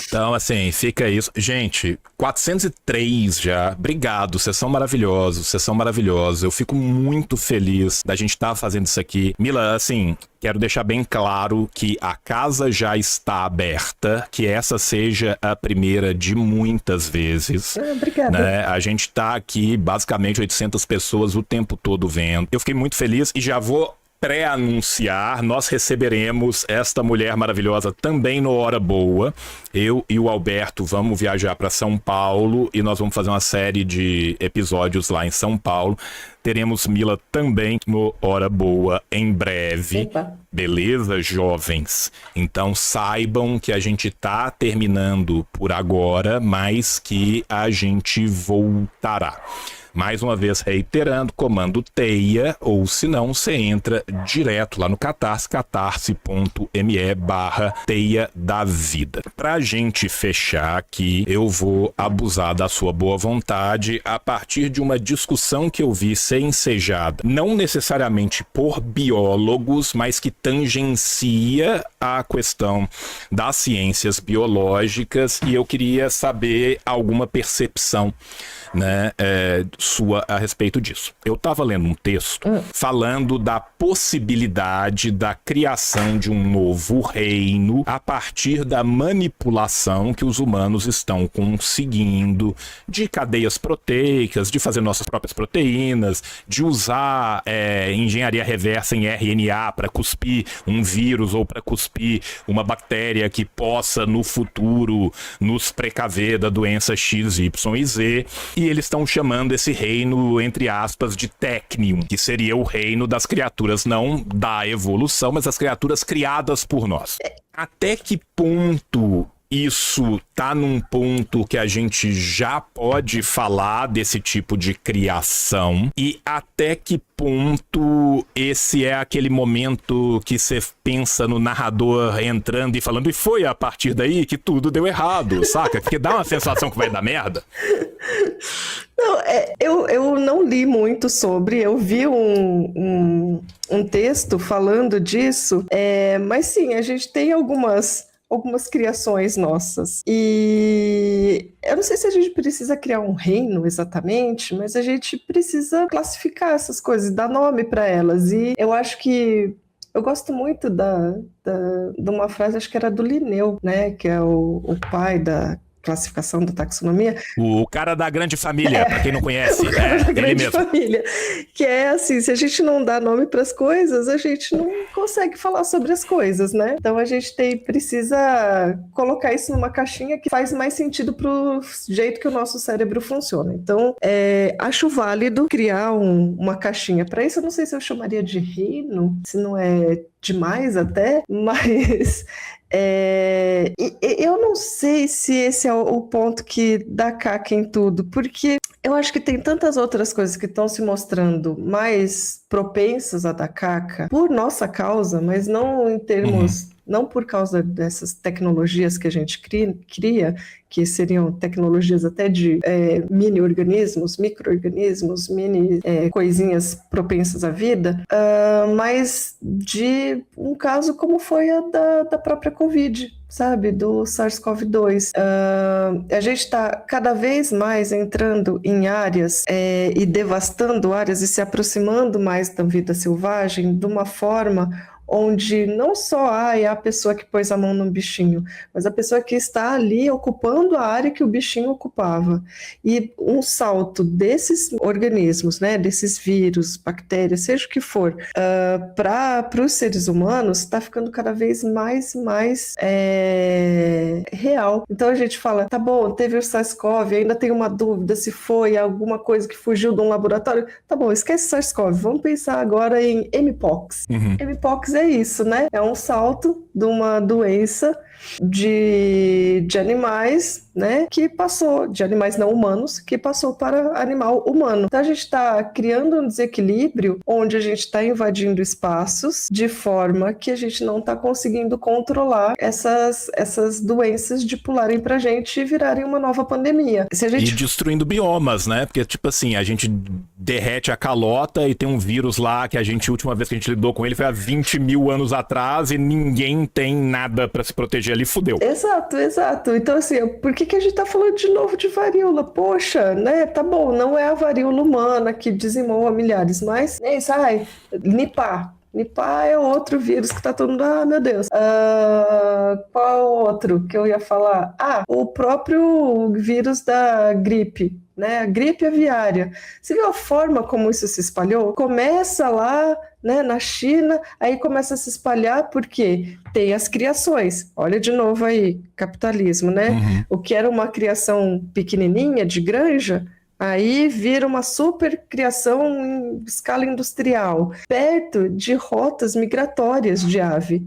Então, assim, fica isso. Gente, 403 já. Obrigado, vocês são maravilhosos, vocês são maravilhosos. Eu fico muito feliz da gente estar fazendo isso aqui. Mila, assim, quero deixar bem claro que a casa já está aberta, que essa seja a primeira de muitas vezes.
Obrigada.
Né? A gente tá aqui, basicamente, 800 pessoas o tempo todo vendo. Eu fiquei muito feliz e já vou pré-anunciar, nós receberemos esta mulher maravilhosa também no Hora Boa. Eu e o Alberto vamos viajar para São Paulo e nós vamos fazer uma série de episódios lá em São Paulo. Teremos Mila também no Hora Boa em breve.
Epa.
Beleza, jovens? Então saibam que a gente tá terminando por agora, mas que a gente voltará. Mais uma vez reiterando, comando TEIA, ou se não, você entra direto lá no Catarse, catarse.me/Teia da Vida. Pra gente fechar aqui, eu vou abusar da sua boa vontade a partir de uma discussão que eu vi ser ensejada, não necessariamente por biólogos, mas que tangencia a questão das ciências biológicas, e eu queria saber alguma percepção, né, sua a respeito disso. Eu estava lendo um texto falando da possibilidade da criação de um novo reino a partir da manipulação que os humanos estão conseguindo de cadeias proteicas, de fazer nossas próprias proteínas, de usar engenharia reversa em RNA para cuspir um vírus ou para cuspir uma bactéria que possa no futuro nos precaver da doença X, Y e Z. E eles estão chamando esse reino, entre aspas, de Technium, que seria o reino das criaturas, não da evolução, mas das criaturas criadas por nós. Até que ponto isso tá num ponto que a gente já pode falar desse tipo de criação, e até que ponto esse é aquele momento que você pensa no narrador entrando e falando, e foi a partir daí que tudo deu errado, saca? Porque dá uma sensação que vai dar merda.
Não, eu não li muito sobre, eu vi um texto falando disso, mas sim, a gente tem algumas criações nossas. E eu não sei se a gente precisa criar um reino exatamente, mas a gente precisa classificar essas coisas, dar nome para elas. E eu acho que eu gosto muito de uma frase, acho que era do Linneu, né, que é o pai da classificação da taxonomia.
O cara da grande família, para quem não conhece.
O cara da grande
mesmo.
família. Que é assim, se a gente não dá nome para as coisas, a gente não consegue falar sobre as coisas, né? Então a gente precisa colocar isso numa caixinha que faz mais sentido pro jeito que o nosso cérebro funciona. Então, acho válido criar uma caixinha para isso. Eu não sei se eu chamaria de reino, se não é demais até, mas eu não sei se esse é o ponto que dá caca em tudo, porque eu acho que tem tantas outras coisas que estão se mostrando mais propensas a dar caca por nossa causa, mas não em termos... Não por causa dessas tecnologias que a gente cria, que seriam tecnologias até de mini-organismos, micro-organismos, mini coisinhas propensas à vida, mas de um caso como foi a da própria Covid, sabe, do SARS-CoV-2. A gente está cada vez mais entrando em áreas e devastando áreas e se aproximando mais da vida selvagem de uma forma onde não só é a pessoa que pôs a mão no bichinho, mas a pessoa que está ali ocupando a área que o bichinho ocupava. E um salto desses organismos, né, desses vírus, bactérias, seja o que for, para os seres humanos, está ficando cada vez mais real. Então a gente fala, tá bom, teve o SARS-CoV, ainda tem uma dúvida se foi alguma coisa que fugiu de um laboratório. Tá bom, esquece SARS-CoV, vamos pensar agora em Mpox. Mpox é isso, né? É um salto de uma doença de animais, né, que passou, de animais não humanos, que passou para animal humano. Então a gente está criando um desequilíbrio onde a gente está invadindo espaços de forma que a gente não está conseguindo controlar essas doenças de pularem para a gente e virarem uma nova pandemia.
E destruindo biomas, né? Porque, tipo assim, a gente derrete a calota e tem um vírus lá que a última vez que a gente lidou com ele foi há 20 mil anos atrás e ninguém tem nada para se proteger ali, fudeu.
Exato. Então, assim, por que a gente tá falando de novo de varíola? Poxa, né? Tá bom, não é a varíola humana que dizimou a milhares, mas é isso, Nipah. Nipah é outro vírus que tá todo mundo, meu Deus. Qual outro que eu ia falar? O próprio vírus da gripe, né? A gripe aviária. Você viu a forma como isso se espalhou? Começa lá, né, na China, aí começa a se espalhar porque tem as criações. Olha de novo aí, capitalismo, né?
Uhum.
O que era uma criação pequenininha, de granja, aí vira uma super criação em escala industrial, perto de rotas migratórias de ave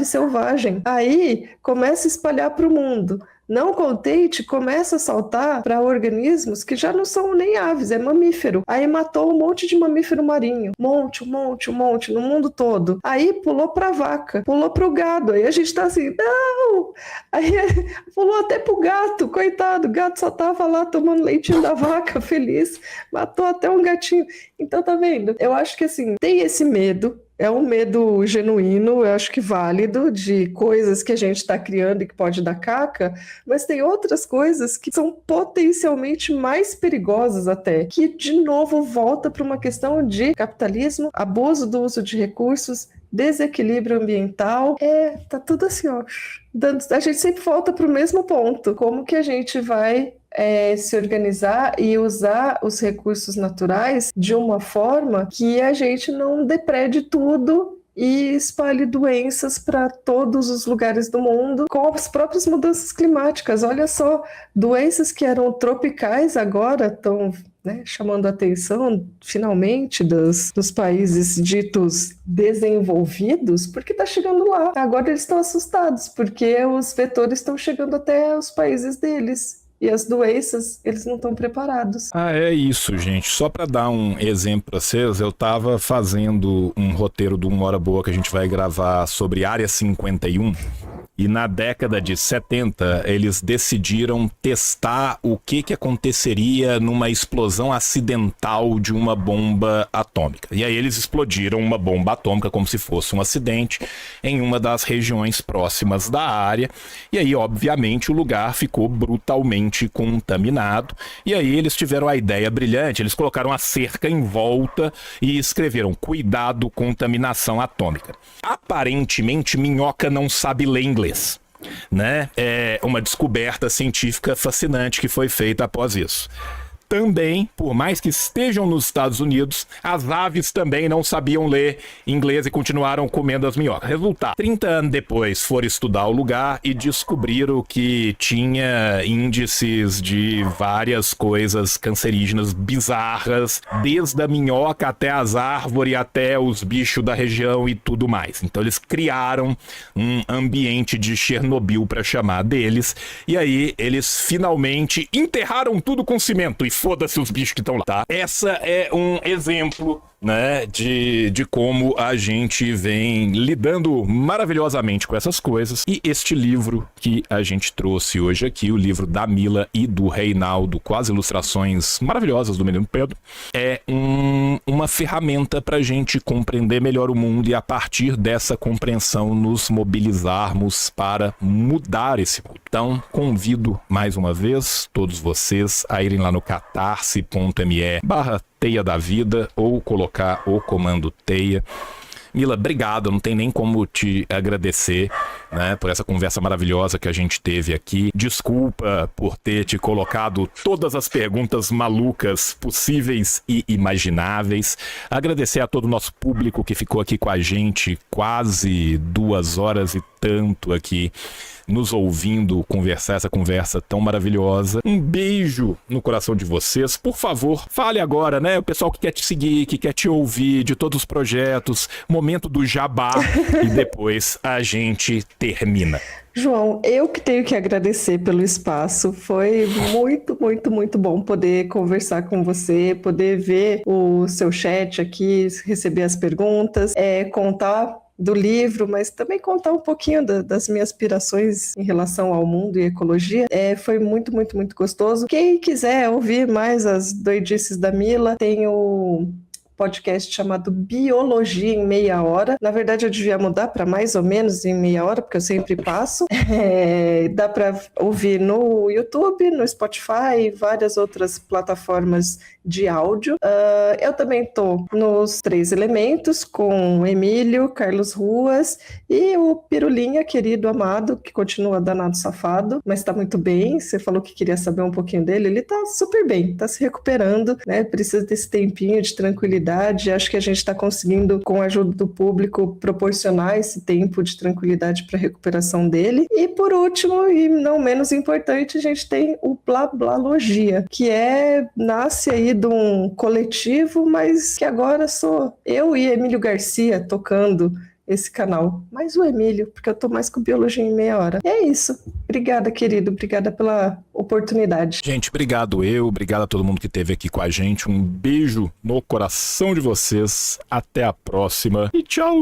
selvagem. Aí começa a espalhar para o mundo. Não contente, começa a saltar para organismos que já não são nem aves, é mamífero. Aí matou um monte de mamífero marinho. Um monte, no mundo todo. Aí pulou para vaca, pulou para o gado. Aí a gente tá assim, não! Aí pulou até pro gato, coitado. O gato só tava lá tomando leitinho da vaca, feliz. Matou até um gatinho. Então, tá vendo? Eu acho que, assim, tem esse medo. É um medo genuíno, eu acho que válido, de coisas que a gente está criando e que pode dar caca, mas tem outras coisas que são potencialmente mais perigosas até, que de novo volta para uma questão de capitalismo, abuso do uso de recursos, desequilíbrio ambiental. Tá tudo assim, ó. A gente sempre volta para o mesmo ponto. Como que a gente vai se organizar e usar os recursos naturais de uma forma que a gente não deprede tudo e espalhe doenças para todos os lugares do mundo com as próprias mudanças climáticas. Olha só, doenças que eram tropicais agora estão, né, chamando a atenção finalmente dos países ditos desenvolvidos, porque está chegando lá. Agora eles estão assustados, porque os vetores estão chegando até os países deles. E as doenças, eles não estão preparados.
É isso, gente. Só para dar um exemplo para vocês, eu tava fazendo um roteiro do Uma Hora Boa que a gente vai gravar sobre Área 51. E na década de 70, eles decidiram testar o que aconteceria numa explosão acidental de uma bomba atômica. E aí eles explodiram uma bomba atômica como se fosse um acidente em uma das regiões próximas da área. E aí, obviamente, o lugar ficou brutalmente contaminado. E aí eles tiveram a ideia brilhante, eles colocaram a cerca em volta e escreveram: cuidado, contaminação atômica. Aparentemente, minhoca não sabe ler inglês, né? É uma descoberta científica fascinante que foi feita após isso. Também, por mais que estejam nos Estados Unidos, as aves também não sabiam ler inglês e continuaram comendo as minhocas. Resultado: 30 anos depois foram estudar o lugar e descobriram que tinha índices de várias coisas cancerígenas bizarras, desde a minhoca até as árvores, até os bichos da região e tudo mais. Então eles criaram um ambiente de Chernobyl para chamar deles, e aí eles finalmente enterraram tudo com cimento e foda-se os bichos que estão lá, tá? Essa é um exemplo, né, de como a gente vem lidando maravilhosamente com essas coisas. E este livro que a gente trouxe hoje aqui, o livro da Mila e do Reinaldo, com as ilustrações maravilhosas do Menino Pedro, é uma ferramenta pra gente compreender melhor o mundo e, a partir dessa compreensão, nos mobilizarmos para mudar esse mundo. Então, convido mais uma vez todos vocês a irem lá no catarse.me/Teia da Vida ou colocar o comando Teia. Mila, obrigado, não tem nem como te agradecer, né, por essa conversa maravilhosa que a gente teve aqui. Desculpa por ter te colocado todas as perguntas malucas possíveis e imagináveis. Agradecer a todo o nosso público que ficou aqui com a gente quase 2 horas e tanto aqui, nos ouvindo conversar essa conversa tão maravilhosa. Um beijo no coração de vocês. Por favor, fale agora, né? O pessoal que quer te seguir, que quer te ouvir, de todos os projetos, momento do jabá, e depois a gente termina.
João, eu que tenho que agradecer pelo espaço. Foi muito, muito, muito bom poder conversar com você, poder ver o seu chat aqui, receber as perguntas, contar do livro, mas também contar um pouquinho das minhas aspirações em relação ao mundo e ecologia. Foi muito, muito, muito gostoso. Quem quiser ouvir mais as doidices da Mila, tem o podcast chamado Biologia em Meia Hora. Na verdade, eu devia mudar para mais ou menos em meia hora, porque eu sempre passo. Dá para ouvir no YouTube, no Spotify e várias outras plataformas de áudio. Eu também estou nos 3 Elementos com o Emílio, Carlos Ruas e o Pirulinha, querido, amado, que continua danado safado, mas está muito bem. Você falou que queria saber um pouquinho dele. Ele está super bem, está se recuperando, né? Precisa desse tempinho de tranquilidade. Acho que a gente está conseguindo, com a ajuda do público, proporcionar esse tempo de tranquilidade para a recuperação dele. E por último, e não menos importante, a gente tem o Blablalogia, que nasce aí de um coletivo, mas que agora sou eu e Emílio Garcia tocando esse canal. Mais o Emílio, porque eu tô mais com Biologia em Meia Hora. E é isso. Obrigada, querido. Obrigada pela oportunidade.
Gente, obrigado obrigado a todo mundo que esteve aqui com a gente. Um beijo no coração de vocês. Até a próxima. E tchau.